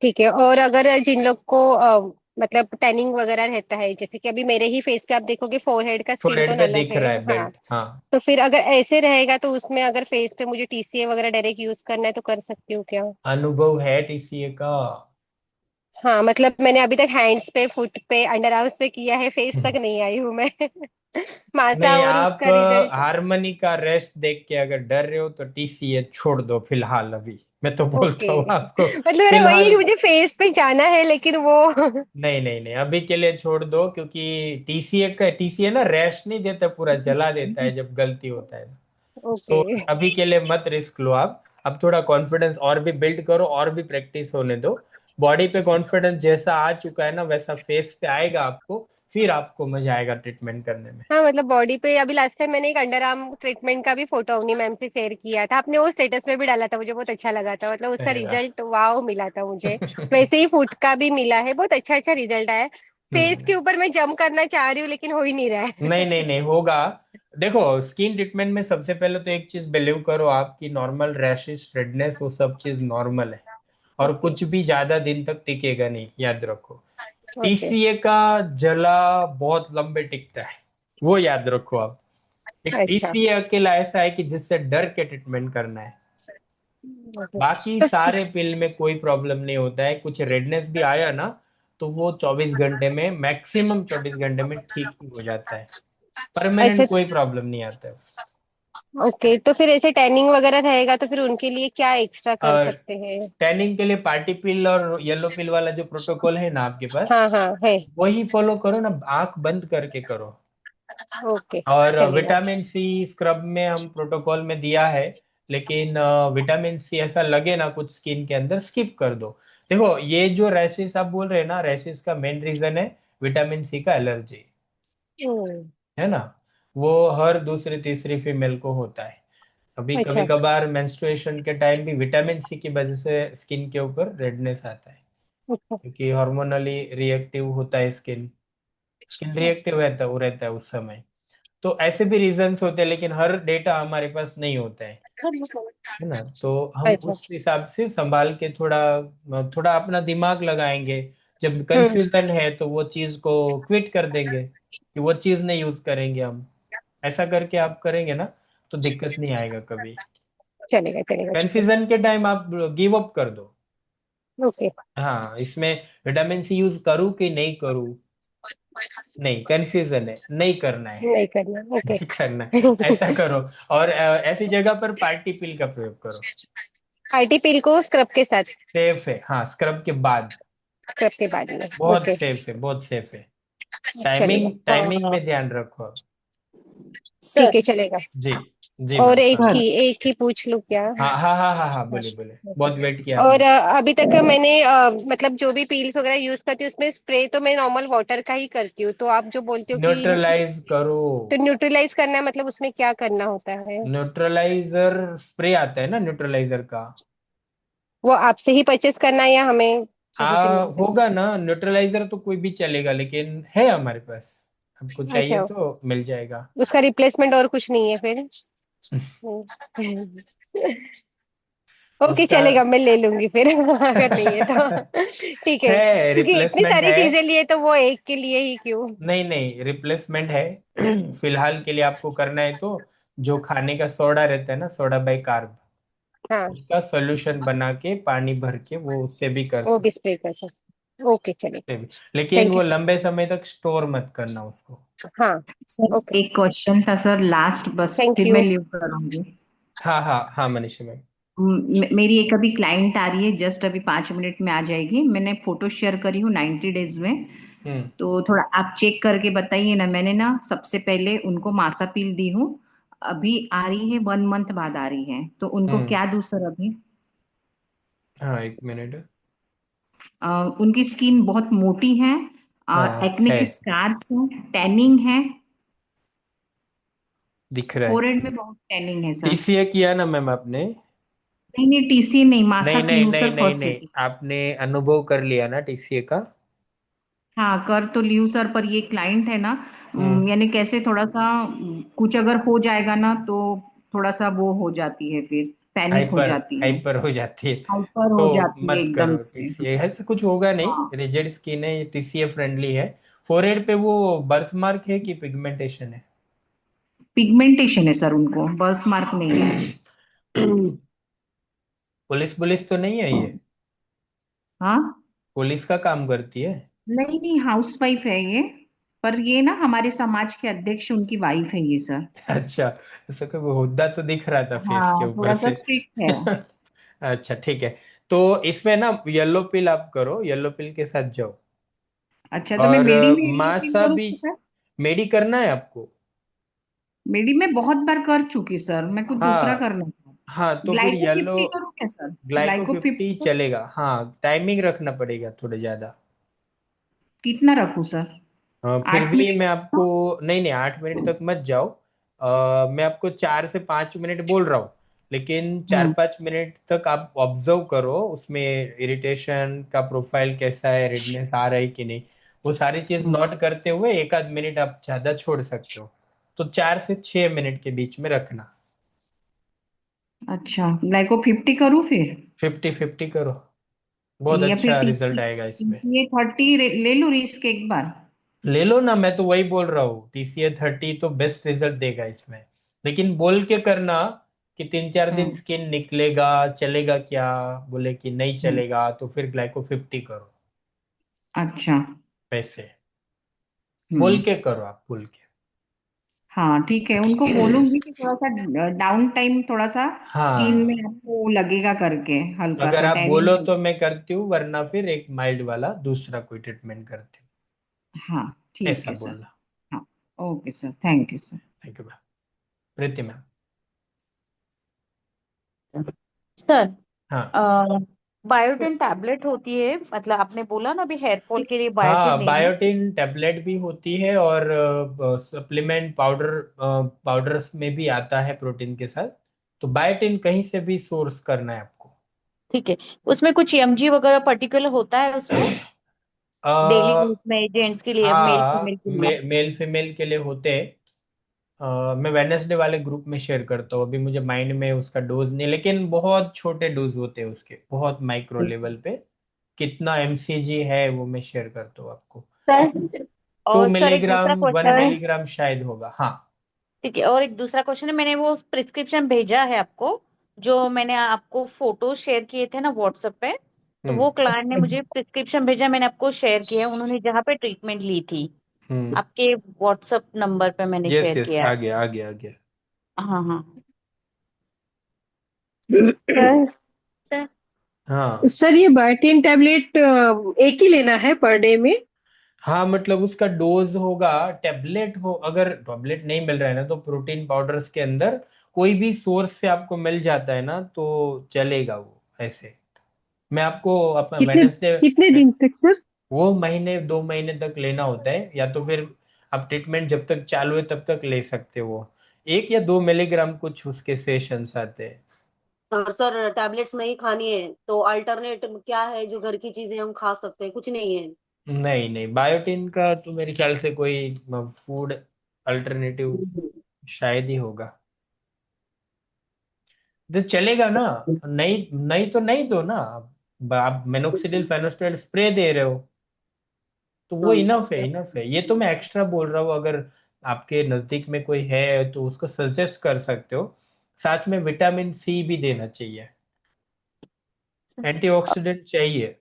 ठीक है। और अगर जिन लोग को मतलब टैनिंग वगैरह रहता है, जैसे कि अभी मेरे ही फेस पे आप देखोगे फोरहेड का स्किन फोrehead टोन पे अलग दिख है। रहा है हाँ। बेल्ट, हाँ। तो फिर अगर ऐसे रहेगा तो उसमें अगर फेस पे मुझे टीसीए वगैरह डायरेक्ट यूज करना है तो कर सकती हूँ क्या? अनुभव है टीसीए का। हाँ, मतलब मैंने अभी तक हैंड्स पे, फुट पे, अंडर आर्म्स पे किया है, फेस तक नहीं आई हूँ मैं। मासा नहीं, और आप उसका रिजल्ट। हारमोनी का रेस्ट देख के अगर डर रहे हो तो टीसीए छोड़ दो फिलहाल, अभी मैं तो बोलता ओके। हूँ आपको। मतलब मेरा वही है फिलहाल कि मुझे फेस पे जाना है, लेकिन वो नहीं नहीं नहीं, अभी के लिए छोड़ दो, क्योंकि टीसीए ना रैश नहीं देता, पूरा जला देता है जब गलती होता है। ओके। तो अभी के लिए मत रिस्क लो आप। अब थोड़ा कॉन्फिडेंस और भी बिल्ड करो, और भी प्रैक्टिस होने दो। बॉडी पे कॉन्फिडेंस जैसा आ चुका है ना, वैसा फेस पे आएगा आपको, फिर आपको मजा आएगा ट्रीटमेंट करने में। हाँ मतलब बॉडी पे अभी लास्ट टाइम मैंने एक अंडर आर्म ट्रीटमेंट का भी फोटो अवनी मैम से शेयर किया था, आपने वो स्टेटस में भी डाला था, मुझे बहुत अच्छा लगा था, मतलब उसका अरे वाह। रिजल्ट वाव मिला था मुझे। वैसे ही फुट का भी मिला है, बहुत अच्छा अच्छा रिजल्ट आया है। फेस हम्म। के ऊपर मैं जंप करना चाह रही हूँ लेकिन हो ही नहीं रहा नहीं है। नहीं नहीं, होगा। देखो, स्किन ट्रीटमेंट में सबसे पहले तो एक चीज बिलीव करो, आपकी नॉर्मल रैशेस, रेडनेस, वो सब चीज नॉर्मल है। और ओके। कुछ भी ज्यादा दिन तक टिकेगा नहीं, याद रखो। ओके। टीसीए का जला बहुत लंबे टिकता है, वो याद रखो आप। एक अच्छा। टीसीए अकेला ऐसा है कि जिससे डर के ट्रीटमेंट करना है। ओके। बाकी तो सारे पिल में कोई प्रॉब्लम नहीं होता है। कुछ रेडनेस भी आया ना, तो वो 24 घंटे में, मैक्सिमम 24 घंटे में ठीक ही हो जाता है। अच्छा। परमानेंट कोई प्रॉब्लम नहीं आता है। ओके, तो फिर ऐसे टैनिंग वगैरह रहेगा तो फिर उनके लिए क्या एक्स्ट्रा कर और सकते हैं? टैनिंग के लिए पार्टी पिल और येलो पिल वाला जो प्रोटोकॉल है ना आपके पास, हाँ हाँ है। वही फॉलो करो ना, आंख बंद करके करो। ओके। और चलेगा। विटामिन सी स्क्रब में हम प्रोटोकॉल में दिया है, लेकिन विटामिन सी ऐसा लगे ना कुछ स्किन के अंदर, स्किप कर दो। देखो, ये जो रैशेस आप बोल रहे हैं ना, रैशेस का मेन रीजन है विटामिन सी का एलर्जी, हम्म। है ना। वो हर दूसरी तीसरी फीमेल को होता है। अभी कभी अच्छा। कभार मेंस्ट्रुएशन के टाइम भी विटामिन सी की वजह से स्किन के ऊपर रेडनेस आता है, अच्छा। क्योंकि हार्मोनली रिएक्टिव होता है स्किन। स्किन रिएक्टिव रहता है, वो रहता है उस समय। तो ऐसे भी रीजंस होते हैं, लेकिन हर डेटा हमारे पास नहीं होता है ना। तो हम अच्छा। उस हिसाब से संभाल के थोड़ा थोड़ा अपना दिमाग लगाएंगे। जब हम्म। कंफ्यूजन है तो वो चीज को क्विट कर देंगे, कि वो चीज नहीं यूज करेंगे हम। ऐसा करके आप करेंगे ना, तो दिक्कत नहीं आएगा कभी। चलेगा चलेगा चलेगा। कंफ्यूजन के टाइम आप गिव अप कर दो। ओके। हाँ, इसमें विटामिन सी यूज करूँ कि नहीं करूँ, नहीं, कंफ्यूजन है, नहीं करना है। नहीं करना। ओके। नहीं करना है, ऐसा करो। और ऐसी जगह पर पार्टी पिल का प्रयोग करो। पार्टी पिल को स्क्रब के साथ? सेफ है, हाँ, स्क्रब के बाद। स्क्रब के बाद में? बहुत ओके। सेफ है, बहुत सेफ है। चलेगा। टाइमिंग टाइमिंग में ध्यान रखो। ठीक सर। है चलेगा। जी। जी और मैम, एक सुन। ही एक ही पूछ लूँ क्या? हाँ हाँ हाँ हाँ हाँ, बोलिए बोलिए, बहुत वेट किया और आपने। अभी तक मैंने मतलब जो भी पील्स वगैरह यूज करती हूँ उसमें स्प्रे तो मैं नॉर्मल वाटर का ही करती हूँ, तो आप जो बोलते हो कि न्यूट्रलाइज करो। तो न्यूट्रलाइज करना है, मतलब उसमें क्या करना होता है? न्यूट्रलाइजर स्प्रे आता है ना, न्यूट्रलाइजर का। वो आपसे ही परचेस करना है या हमें कहीं से मिल सकता होगा ना न्यूट्रलाइजर, तो कोई भी चलेगा, लेकिन है हमारे पास। आपको है? चाहिए अच्छा। तो मिल जाएगा। उसका रिप्लेसमेंट और कुछ नहीं है फिर? ओके उसका चलेगा, मैं ले लूंगी फिर अगर नहीं है तो। ठीक है, है, क्योंकि इतनी रिप्लेसमेंट सारी है। चीजें लिए तो वो एक के लिए ही क्यों? नहीं नहीं, रिप्लेसमेंट है। फिलहाल के लिए आपको करना है तो, जो खाने का सोडा रहता है ना, सोडा बाई कार्ब, हाँ। उसका सोल्यूशन बना के पानी भर के वो उससे भी कर वो भी सकते स्प्रे कर सकते? ओके चलेगा। हैं। लेकिन थैंक वो यू। लंबे समय तक स्टोर मत करना उसको। हाँ। Sir okay. एक क्वेश्चन था सर, लास्ट, बस थैंक फिर मैं यू। लीव करूंगी। हाँ हाँ हाँ, मनीषा मैम। मेरी एक अभी क्लाइंट आ रही है, जस्ट अभी 5 मिनट में आ जाएगी। मैंने फोटो शेयर करी हूँ 90 डेज में, हम्म तो थोड़ा आप चेक करके बताइए ना। मैंने ना सबसे पहले उनको मासापील दी हूँ, अभी आ रही है 1 मंथ बाद आ रही है, तो उनको हम्म। क्या दूँ सर अभी? हाँ, एक मिनट। उनकी स्किन बहुत मोटी है, हाँ, एक्ने है, के स्कार्स हैं, टैनिंग है, दिख रहा है। फोrehead में बहुत टैनिंग है सर। टीसीए किया ना मैम आपने? नहीं नहीं, टीसी नहीं, मासा नहीं की नहीं हूँ नहीं सर, नहीं फर्स्ट नहीं, सिटिंग। आपने अनुभव कर लिया ना टीसीए का? हाँ कर तो लियो सर, पर ये क्लाइंट है ना, हम्म। यानी कैसे थोड़ा सा कुछ अगर हो जाएगा ना तो थोड़ा सा वो हो जाती है, फिर पैनिक हो हाइपर जाती है, हाइपर हो जाती है। हाइपर तो हो जाती है मत एकदम करो से। टीसीए, ऐसा कुछ होगा हाँ, नहीं, रिजिड स्किन है, ये टीसीए फ्रेंडली है। फोरहेड पे वो बर्थ मार्क है कि पिगमेंटेशन है? पिगमेंटेशन है सर, उनको बर्थ मार्क नहीं है। पुलिस पुलिस तो नहीं है ये? हाँ, पुलिस का काम करती है? नहीं नहीं, हाउस वाइफ है ये, पर ये ना हमारे समाज के अध्यक्ष उनकी वाइफ है ये सर। अच्छा, ऐसा कोई हुड्डा तो दिख रहा था फेस के हाँ ऊपर थोड़ा सा से। स्ट्रिक्ट है। अच्छा, ठीक है। तो इसमें ना येलो पिल आप करो, येलो पिल के साथ जाओ। अच्छा, तो मैं और मेडी में येलो पिल मासा करूँ भी, क्या सर? मेडी करना है आपको? मेडी में बहुत बार कर चुकी सर, मैं कुछ दूसरा हाँ करना था। हाँ, तो फिर ग्लाइको येलो 50 करूँ क्या सर? ग्लाइको ग्लाइको 50 50 चलेगा। हाँ, टाइमिंग रखना पड़ेगा थोड़ा ज्यादा। कितना रखूँ सर? फिर आठ भी मिनट मैं आपको, नहीं नहीं, 8 मिनट तक मत जाओ। मैं आपको 4 से 5 मिनट बोल रहा हूँ, लेकिन चार हम्म। पाँच मिनट तक आप ऑब्जर्व करो उसमें इरिटेशन का प्रोफाइल कैसा है, रेडनेस आ रहा है कि नहीं। वो सारी चीज हम्म। नोट करते हुए एक आध मिनट आप ज्यादा छोड़ सकते हो। तो 4 से 6 मिनट के बीच में रखना। अच्छा, ग्लाइको 50 करूँ फिर? 50-50 करो, बहुत या फिर अच्छा रिजल्ट टीसी आएगा इसमें। टीसीए 30 ले लूँ रिस्क एक बार? ले लो ना, मैं तो वही बोल रहा हूँ, TCA 30 तो बेस्ट रिजल्ट देगा इसमें। लेकिन बोल के करना कि 3-4 दिन हम्म। स्किन निकलेगा, चलेगा क्या। बोले कि नहीं हम्म। चलेगा तो फिर ग्लाइको 50 करो। अच्छा। वैसे बोल हम्म। के करो, आप बोल के। हाँ ठीक है, उनको बोलूंगी कि थोड़ा सा डाउन टाइम, थोड़ा सा स्किन में हाँ, आपको लगेगा करके, हल्का अगर सा आप बोलो टैनिंग। तो मैं करती हूँ, वरना फिर एक माइल्ड वाला दूसरा कोई ट्रीटमेंट करती हूँ। हाँ ठीक ऐसा है सर। बोलना। हाँ। Okay sir, thank you sir. Thank you ma'am. Preeti ma'am. Sir, हाँ बायोटिन टैबलेट होती है, मतलब आपने बोला ना अभी हेयर फॉल के लिए बायोटिन हाँ, लेना है। बायोटिन टैबलेट भी होती है, और सप्लीमेंट पाउडर्स में भी आता है प्रोटीन के साथ। तो बायोटिन कहीं से भी सोर्स करना है आपको। ठीक है, उसमें कुछ एमजी वगैरह पर्टिकुलर होता है उसमें? डेली यूज आ, में जेंट्स के लिए, मेल फीमेल हाँ, के लिए? मेल फीमेल के लिए होते हैं। मैं वेडनेसडे वाले ग्रुप में शेयर करता हूँ, अभी मुझे माइंड में उसका डोज नहीं, लेकिन बहुत छोटे डोज होते हैं उसके, बहुत माइक्रो लेवल पे। कितना MCG है वो मैं शेयर करता हूँ आपको। सर, टू और सर एक दूसरा मिलीग्राम वन क्वेश्चन है। मिलीग्राम शायद होगा, हाँ। ठीक है, और एक दूसरा क्वेश्चन है, मैंने वो प्रिस्क्रिप्शन भेजा है आपको, जो मैंने आपको फोटो शेयर किए थे ना व्हाट्सएप पे। तो वो क्लाइंट ने हम्म मुझे प्रिस्क्रिप्शन भेजा, मैंने आपको शेयर किया, उन्होंने जहाँ पे ट्रीटमेंट ली थी। हम्म। आपके व्हाट्सएप नंबर पे मैंने यस शेयर यस, किया है। आ गया आ गया आ गया। हाँ हाँ। सर सर हाँ सर ये बायोटिन टैबलेट एक ही लेना है पर डे में? हाँ, मतलब उसका डोज होगा। टेबलेट हो, अगर टेबलेट नहीं मिल रहा है ना, तो प्रोटीन पाउडर्स के अंदर कोई भी सोर्स से आपको मिल जाता है ना, तो चलेगा वो ऐसे। मैं आपको अपना कितने वेनसडे, कितने दिन तक सर? वो महीने 2 महीने तक लेना होता है, या तो फिर आप ट्रीटमेंट जब तक चालू है तब तक ले सकते हो। 1 या 2 मिलीग्राम कुछ उसके सेशंस आते हैं। और सर टैबलेट्स नहीं खानी है तो अल्टरनेट क्या है जो घर की चीजें हम खा सकते हैं? कुछ नहीं है? नहीं नहीं, बायोटिन का तो मेरे ख्याल से कोई फूड अल्टरनेटिव शायद ही होगा। तो चलेगा ना। नहीं नहीं तो नहीं दो ना। आप मेनोक्सिडिल फेनोस्टेराइड स्प्रे दे रहे हो, तो वो हाँ। इनफ है, इनफ है। ये तो मैं एक्स्ट्रा बोल रहा हूँ, अगर आपके नजदीक में कोई है तो उसको सजेस्ट कर सकते हो। साथ में विटामिन C भी देना चाहिए, एंटीऑक्सीडेंट चाहिए।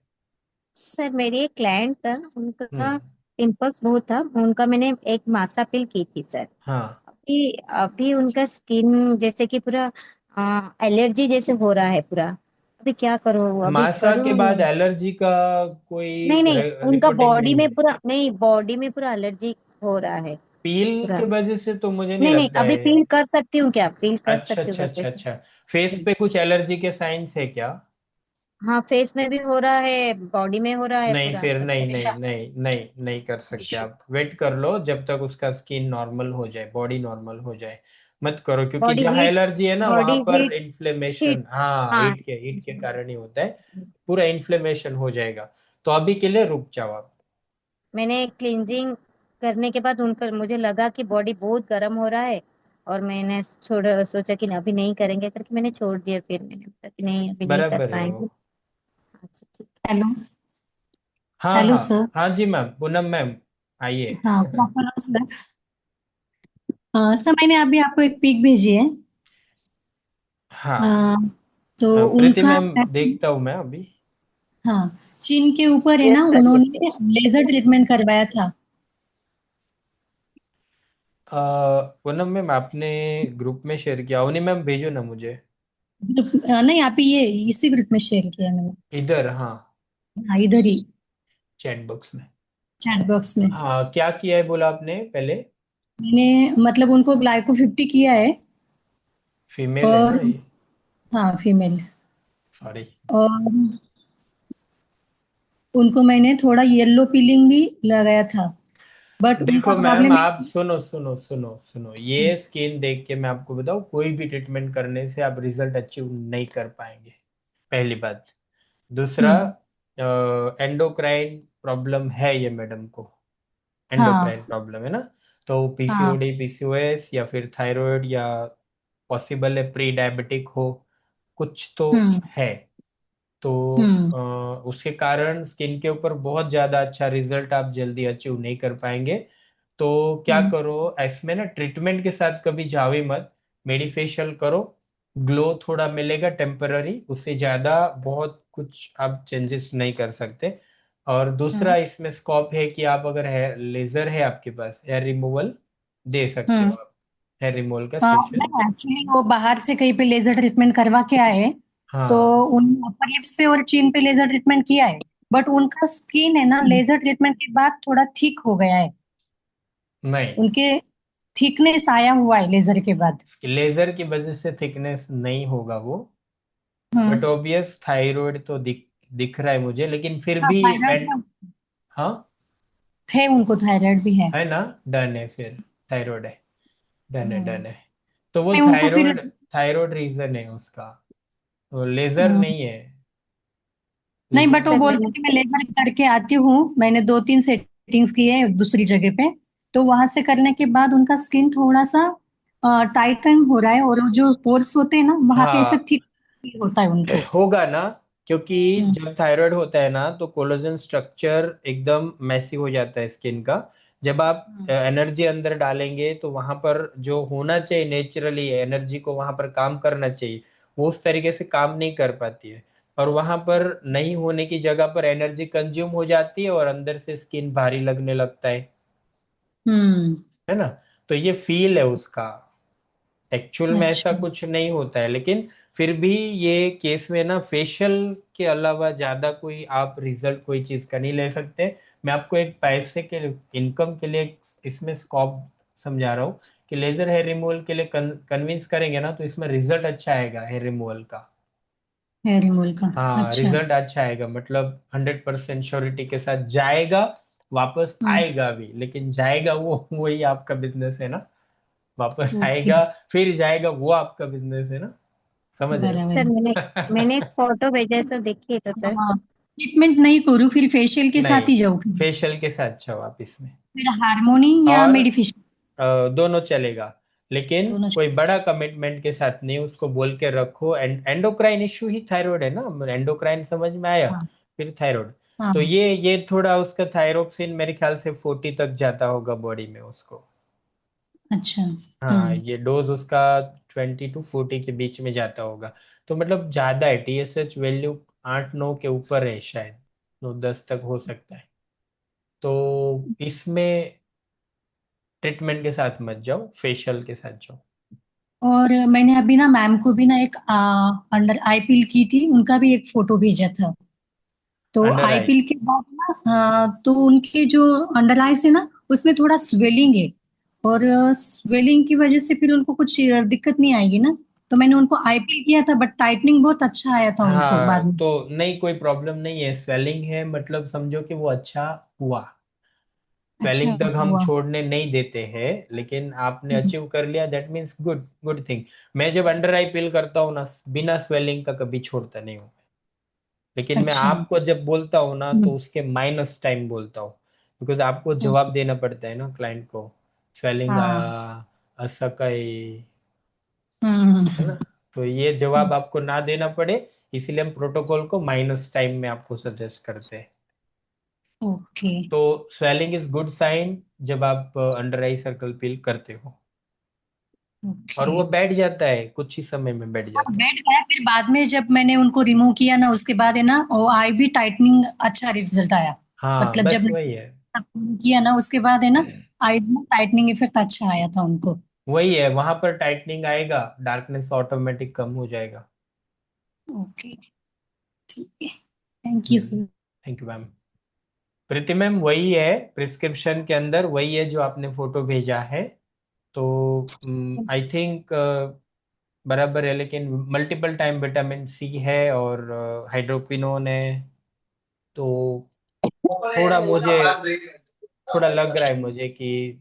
सर मेरी एक क्लाइंट था, उनका हम्म। पिंपल्स बहुत था, उनका मैंने एक मासा पिल की थी सर। हाँ, अभी अभी उनका स्किन जैसे कि पूरा एलर्जी जैसे हो रहा है पूरा। अभी क्या करूँ, अभी मासा के बाद करूँ? एलर्जी का कोई नहीं नहीं, उनका रिपोर्टिंग बॉडी नहीं में है। पूरा, नहीं बॉडी में पूरा एलर्जी हो रहा है पील के पूरा। वजह से तो मुझे नहीं नहीं नहीं, लगता अभी है। पील कर सकती हूँ क्या, पील कर अच्छा सकती हूँ अच्छा घर पे अच्छा से? अच्छा। फेस पे कुछ एलर्जी के साइंस है क्या? हाँ, फेस में भी हो रहा है, बॉडी में हो रहा है नहीं, पूरा। फिर नहीं नहीं नहीं नहीं नहीं कर सकते आप। वेट कर लो जब तक उसका स्किन नॉर्मल हो जाए, बॉडी नॉर्मल हो जाए। मत करो, क्योंकि बॉडी जहाँ हीट, एलर्जी है ना बॉडी वहां पर हीट, हीट। इन्फ्लेमेशन, हाँ, हाँ, हीट के कारण ही होता है। पूरा इन्फ्लेमेशन हो जाएगा। तो अभी के लिए रुक जाओ आप। मैंने क्लींजिंग करने के बाद उनका मुझे लगा कि बॉडी बहुत गर्म हो रहा है, और मैंने छोड़ सोचा कि अभी नहीं करेंगे करके मैंने छोड़ दिया, फिर मैंने बोला कि नहीं अभी नहीं कर बराबर है वो। पाएंगे। अच्छा ठीक। हेलो। हाँ हेलो हाँ। सर। हाँ जी मैम, पूनम मैम, आइए। हाँ, प्रॉपर सर। सर, मैंने अभी आपको एक पिक भेजी है। अ, हाँ, तो प्रीति उनका मैम, एक्चुअली, देखता हूँ मैं अभी। हाँ, चिन के ऊपर है यस ना, सर, यस। उन्होंने लेजर ट्रीटमेंट करवाया था। पूनम मैम, आपने ग्रुप में शेयर किया, उन्हीं मैम भेजो ना मुझे। नहीं, आप ये इसी ग्रुप में शेयर किया है मैंने। इधर, हाँ, हाँ, इधर ही, चैट बॉक्स में। चैट बॉक्स में। हाँ, क्या किया है बोला आपने पहले? मैंने मतलब उनको ग्लाइको 50 किया है। फीमेल है ना और ये? हाँ, फीमेल। सॉरी। और उनको मैंने थोड़ा येलो पीलिंग भी लगाया था, बट उनका देखो मैम, प्रॉब्लम आप है। सुनो सुनो सुनो सुनो, ये स्किन देख के मैं आपको बताऊं, कोई भी ट्रीटमेंट करने से आप रिजल्ट अचीव नहीं कर पाएंगे, पहली बात। दूसरा, हम्म। एंडोक्राइन प्रॉब्लम है ये मैडम को, एंडोक्राइन हाँ प्रॉब्लम है ना। तो हाँ। पीसीओडी, पीसीओएस या फिर थायराइड, या पॉसिबल है प्री डायबिटिक हो, कुछ तो हम्म है। तो हम्म उसके कारण स्किन के ऊपर बहुत ज्यादा अच्छा रिजल्ट आप जल्दी अचीव नहीं कर पाएंगे। तो क्या हम्म करो, इसमें ना ट्रीटमेंट के साथ कभी जाओ ही मत, मेडिफेशियल करो। ग्लो थोड़ा मिलेगा टेम्पररी, उससे ज्यादा बहुत कुछ आप चेंजेस नहीं कर सकते। और दूसरा, हम्म इसमें स्कोप है कि आप अगर हेयर लेजर है आपके पास, हेयर रिमूवल दे सकते हो हम्म। आप, हेयर रिमूवल का हाँ, सेशन। मैं एक्चुअली वो बाहर से कहीं पे लेजर ट्रीटमेंट करवा के आए, तो हाँ। उन अपर लिप्स पे और चिन पे लेजर ट्रीटमेंट किया है। बट उनका स्किन है ना, लेजर ट्रीटमेंट के बाद थोड़ा थिक हो गया है। नहीं, उनके थिकनेस आया हुआ है लेजर के बाद। लेजर की वजह से थिकनेस नहीं होगा वो, हम्म। बट ऑब्वियस थायराइड तो दिख दिख रहा है मुझे, लेकिन फिर हाँ, भी थायराइड हाँ, है, उनको थायराइड भी है। है ना, डन है फिर, थायराइड है, डन है हम्म। डन है। तो वो मैं उनको फिर थायराइड, थायराइड रीजन है उसका, वो लेजर हम्म, नहीं है। नहीं, लेजर बट वो सर बोलते मैंने हैं कि मैं लेजर करके आती हूँ, मैंने 2-3 सेटिंग्स किए हैं दूसरी जगह पे, तो वहां से करने के बाद उनका स्किन थोड़ा सा टाइटन हो रहा है, और वो जो पोर्स होते हैं ना, वहां पे ऐसे हाँ, थिक होता है उनको। होगा ना, क्योंकि हम्म जब थायराइड होता है ना तो कोलेजन स्ट्रक्चर एकदम मैसी हो जाता है स्किन का। जब आप हम्म एनर्जी अंदर डालेंगे तो वहां पर जो होना चाहिए नेचुरली एनर्जी को वहां पर काम करना चाहिए, वो उस तरीके से काम नहीं कर पाती है। और वहां पर नहीं होने की जगह पर एनर्जी कंज्यूम हो जाती है और अंदर से स्किन भारी लगने लगता हम्म। है ना। तो ये फील है उसका, एक्चुअल में ऐसा अच्छा। कुछ नहीं होता है, लेकिन फिर भी ये केस में ना फेशियल के अलावा ज्यादा कोई आप रिजल्ट कोई चीज का नहीं ले सकते। मैं आपको एक पैसे के इनकम के लिए इसमें स्कोप समझा रहा हूँ कि लेजर हेयर रिमूवल के लिए कन्विंस करेंगे ना तो इसमें रिजल्ट अच्छा आएगा हेयर रिमूवल का। हेयर रिमूवल का। हाँ, अच्छा। रिजल्ट अच्छा आएगा, मतलब 100% श्योरिटी के साथ जाएगा, वापस हम्म। आएगा भी, लेकिन जाएगा वो वही आपका बिजनेस है ना, वापस ओके। आएगा फिर जाएगा वो आपका बिजनेस है ना, समझ रहे बराबर सर है। मैंने मैंने एक फोटो भेजा है, सर देखिए तो सर। हाँ, ट्रीटमेंट नहीं करूँ, फिर फेशियल के नहीं, साथ ही जाऊँ, फेशियल के साथ जाओ आप इसमें, फिर हार्मोनी या और मेडिफिशियल? दोनों चलेगा, लेकिन दोनों। कोई बड़ा कमिटमेंट के साथ नहीं, उसको बोल के रखो एंडोक्राइन इश्यू ही थायराइड है ना, एंडोक्राइन समझ में आया, हाँ फिर थायराइड। हाँ। तो ये थोड़ा उसका थायरोक्सिन मेरे ख्याल से 40 तक जाता होगा बॉडी में उसको। अच्छा। हाँ, ये डोज उसका 20 to 40 के बीच में जाता होगा। तो मतलब ज्यादा है, टीएसएच वैल्यू 8-9 के ऊपर है शायद, 9-10 तक हो सकता है। तो इसमें ट्रीटमेंट के साथ मत जाओ, फेशियल के साथ जाओ। और मैंने अभी ना मैम को भी ना एक अंडर आई पील की थी, उनका भी एक फोटो भेजा था। तो अंडर आई आई, पील के बाद ना तो उनके जो अंडर आईज है ना, उसमें थोड़ा स्वेलिंग है, और स्वेलिंग की वजह से फिर उनको कुछ दिक्कत नहीं आएगी ना। तो मैंने उनको आई पील किया था, बट टाइटनिंग बहुत अच्छा आया था उनको हाँ बाद में। तो नहीं, कोई प्रॉब्लम नहीं है, स्वेलिंग है मतलब समझो कि वो अच्छा हुआ। अच्छा स्वेलिंग तक हम हुआ। छोड़ने नहीं देते हैं, लेकिन आपने हम्म, अचीव कर लिया, that means good, good thing. मैं जब अंडर आई पील करता हूँ ना, बिना स्वेलिंग का कभी छोड़ता नहीं हूँ, लेकिन मैं अच्छा। आपको जब बोलता हूँ ना हम्म, तो उसके माइनस टाइम बोलता हूँ, बिकॉज आपको हम्म, जवाब देना पड़ता है ना क्लाइंट को, स्वेलिंग हाँ। आया, असकई, हम्म है ना। तो ये जवाब आपको ना देना पड़े, इसीलिए हम प्रोटोकॉल को माइनस टाइम में आपको सजेस्ट करते हैं। ओके। तो स्वेलिंग इज गुड साइन जब आप अंडर आई सर्कल पील करते हो, और ओके। वो बैठ जाता है, कुछ ही समय में बैठ हाँ, जाता है। बैठ गया, फिर बाद में जब मैंने उनको रिमूव किया ना, उसके बाद है ना, वो आई भी टाइटनिंग अच्छा रिजल्ट आया। हाँ मतलब जब बस वही है, मैंने किया ना, उसके बाद है ना, आईज में टाइटनिंग इफेक्ट अच्छा आया था उनको। वही है, वहां पर टाइटनिंग आएगा, डार्कनेस ऑटोमेटिक कम हो जाएगा। ओके। ठीक है। Thank you sir. Thank you ma'am. Preeti ma'am, वही है प्रिस्क्रिप्शन के अंदर, वही है जो आपने फोटो भेजा है, तो आई थिंक बराबर है, लेकिन मल्टीपल टाइम विटामिन सी है और हाइड्रोक्विनोन है, तो थोड़ा मुझे थोड़ा लग रहा है मुझे कि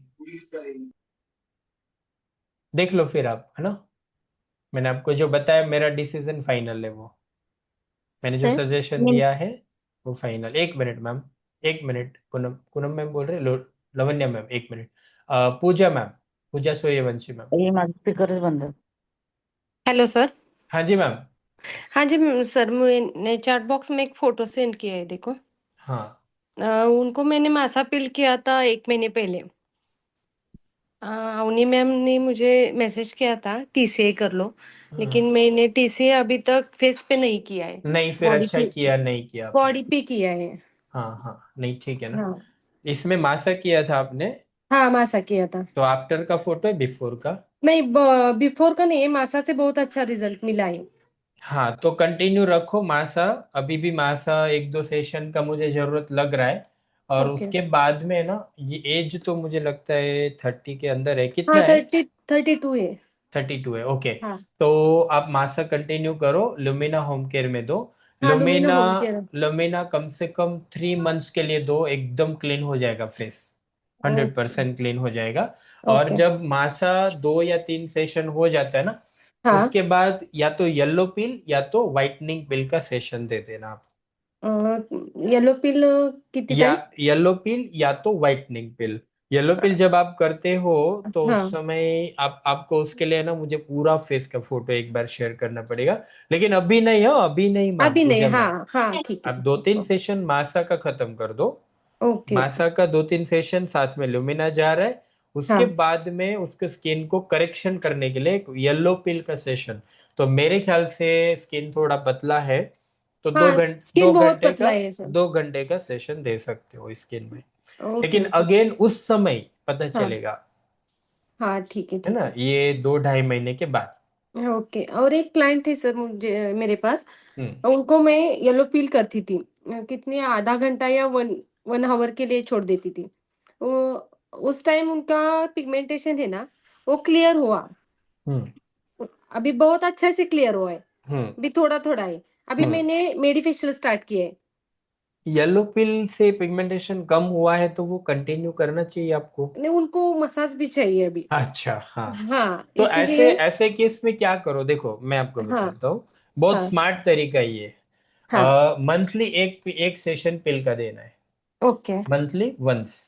देख लो फिर आप, है ना। मैंने आपको जो बताया मेरा डिसीजन फाइनल है, वो मैंने जो सर सजेशन मैं दिया है वो फाइनल। एक मिनट मैम, एक मिनट। पूनम पूनम मैम बोल रहे, लवन्या मैम, एक मिनट। पूजा मैम, पूजा सूर्यवंशी मैम। ये माझं स्पीकरच बंद आहे. Hello sir. हाँ जी मैम। हाँ जी सर, मैंने चैट बॉक्स में एक फोटो सेंड किया है, देखो। हाँ। उनको मैंने मासा पिल किया था 1 महीने पहले। उन्हीं मैम ने मुझे मैसेज किया था टीसीए कर लो, हाँ। लेकिन मैंने टीसीए अभी तक फेस पे नहीं किया है। नहीं, फिर बॉडी अच्छा पे, किया नहीं किया आपने। बॉडी पे किया है। हाँ हाँ, नहीं ठीक है ना। हाँ। इसमें मासा किया था आपने, हाँ, मासा किया था। तो आफ्टर का फोटो है बिफोर का? नहीं, बिफोर का नहीं है, मासा से बहुत अच्छा रिजल्ट मिला है। हाँ, तो कंटिन्यू रखो मासा। अभी भी मासा एक दो सेशन का मुझे जरूरत लग रहा है। और ओके। उसके बाद में ना, ये एज तो मुझे लगता है 30 के अंदर है, कितना हाँ, है? 32 है। 32 है, ओके। हाँ। तो आप मासा कंटिन्यू करो, लुमिना होम केयर में दो। हाँ, लुमिना लुमिना, होम केयर। लुमिना कम से कम 3 मंथ्स के लिए दो, एकदम क्लीन हो जाएगा face. Hundred okay. Percent clean हो जाएगा। और ओके। जब मासा 2 या 3 सेशन हो जाता है ना, हाँ। उसके बाद या तो येलो पिल या तो व्हाइटनिंग पिल का सेशन दे देना आप। येलो पिल कितनी या टाइम? येलो पिल या तो व्हाइटनिंग पिल। येलो पिल जब आप करते हो तो उस हाँ, समय आपको उसके लिए ना मुझे पूरा फेस का फोटो एक बार शेयर करना पड़ेगा। लेकिन अभी नहीं हो, अभी नहीं मैम, अभी नहीं। पूजा हाँ मैम। हाँ, ठीक आप है। 2-3 सेशन मासा का खत्म कर दो। ओके। मासा का 2-3 सेशन साथ में लुमिना जा रहा है। उसके हाँ बाद में उसके स्किन को करेक्शन करने के लिए एक येलो पिल का सेशन। तो मेरे ख्याल से स्किन थोड़ा पतला है, तो दो हाँ, घंटे स्किन दो बहुत घंटे पतला का है सर। 2 घंटे का सेशन दे सकते हो स्किन में। ओके लेकिन ओके। अगेन उस समय पता हाँ चलेगा, हाँ, ठीक है है ठीक ना, है। ये 2-2.5 महीने के बाद। ओके। और एक क्लाइंट थे सर मुझे, मेरे पास। हम्म। उनको मैं येलो पील करती थी, कितने, आधा घंटा या 1 1 आवर के लिए छोड़ देती थी। वो उस टाइम उनका पिगमेंटेशन है ना, वो क्लियर हुआ। हम्म। अभी बहुत अच्छे से क्लियर हुआ है। हम्म। अभी थोड़ा थोड़ा है। अभी हम्म। मैंने मेडिफेशियल स्टार्ट किया है। येलो पिल से पिगमेंटेशन कम हुआ है तो वो कंटिन्यू करना चाहिए आपको। नहीं, उनको मसाज भी चाहिए अभी। अच्छा, हाँ। हाँ, तो ऐसे इसीलिए। ऐसे केस में क्या करो, देखो मैं आपको हाँ बताता हूँ। बहुत हाँ स्मार्ट तरीका ये। हाँ। मंथली एक एक सेशन पिल का देना है, ओके। Monthly once.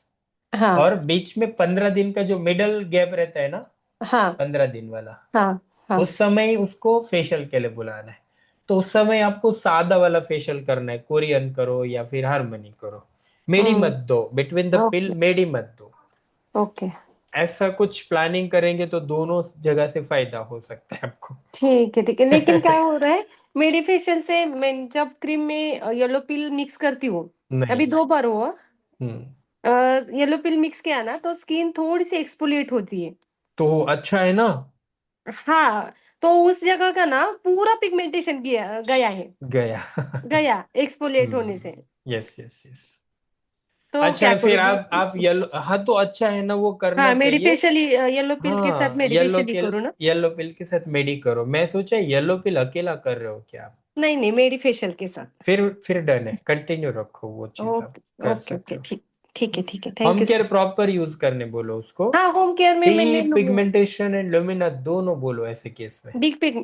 हाँ और बीच में 15 दिन का जो मिडल गैप रहता है ना, हाँ 15 दिन वाला, हाँ हाँ। उस समय उसको फेशियल के लिए बुलाना है। तो उस समय आपको सादा वाला फेशियल करना है, कोरियन करो या फिर हार्मनी करो। मेडी मत दो, बिटवीन द पिल ओके मेडी मत दो। ओके। ऐसा कुछ प्लानिंग करेंगे तो दोनों जगह से फायदा हो सकता है आपको। ठीक है, लेकिन क्या हो रहा है, मेडिफेशियल से मैं जब क्रीम में येलो पिल मिक्स करती हूँ, अभी नहीं। 2 बार हुआ। हम्म। येलो पिल मिक्स किया ना, तो स्किन थोड़ी सी एक्सफोलिएट होती है। तो अच्छा है ना। हाँ, तो उस जगह का ना पूरा पिगमेंटेशन गया गया है। गया। गया एक्सफोलिएट होने से। Yes yes yes. तो अच्छा क्या है, करूँ फिर मैं? आप येलो, हाँ तो अच्छा है ना, वो करना हाँ, चाहिए। मेडिफेशियल, येलो पिल के साथ हाँ, मेडिफेशियल ही करूँ ना? येलो पिल के साथ मेडी करो। मैं सोचा येलो पिल अकेला कर रहे हो क्या आप। नहीं नहीं, मेडिफेशियल के साथ। फिर डन है, कंटिन्यू रखो, वो चीज आप ओके कर ओके सकते ओके, हो। ठीक है, thank home you care sir. Proper use करने बोलो उसको। हाँ, होम केयर में मैंने डीप पिगमेंटेशन एंड लुमिना दोनों बोलो ऐसे केस में। डीप पिग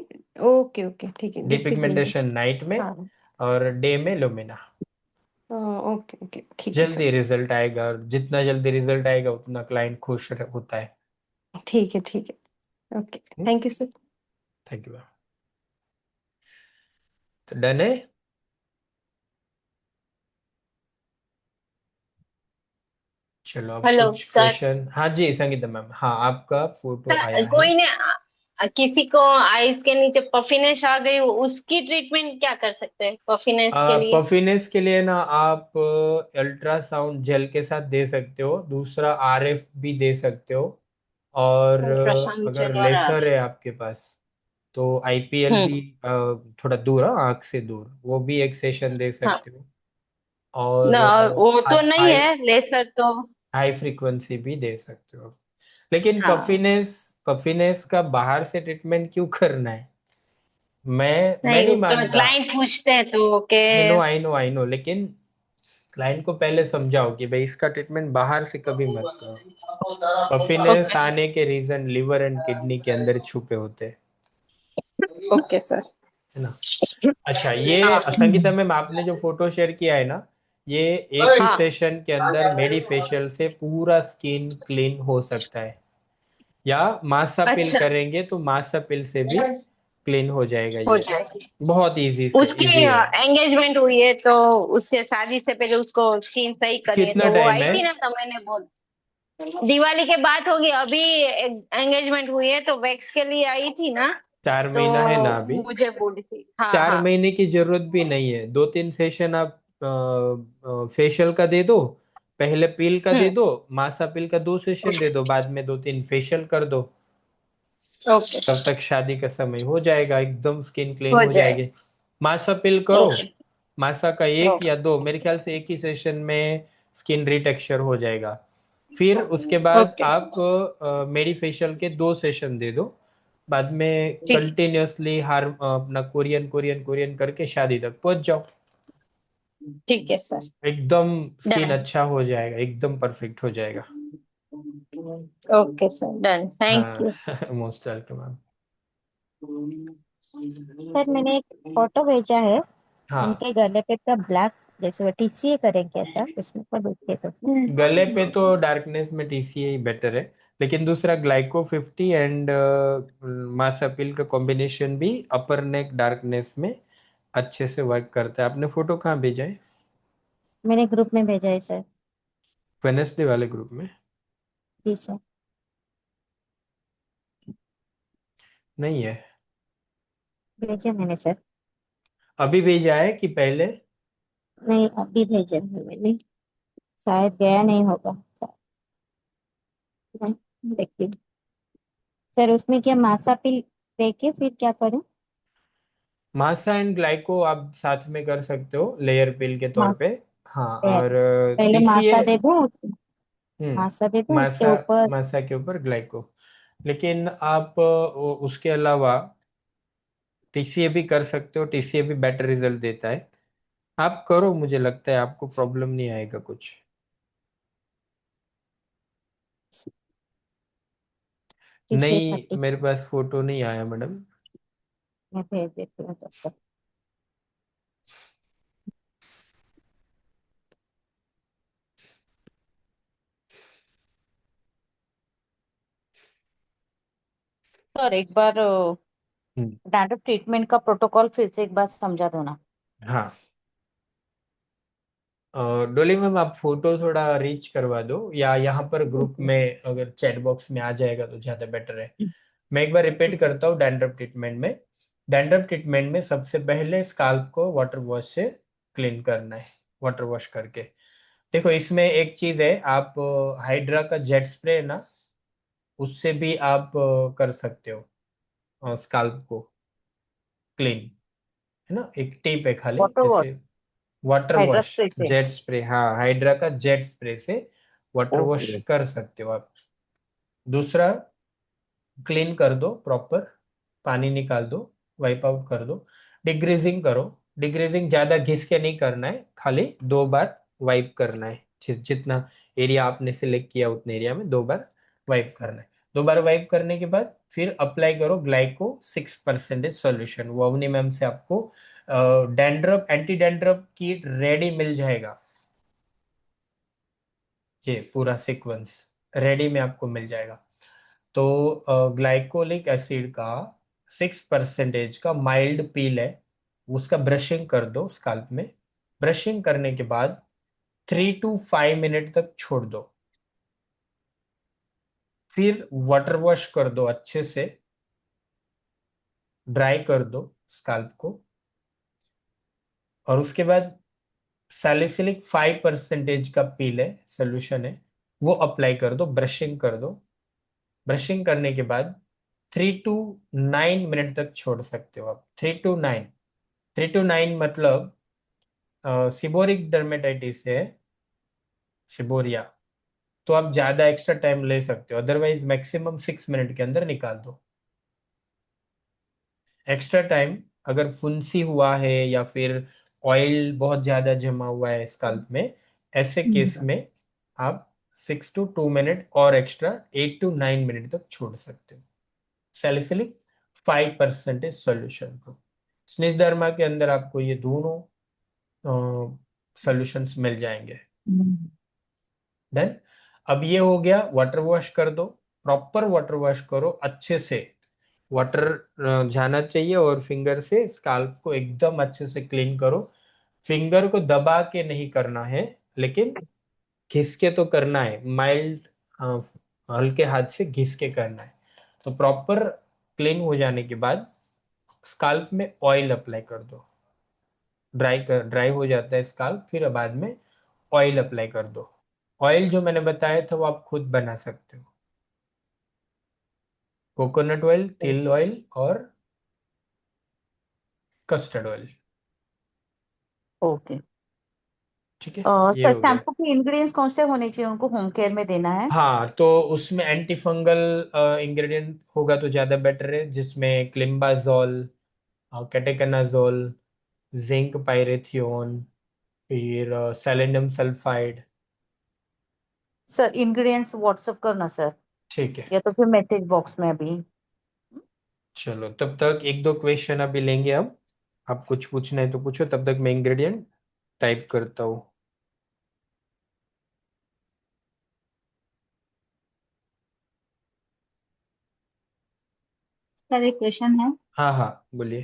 ओके ओके, ठीक है, deep deep pigmentation pigmentation. Night में हाँ। और डे में लुमिना। ओके ओके, ठीक है जल्दी सर। रिजल्ट आएगा, और जितना जल्दी रिजल्ट आएगा उतना क्लाइंट खुश होता है। ठीक है, okay. Thank you sir. Thank you. तो डन है। चलो अब हेलो कुछ सर। क्वेश्चन। हाँ जी संगीता मैम, हाँ आपका फोटो आया है। कोई ने किसी को आईज के नीचे पफिनेश आ गई, उसकी ट्रीटमेंट क्या कर सकते हैं पफिनेस के लिए? पफिनेस के लिए ना आप अल्ट्रासाउंड जेल के साथ दे सकते हो, दूसरा आरएफ भी दे सकते हो। और अल्ट्रासाउंड अगर जेल और लेसर है आपके पास तो आईपीएल भी, हम्म। थोड़ा दूर, हाँ आंख से दूर, वो भी एक सेशन दे हाँ सकते हो। और ना, वो तो नहीं हाई है लेसर तो। हाई फ्रीक्वेंसी भी दे सकते हो। लेकिन हाँ पफीनेस का बाहर से ट्रीटमेंट क्यों करना है? मैं नहीं, नहीं तो मानता। क्लाइंट पूछते हैं तो के आई नो, लेकिन क्लाइंट को पहले समझाओ कि भाई इसका ट्रीटमेंट बाहर से कभी मत करो। पफीनेस ओके आने के रीजन लिवर एंड किडनी के अंदर छुपे होते हैं, ओके सर। है ना। अच्छा, ये हाँ संगीता मैम आपने जो फोटो शेयर किया है ना, ये एक ही हाँ सेशन के अंदर मेडी फेशियल से पूरा स्किन क्लीन हो सकता है, या मासा पिल अच्छा, करेंगे तो मासा पिल से भी क्लीन हो जाएगा। हो ये जाएगी। बहुत इजी से उसकी इजी है। एंगेजमेंट हुई है तो उससे शादी से पहले उसको स्किन सही करनी है, कितना तो वो टाइम आई है? थी ना, तो मैंने बोल दिवाली के बाद होगी, अभी एंगेजमेंट हुई है तो वैक्स के लिए आई थी ना, 4 महीना है ना तो अभी। मुझे बोली थी। हाँ चार हाँ। महीने की जरूरत भी नहीं है, 2-3 सेशन आप फेशियल का दे दो, पहले पील का दे हम्म। दो, मासा पील का 2 सेशन दे दो, बाद में 2-3 फेशियल कर दो। ओके, तब तक शादी का समय हो जाएगा, एकदम स्किन क्लीन हो हो जाए। जाएगी। मासा पिल करो, ओके मासा का 1 या 2, ओके मेरे ख्याल से एक ही सेशन में स्किन रिटेक्सचर हो जाएगा। फिर उसके बाद ओके। आप मेडी फेशियल के 2 सेशन दे दो, बाद में ठीक कंटिन्यूअसली हर अपना कोरियन कोरियन कोरियन करके शादी तक पहुंच जाओ। ठीक है सर। एकदम स्किन डन। अच्छा हो जाएगा, एकदम परफेक्ट हो जाएगा। Okay sir, done, thank you. हाँ मोस्ट वेलकम मैम। सर मैंने एक फोटो भेजा है, हाँ, उनके गले पे का ब्लैक, जैसे वो टीसीए करेंगे ऐसा, इसमें पर देखते तो सर। गले पे तो डार्कनेस में टीसीए ही बेटर है, लेकिन दूसरा ग्लाइको 50 एंड मासापिल का कॉम्बिनेशन भी अपर नेक डार्कनेस में अच्छे से वर्क करता है। आपने फोटो कहाँ भेजा है? मैंने ग्रुप में भेजा है सर। वेनेसडे वाले ग्रुप में? जी सर। नहीं है। भेजा मैंने सर। अभी भेजा है कि पहले? नहीं, अभी भेजा है मैंने, शायद गया नहीं होगा सर। मैं देखती हूँ सर, उसमें क्या मासा पिल देके फिर क्या करूँ? मासा एंड ग्लाइको आप साथ में कर सकते हो लेयर पिल के तौर पे। मास हाँ, और पहले टीसीए। मासा दे दूँ, मासा दे हम्म, दूँ उसके मासा ऊपर। मासा के ऊपर ग्लाइको। लेकिन आप उसके अलावा टीसीए भी कर सकते हो, टीसीए भी बेटर रिजल्ट देता है। आप करो, मुझे लगता है आपको प्रॉब्लम नहीं आएगा कुछ। टीसीए नहीं, 30 मेरे पास फोटो नहीं आया मैडम। मैं भेज देती हूँ तब तक। सर एक बार हम्म, डैंड्रफ ट्रीटमेंट का प्रोटोकॉल फिर से एक बार समझा दो ना। हाँ। डोली मैम, आप फोटो थोड़ा रीच करवा दो, या यहाँ पर जी ग्रुप सर। में अगर चैट बॉक्स में आ जाएगा तो ज़्यादा बेटर है। मैं एक बार जी रिपीट सर। करता हूँ। डैंड्रफ ट्रीटमेंट में सबसे पहले स्काल्प को वाटर वॉश से क्लीन करना है, वाटर वॉश करके। देखो, इसमें एक चीज़ है, आप हाइड्रा का जेट स्प्रे है ना, उससे भी आप कर सकते हो स्काल्प को क्लीन, है ना। एक टिप है खाली, वाटर वॉश, जैसे वाटर हाइड्रा वॉश, स्प्रे से। जेट स्प्रे, हाँ, हाइड्रा का जेट स्प्रे से वाटर वॉश ओके। कर सकते हो आप। दूसरा, क्लीन कर दो प्रॉपर, पानी निकाल दो, वाइप आउट कर दो, डिग्रीजिंग करो। डिग्रीजिंग ज्यादा घिस के नहीं करना है, खाली 2 बार वाइप करना है। जितना एरिया आपने सिलेक्ट किया उतने एरिया में 2 बार वाइप करना है। 2 बार वाइप करने के बाद फिर अप्लाई करो ग्लाइको 6% सॉल्यूशन। वो अवनी मैम से आपको डैंड्रफ, एंटी डैंड्रफ की रेडी मिल जाएगा। ये पूरा सीक्वेंस रेडी में आपको मिल जाएगा। तो ग्लाइकोलिक एसिड का 6% का माइल्ड पील है, उसका ब्रशिंग कर दो स्काल्प में। ब्रशिंग करने के बाद 3 to 5 मिनट तक छोड़ दो, फिर वाटर वॉश कर दो अच्छे से, ड्राई कर दो स्काल्प को। और उसके बाद सैलिसिलिक 5% का पील है, सोल्यूशन है, वो अप्लाई कर दो, ब्रशिंग कर दो। ब्रशिंग करने के बाद 3 to 9 मिनट तक छोड़ सकते हो आप। 3 to 9, 3 to 9 मतलब सिबोरिक डर्मेटाइटिस है, सिबोरिया, तो आप ज्यादा एक्स्ट्रा टाइम ले सकते हो, अदरवाइज मैक्सिमम 6 मिनट के अंदर निकाल दो। एक्स्ट्रा टाइम अगर फुंसी हुआ है या फिर ऑयल बहुत ज्यादा जमा हुआ है स्कल्प में, ऐसे केस में आप 6 to 2 मिनट और एक्स्ट्रा 8 to 9 मिनट तक छोड़ सकते हो। सैलिसिलिक 5% सॉल्यूशन को, स्निग्धर्मा के अंदर आपको ये दोनों सॉल्यूशंस मिल जाएंगे। देन अब ये हो गया, वाटर वॉश कर दो, प्रॉपर वाटर वॉश करो अच्छे से, वाटर जाना चाहिए और फिंगर से स्काल्प को एकदम अच्छे से क्लीन करो। फिंगर को दबा के नहीं करना है, लेकिन घिस के तो करना है, माइल्ड हल्के हाथ से घिस के करना है। तो प्रॉपर क्लीन हो जाने के बाद स्काल्प में ऑयल अप्लाई कर दो, ड्राई हो जाता है स्काल्प, फिर बाद में ऑयल अप्लाई कर दो। ऑयल जो मैंने बताया था वो आप खुद बना सकते हो, कोकोनट ऑयल, तिल ऑयल और कस्टर्ड ऑयल। ओके। ठीक है, ये सर हो गया। शैम्पू के इंग्रेडिएंट्स कौन से होने चाहिए उनको होम केयर में देना है? हाँ, तो उसमें एंटी फंगल इंग्रेडिएंट होगा तो ज़्यादा बेटर है, जिसमें क्लिम्बाजोल, केटेकनाजोल, जिंक पाइरेथियोन, फिर selenium sulphide. Sir ingredients WhatsApp करना सर, ठीक है, या तो फिर मैसेज बॉक्स में अभी। चलो तब तक एक दो क्वेश्चन अभी लेंगे हम, आप कुछ पूछना है तो पूछो, तब तक मैं इंग्रेडिएंट टाइप करता हूँ। सर एक क्वेश्चन है। हाँ हाँ, बोलिए।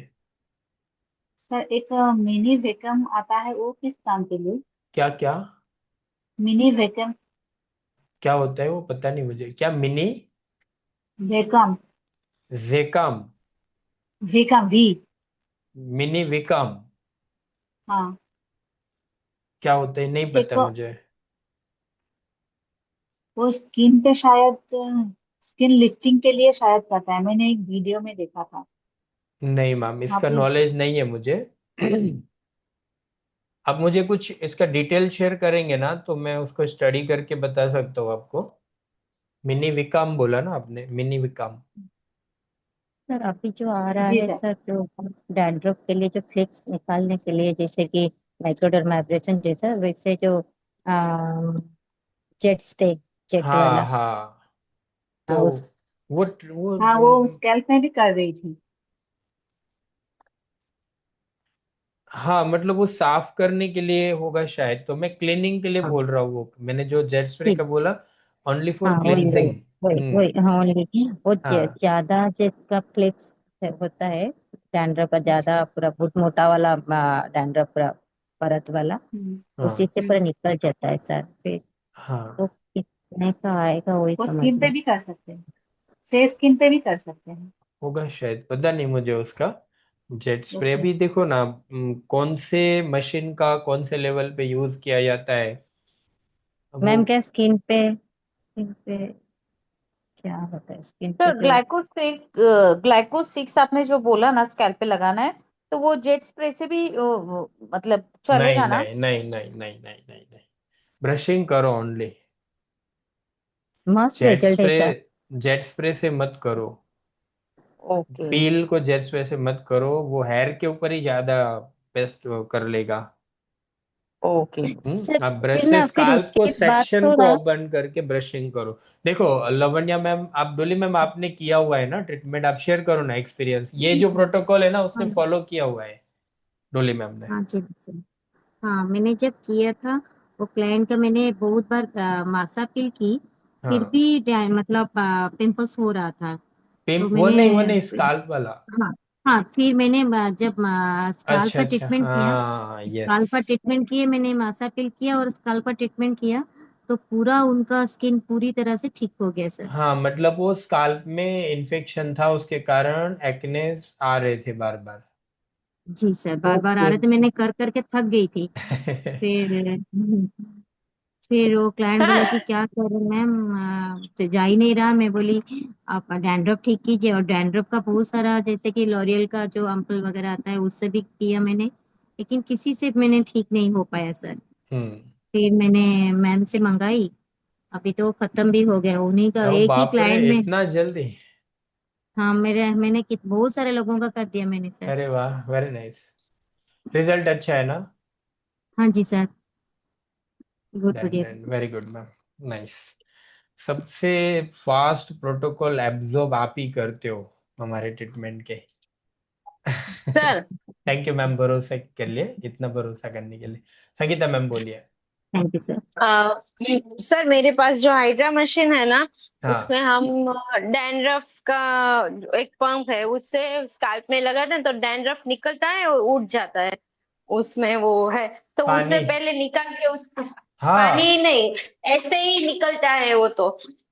सर एक मिनी वेकम आता है, वो किस काम के लिए? क्या क्या? मिनी वेकम। क्या होता है वो, पता नहीं मुझे, क्या मिनी वेकम। जेकम? वेकम वी। मिनी विकम? हाँ। क्या होता है, नहीं एक पता मुझे। वो स्किन पे शायद, स्किन लिफ्टिंग के लिए शायद करता है, मैंने एक वीडियो में देखा था। नहीं मैम, वहाँ इसका पे। नॉलेज नहीं है मुझे। आप मुझे कुछ इसका डिटेल शेयर करेंगे ना, तो मैं उसको स्टडी करके बता सकता हूँ आपको। मिनी विकाम बोला ना आपने, मिनी विकाम? सर अभी जो आ रहा जी है सर। सर, जो डैंड्रफ के लिए जो फ्लेक्स निकालने के लिए, जैसे कि माइक्रोडर्माब्रेशन जैसा, वैसे जो जेट स्प्रे, जेट हाँ वाला, हाँ, तो उस हाँ, वो स्कैल्प में भी कर रही थी। हाँ मतलब वो साफ करने के लिए होगा शायद, तो मैं क्लीनिंग के लिए हाँ बोल रहा हूँ, वो मैंने जो जेट स्प्रे ठीक। का बोला, ओनली फॉर हाँ वही वही क्लिनजिंग। वही हम्म। वही, हाँ ओनली वो हाँ ज्यादा जिसका फ्लेक्स होता है, डैंड्रफ का अच्छा। ज्यादा, पूरा बहुत मोटा वाला डैंड्रफ, पूरा परत वाला, उसी हाँ से पूरा निकल जाता है सर। फिर तो हाँ, कितने का आएगा वही वो समझ स्किन पे में। भी कर सकते हैं, फेस स्किन पे भी कर सकते हैं। होगा शायद, पता नहीं मुझे उसका। Jet spray okay. भी देखो ना, कौन से मशीन का कौन से लेवल पे यूज किया जाता है वो। मैम क्या स्किन पे क्या होता है, स्किन पे सर जो। ग्लाइको सिक्स आपने जो बोला ना स्कैल्प पे लगाना है, तो वो जेट स्प्रे से भी मतलब नहीं चलेगा ना? नहीं नहीं नहीं नहीं नहीं नहीं नहीं, ब्रशिंग करो ओनली। मस्त जेट रिजल्ट है स्प्रे, सर। जेट स्प्रे से मत करो, ओके। पील को जेट स्प्रे से मत करो, वो हेयर के ऊपर ही ज्यादा पेस्ट कर लेगा। ओके। सर आप फिर ब्रश से ना, फिर स्काल्प को, उसके बाद सेक्शन को थोड़ा। ओपन करके ब्रशिंग करो। देखो लवण्या मैम, आप डोली मैम, आपने किया हुआ है ना ट्रीटमेंट, आप शेयर करो ना एक्सपीरियंस, ये जी जो सर। प्रोटोकॉल है ना उसने हाँ फॉलो किया हुआ है डोली मैम ने। हाँ जी सर। हाँ मैंने जब किया था, वो क्लाइंट का मैंने बहुत बार मासा पील की, फिर हाँ, भी मतलब पिंपल्स हो रहा था। तो पिंप वो मैंने, नहीं, वो नहीं, स्काल्प वाला। हाँ हाँ, फिर मैंने जब स्काल्प अच्छा का अच्छा, ट्रीटमेंट किया, हाँ यस। स्काल्प का ट्रीटमेंट किए, मैंने मासा पील किया और स्काल्प का ट्रीटमेंट किया, तो पूरा उनका स्किन पूरी तरह से ठीक हो गया सर। हाँ मतलब वो स्काल्प में इन्फेक्शन था, उसके कारण एक्नेस आ रहे थे बार बार। जी सर, बार बार आ ओके। रहे थे, मैंने कर करके थक गई थी। फिर फिर वो क्लाइंट बोला कि क्या करूं मैम, तो जा ही नहीं रहा। मैं बोली आप डैंड्रफ ठीक कीजिए, और डैंड्रफ का बहुत सारा, जैसे कि लॉरियल का जो अम्पल वगैरह आता है, उससे भी किया मैंने, लेकिन किसी से मैंने ठीक नहीं हो पाया सर। हम्म। फिर मैंने मैम से मंगाई, अभी तो खत्म भी हो गया उन्हीं का, ओ एक ही बाप रे, क्लाइंट में। इतना जल्दी। हाँ, मैंने बहुत सारे लोगों का कर दिया मैंने सर। अरे वाह, वेरी नाइस। रिजल्ट अच्छा है ना? हाँ जी सर, बहुत डन बढ़िया। Done, very good ma'am. Nice. सबसे फास्ट प्रोटोकॉल एब्जॉर्ब आप ही करते हो हमारे ट्रीटमेंट के। सर थैंक यू मैम, भरोसा के लिए, इतना भरोसा करने के लिए। संगीता मैम बोलिए। Thank you sir. सर मेरे पास जो हाइड्रा मशीन है ना, हाँ, उसमें हम डैंड्रफ का जो एक पंप है उससे स्कैल्प में लगाते हैं तो डैंड्रफ निकलता है और उठ जाता है। उसमें वो है, तो उससे पानी। पहले निकाल के उस हाँ, पानी नहीं, ऐसे ही निकलता है वो तो।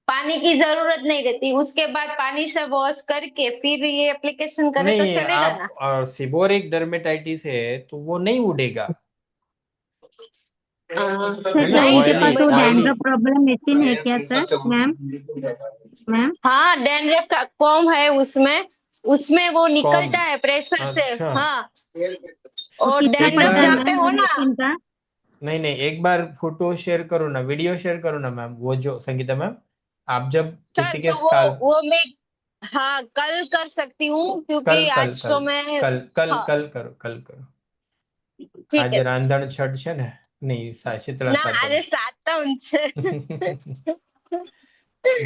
पानी की जरूरत नहीं रहती, उसके बाद पानी से वॉश करके फिर ये एप्लीकेशन करे तो नहीं चलेगा आप ना? सिबोरिक डर्मेटाइटिस है तो वो नहीं उड़ेगा, सर है ना? क्या उनके ऑयली, पास वो ऑयली। डैंड्रफ प्रॉब्लम मशीन है क्या सर मैम? मैम, हाँ, डैंड्रफ का कॉम है उसमें, उसमें वो कॉम। निकलता है प्रेशर से। अच्छा। हाँ, वो और कितना एक डैंड्रफ पड़ता है बार, जहाँ पे मैम हो वो ना। मशीन का? नहीं नहीं, एक बार फोटो शेयर करो ना, वीडियो शेयर करो ना मैम, वो जो संगीता मैम, आप जब सर किसी के तो स्काल। वो मैं, हाँ कल कर सकती हूँ कल क्योंकि कल आज कल तो मैं। कल कल हाँ कल करो, कल करो। ठीक आज है सर। रांधण छठ है ना? नहीं, शीतला ना सातम। अरे 7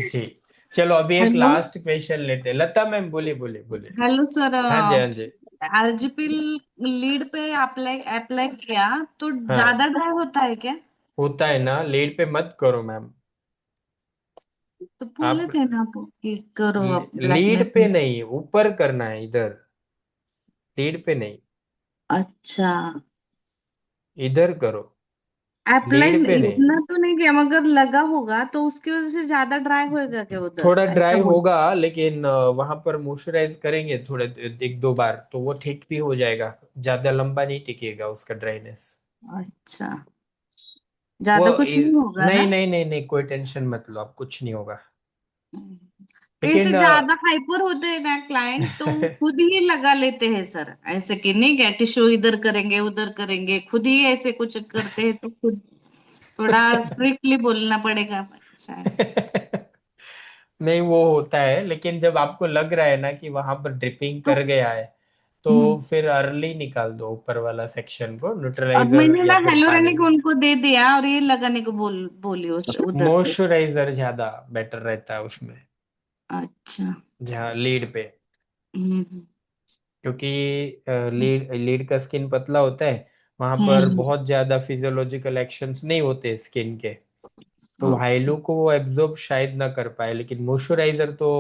जी। चलो अभी एक हेलो। लास्ट क्वेश्चन लेते हैं, लता मैम बोलिए बोलिए बोलिए। Hello sir. हाँ जी, हाँ जी। एल्जिपिल लीड पे अप्लाई अप्लाई किया तो हाँ, ज्यादा ड्राई होता है क्या? होता है ना, लीड पे मत करो मैम। तो आप बोले थे ना आप कि करो लीड ब्लैकनेस पे में। नहीं, ऊपर करना है इधर, लीड पे नहीं, अच्छा। इधर करो, अप्लाई लीड पे नहीं। इतना तो नहीं किया मगर लगा होगा तो उसकी वजह से ज्यादा ड्राई होएगा क्या उधर, थोड़ा ऐसा ड्राई बोल। होगा, लेकिन वहां पर मॉइस्चराइज करेंगे थोड़े, एक दो बार तो वो ठीक भी हो जाएगा। ज्यादा लंबा नहीं टिकेगा उसका ड्राइनेस। अच्छा, वो ज्यादा कुछ नहीं होगा नहीं ना? नहीं नहीं नहीं, कोई टेंशन मत लो आप, कुछ नहीं होगा। कैसे लेकिन ज्यादा हाइपर होते हैं ना क्लाइंट तो खुद ही लगा लेते हैं सर, ऐसे कि नहीं क्या टिश्यू इधर करेंगे उधर करेंगे, खुद ही ऐसे कुछ करते हैं तो खुद थोड़ा स्ट्रिक्टली बोलना पड़ेगा शायद। नहीं, वो होता है, लेकिन जब आपको लग रहा है ना कि वहां पर ड्रिपिंग तो कर गया है, तो हम्म, फिर अर्ली निकाल दो ऊपर वाला सेक्शन को, अब न्यूट्रलाइजर मैंने ना या फिर पानी हेलोरेनिक में। उनको दे दिया और ये लगाने को बोली उस उधर पे। मॉइस्चराइजर ज्यादा बेटर रहता है उसमें, अच्छा। जहाँ लीड पे। हम्म क्योंकि लीड लीड का स्किन पतला होता है, वहां पर हम्म। बहुत ज्यादा फिजियोलॉजिकल एक्शंस नहीं होते स्किन के, तो ओके। हाइलू को वो एब्जॉर्ब शायद ना कर पाए, लेकिन मॉइस्चराइजर तो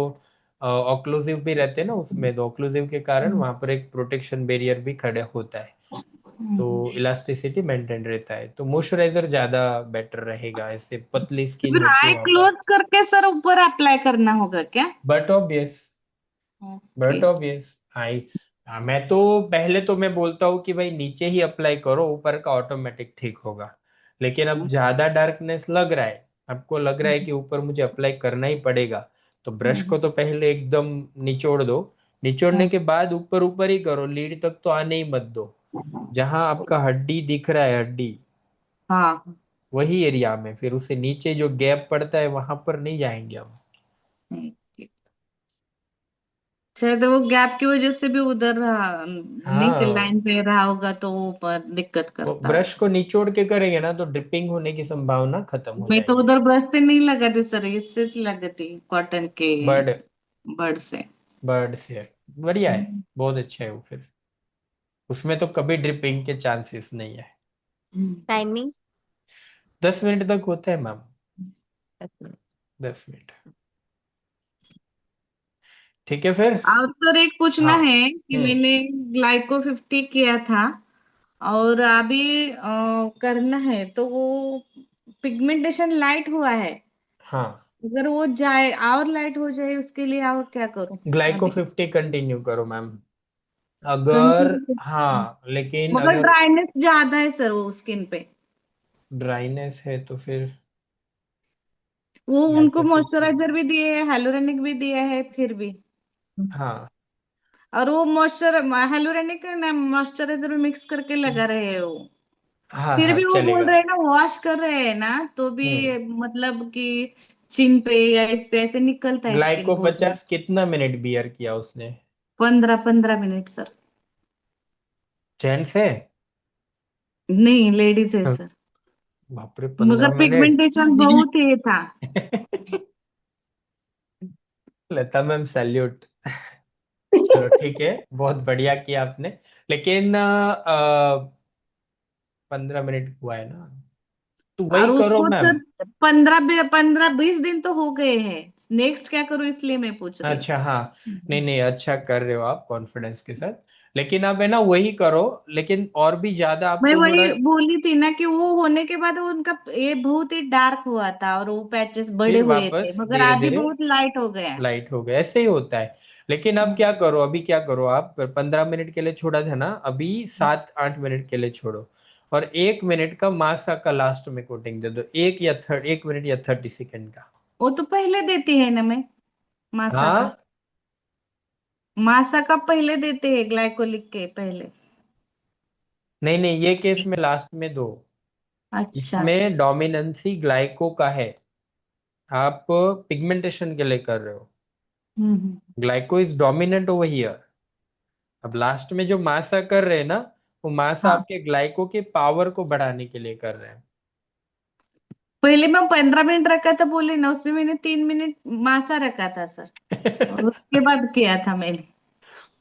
ऑक्लूसिव भी रहते हैं ना उसमें, तो ऑक्लूसिव के कारण वहां पर एक प्रोटेक्शन बैरियर भी खड़ा होता है, तो इलास्टिसिटी मेंटेन रहता है, तो मॉइस्चराइजर ज्यादा बेटर रहेगा, ऐसे पतली तो स्किन फिर होती है आई वहां पर। क्लोज करके सर ऊपर अप्लाई करना होगा क्या? But obvious, okay. But obvious I, मैं तो पहले तो मैं बोलता हूँ कि भाई नीचे ही अप्लाई करो, ऊपर का ऑटोमेटिक ठीक होगा। लेकिन अब ज्यादा डार्कनेस लग रहा है, आपको लग रहा है कि ऊपर मुझे अप्लाई करना ही पड़ेगा, तो ब्रश को तो पहले एकदम निचोड़ दो, निचोड़ने के बाद ऊपर ऊपर ही करो, लीड तक तो आने ही मत दो। जहां आपका हड्डी दिख रहा है, हड्डी, हाँ। वही एरिया में, फिर उससे नीचे जो गैप पड़ता है वहां पर नहीं जाएंगे हम। शायद वो गैप की वजह से भी उधर रहा नहीं कि हाँ, लाइन पे रहा होगा तो वो ऊपर दिक्कत वो करता ब्रश होगा। को निचोड़ के करेंगे ना तो ड्रिपिंग होने की संभावना खत्म हो मैं तो जाएगी। उधर ब्रश से नहीं लगाती सर, इससे लगाती कॉटन के बर्ड, बर्ड से। बर्ड से बढ़िया है, बहुत अच्छा है वो, फिर उसमें तो कभी ड्रिपिंग के चांसेस नहीं है। टाइमिंग? 10 मिनट तक होता है मैम, 10 मिनट। ठीक है फिर। और सर एक पूछना हाँ। है कि हम्म। मैंने ग्लाइको 50 किया था और अभी करना है तो वो पिगमेंटेशन लाइट हुआ है, हाँ, अगर वो जाए और लाइट हो जाए उसके लिए और क्या करूं ग्लाइको अभी? 50 कंटिन्यू करो मैम, अगर, कंटिन्यू। हाँ लेकिन मगर अगर ड्राइनेस ज्यादा है सर वो स्किन पे। ड्राइनेस है तो फिर वो उनको ग्लाइको 50। मॉइस्चराइजर भी दिए है, हेलोरेनिक भी दिया है फिर भी। हाँ, और वो मॉइस्चर हेलोरेनिक ना मॉइस्चराइजर भी मिक्स करके लगा रहे हैं वो। हाँ फिर हाँ भी वो बोल चलेगा। रहे हैं ना, वॉश कर रहे हैं ना तो भी हम्म। मतलब कि स्किन पे या इस पे ऐसे निकलता है स्किन, ग्लाइको बोल रहे हैं। 50 कितना मिनट बियर किया उसने? 15 15 मिनट सर। जेंट्स है? नहीं, लेडीज है सर। बाप रे, मगर 15 मिनट। पिगमेंटेशन बहुत ये था। लता मैम सैल्यूट। चलो ठीक है, बहुत बढ़िया किया आपने। लेकिन 15 मिनट हुआ है ना, तो वही और करो उसको मैम। सर 15 20 दिन तो हो गए हैं। नेक्स्ट क्या करूं, इसलिए मैं पूछ रही अच्छा हाँ। नहीं हूँ। नहीं, अच्छा कर रहे हो आप कॉन्फिडेंस के साथ। लेकिन आप है ना वही करो, लेकिन और भी ज्यादा मैं आपको थोड़ा। वही बोली थी ना कि वो होने के बाद उनका ये बहुत ही डार्क हुआ था और वो पैचेस बड़े फिर हुए थे, वापस मगर धीरे अभी धीरे बहुत लाइट हो गया है। लाइट हो गया, ऐसे ही होता है। लेकिन अब क्या करो, अभी क्या करो, आप 15 मिनट के लिए छोड़ा था ना, अभी 7 8 मिनट के लिए छोड़ो। और 1 मिनट का मासा का लास्ट में कोटिंग दे दो, 1 मिनट या 30 सेकेंड का। वो तो पहले देती है ना मैं, मासा का। हाँ। मासा का पहले देते हैं, ग्लाइकोलिक के पहले। नहीं नहीं, ये केस में लास्ट में दो। अच्छा। इसमें डोमिनेंसी ग्लाइको का है, आप पिगमेंटेशन के लिए कर रहे हो। Hmm. Glyco is dominant over here. अब लास्ट में जो मासा कर रहे हैं ना, वो मासा हाँ, आपके ग्लाइको के पावर को बढ़ाने के लिए कर रहे हैं। पहले मैं 15 मिनट रखा था बोले ना, उसमें मैंने 3 मिनट मासा रखा था सर। और उसके बाद किया था मैंने।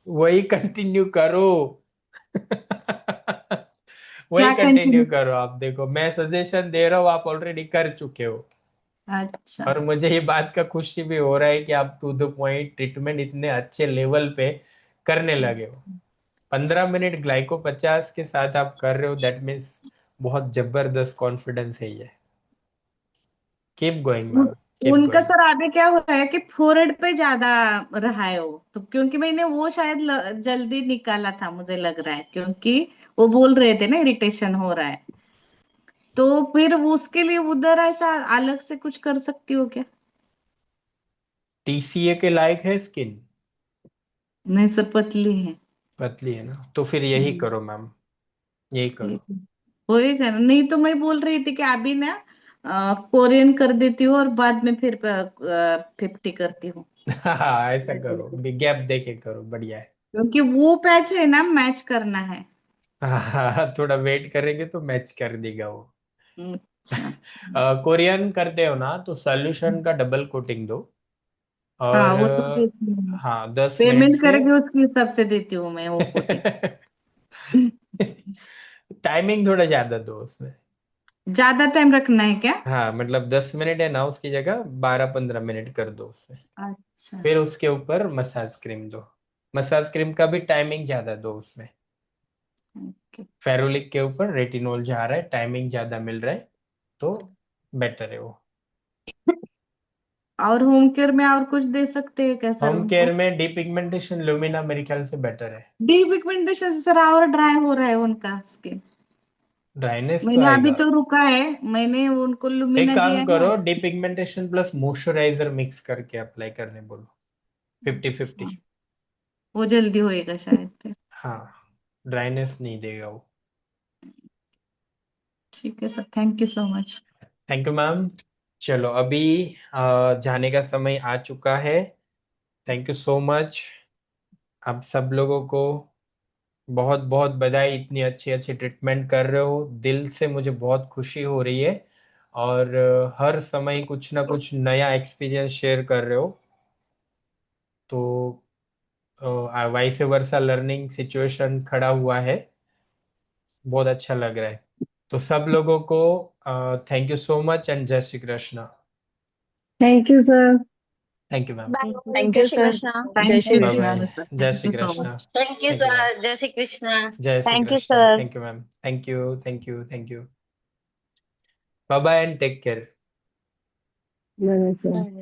वही कंटिन्यू करो। वही क्या कंटिन्यू कंटिन्यू? करो, आप देखो मैं सजेशन दे रहा हूँ, आप ऑलरेडी कर चुके हो। अच्छा। और मुझे ये बात का खुशी भी हो रहा है कि आप टू द पॉइंट ट्रीटमेंट इतने अच्छे लेवल पे करने लगे हो। 15 मिनट ग्लाइको 50 के साथ आप कर रहे हो, दैट मीन्स बहुत जबरदस्त कॉन्फिडेंस है ये। कीप गोइंग मैम, कीप उनका गोइंग। सर आगे क्या हुआ है कि फोrehead पे ज्यादा रहा है वो तो, क्योंकि मैंने वो शायद जल्दी निकाला था मुझे लग रहा है, क्योंकि वो बोल रहे थे ना इरिटेशन हो रहा है। तो फिर वो उसके लिए उधर ऐसा अलग से कुछ कर सकती हो क्या? टीसीए के लायक है स्किन? नहीं सर, पतली है। पतली है ना, तो फिर यही हम्म, करो मैम, यही करो। ठीक है। होएगा ना? नहीं तो मैं बोल रही थी कि अभी ना कोरियन कर देती हूँ और बाद में फिर 50 करती हूँ। हाँ ऐसा करो, गैप दे के करो, बढ़िया है। क्योंकि वो पैच है ना, मैच करना है। हाँ थोड़ा वेट करेंगे तो मैच कर देगा वो। अच्छा। कोरियन करते हो ना, तो सॉल्यूशन का डबल कोटिंग दो। हाँ, और वो तो देती हूँ। हाँ 10 मिनट पेमेंट से। करेगी उसके हिसाब से देती हूँ मैं वो कोटिंग। टाइमिंग थोड़ा ज्यादा दो उसमें। ज्यादा टाइम रखना है क्या? हाँ मतलब 10 मिनट है ना, उसकी जगह 12 15 मिनट कर दो उसमें। अच्छा। फिर उसके ऊपर मसाज क्रीम दो। मसाज क्रीम का भी टाइमिंग ज्यादा दो उसमें। ओके। फेरोलिक के ऊपर रेटिनॉल जा रहा है, टाइमिंग ज्यादा मिल रहा है, तो बेटर है वो। और होम केयर में और कुछ दे सकते हैं क्या सर होम उनको? केयर में डीपिगमेंटेशन लुमिना मेरे ख्याल से बेटर है। डी पिगमेंटेशन से सर और ड्राई हो रहा है उनका स्किन। ड्राइनेस तो मैंने अभी आएगा। तो रुका है, मैंने उनको एक लुमिना दिया काम है। करो, डीपिगमेंटेशन प्लस मॉइस्चराइजर मिक्स करके अप्लाई करने बोलो, 50 50। अच्छा, वो जल्दी होएगा शायद फिर। हाँ, ड्राइनेस नहीं देगा वो। ठीक है sir, thank you so much. Thank you ma'am. चलो अभी जाने का समय आ चुका है। थैंक यू सो मच आप सब लोगों को। बहुत बहुत बधाई, इतनी अच्छी अच्छी ट्रीटमेंट कर रहे हो, दिल से मुझे बहुत खुशी हो रही है। और हर समय कुछ ना कुछ नया एक्सपीरियंस शेयर कर रहे हो, तो वाइस वर्सा लर्निंग सिचुएशन खड़ा हुआ है, बहुत अच्छा लग रहा है। तो सब लोगों को thank you so much and जय Shri Krishna. Thank you sir. Thank you ma'am. Bye, thank जय यू श्री सर। कृष्णा। जय thank Shri you bye Krishna. Bye. Sir, जय thank Shri you so Krishna. Much. Thank you thank you ma'am. Sir, जय श्री कृष्णा। जय Shri thank you Krishna, sir. Thank you ma'am, thank you thank you thank you. Bye bye and take care. Sir.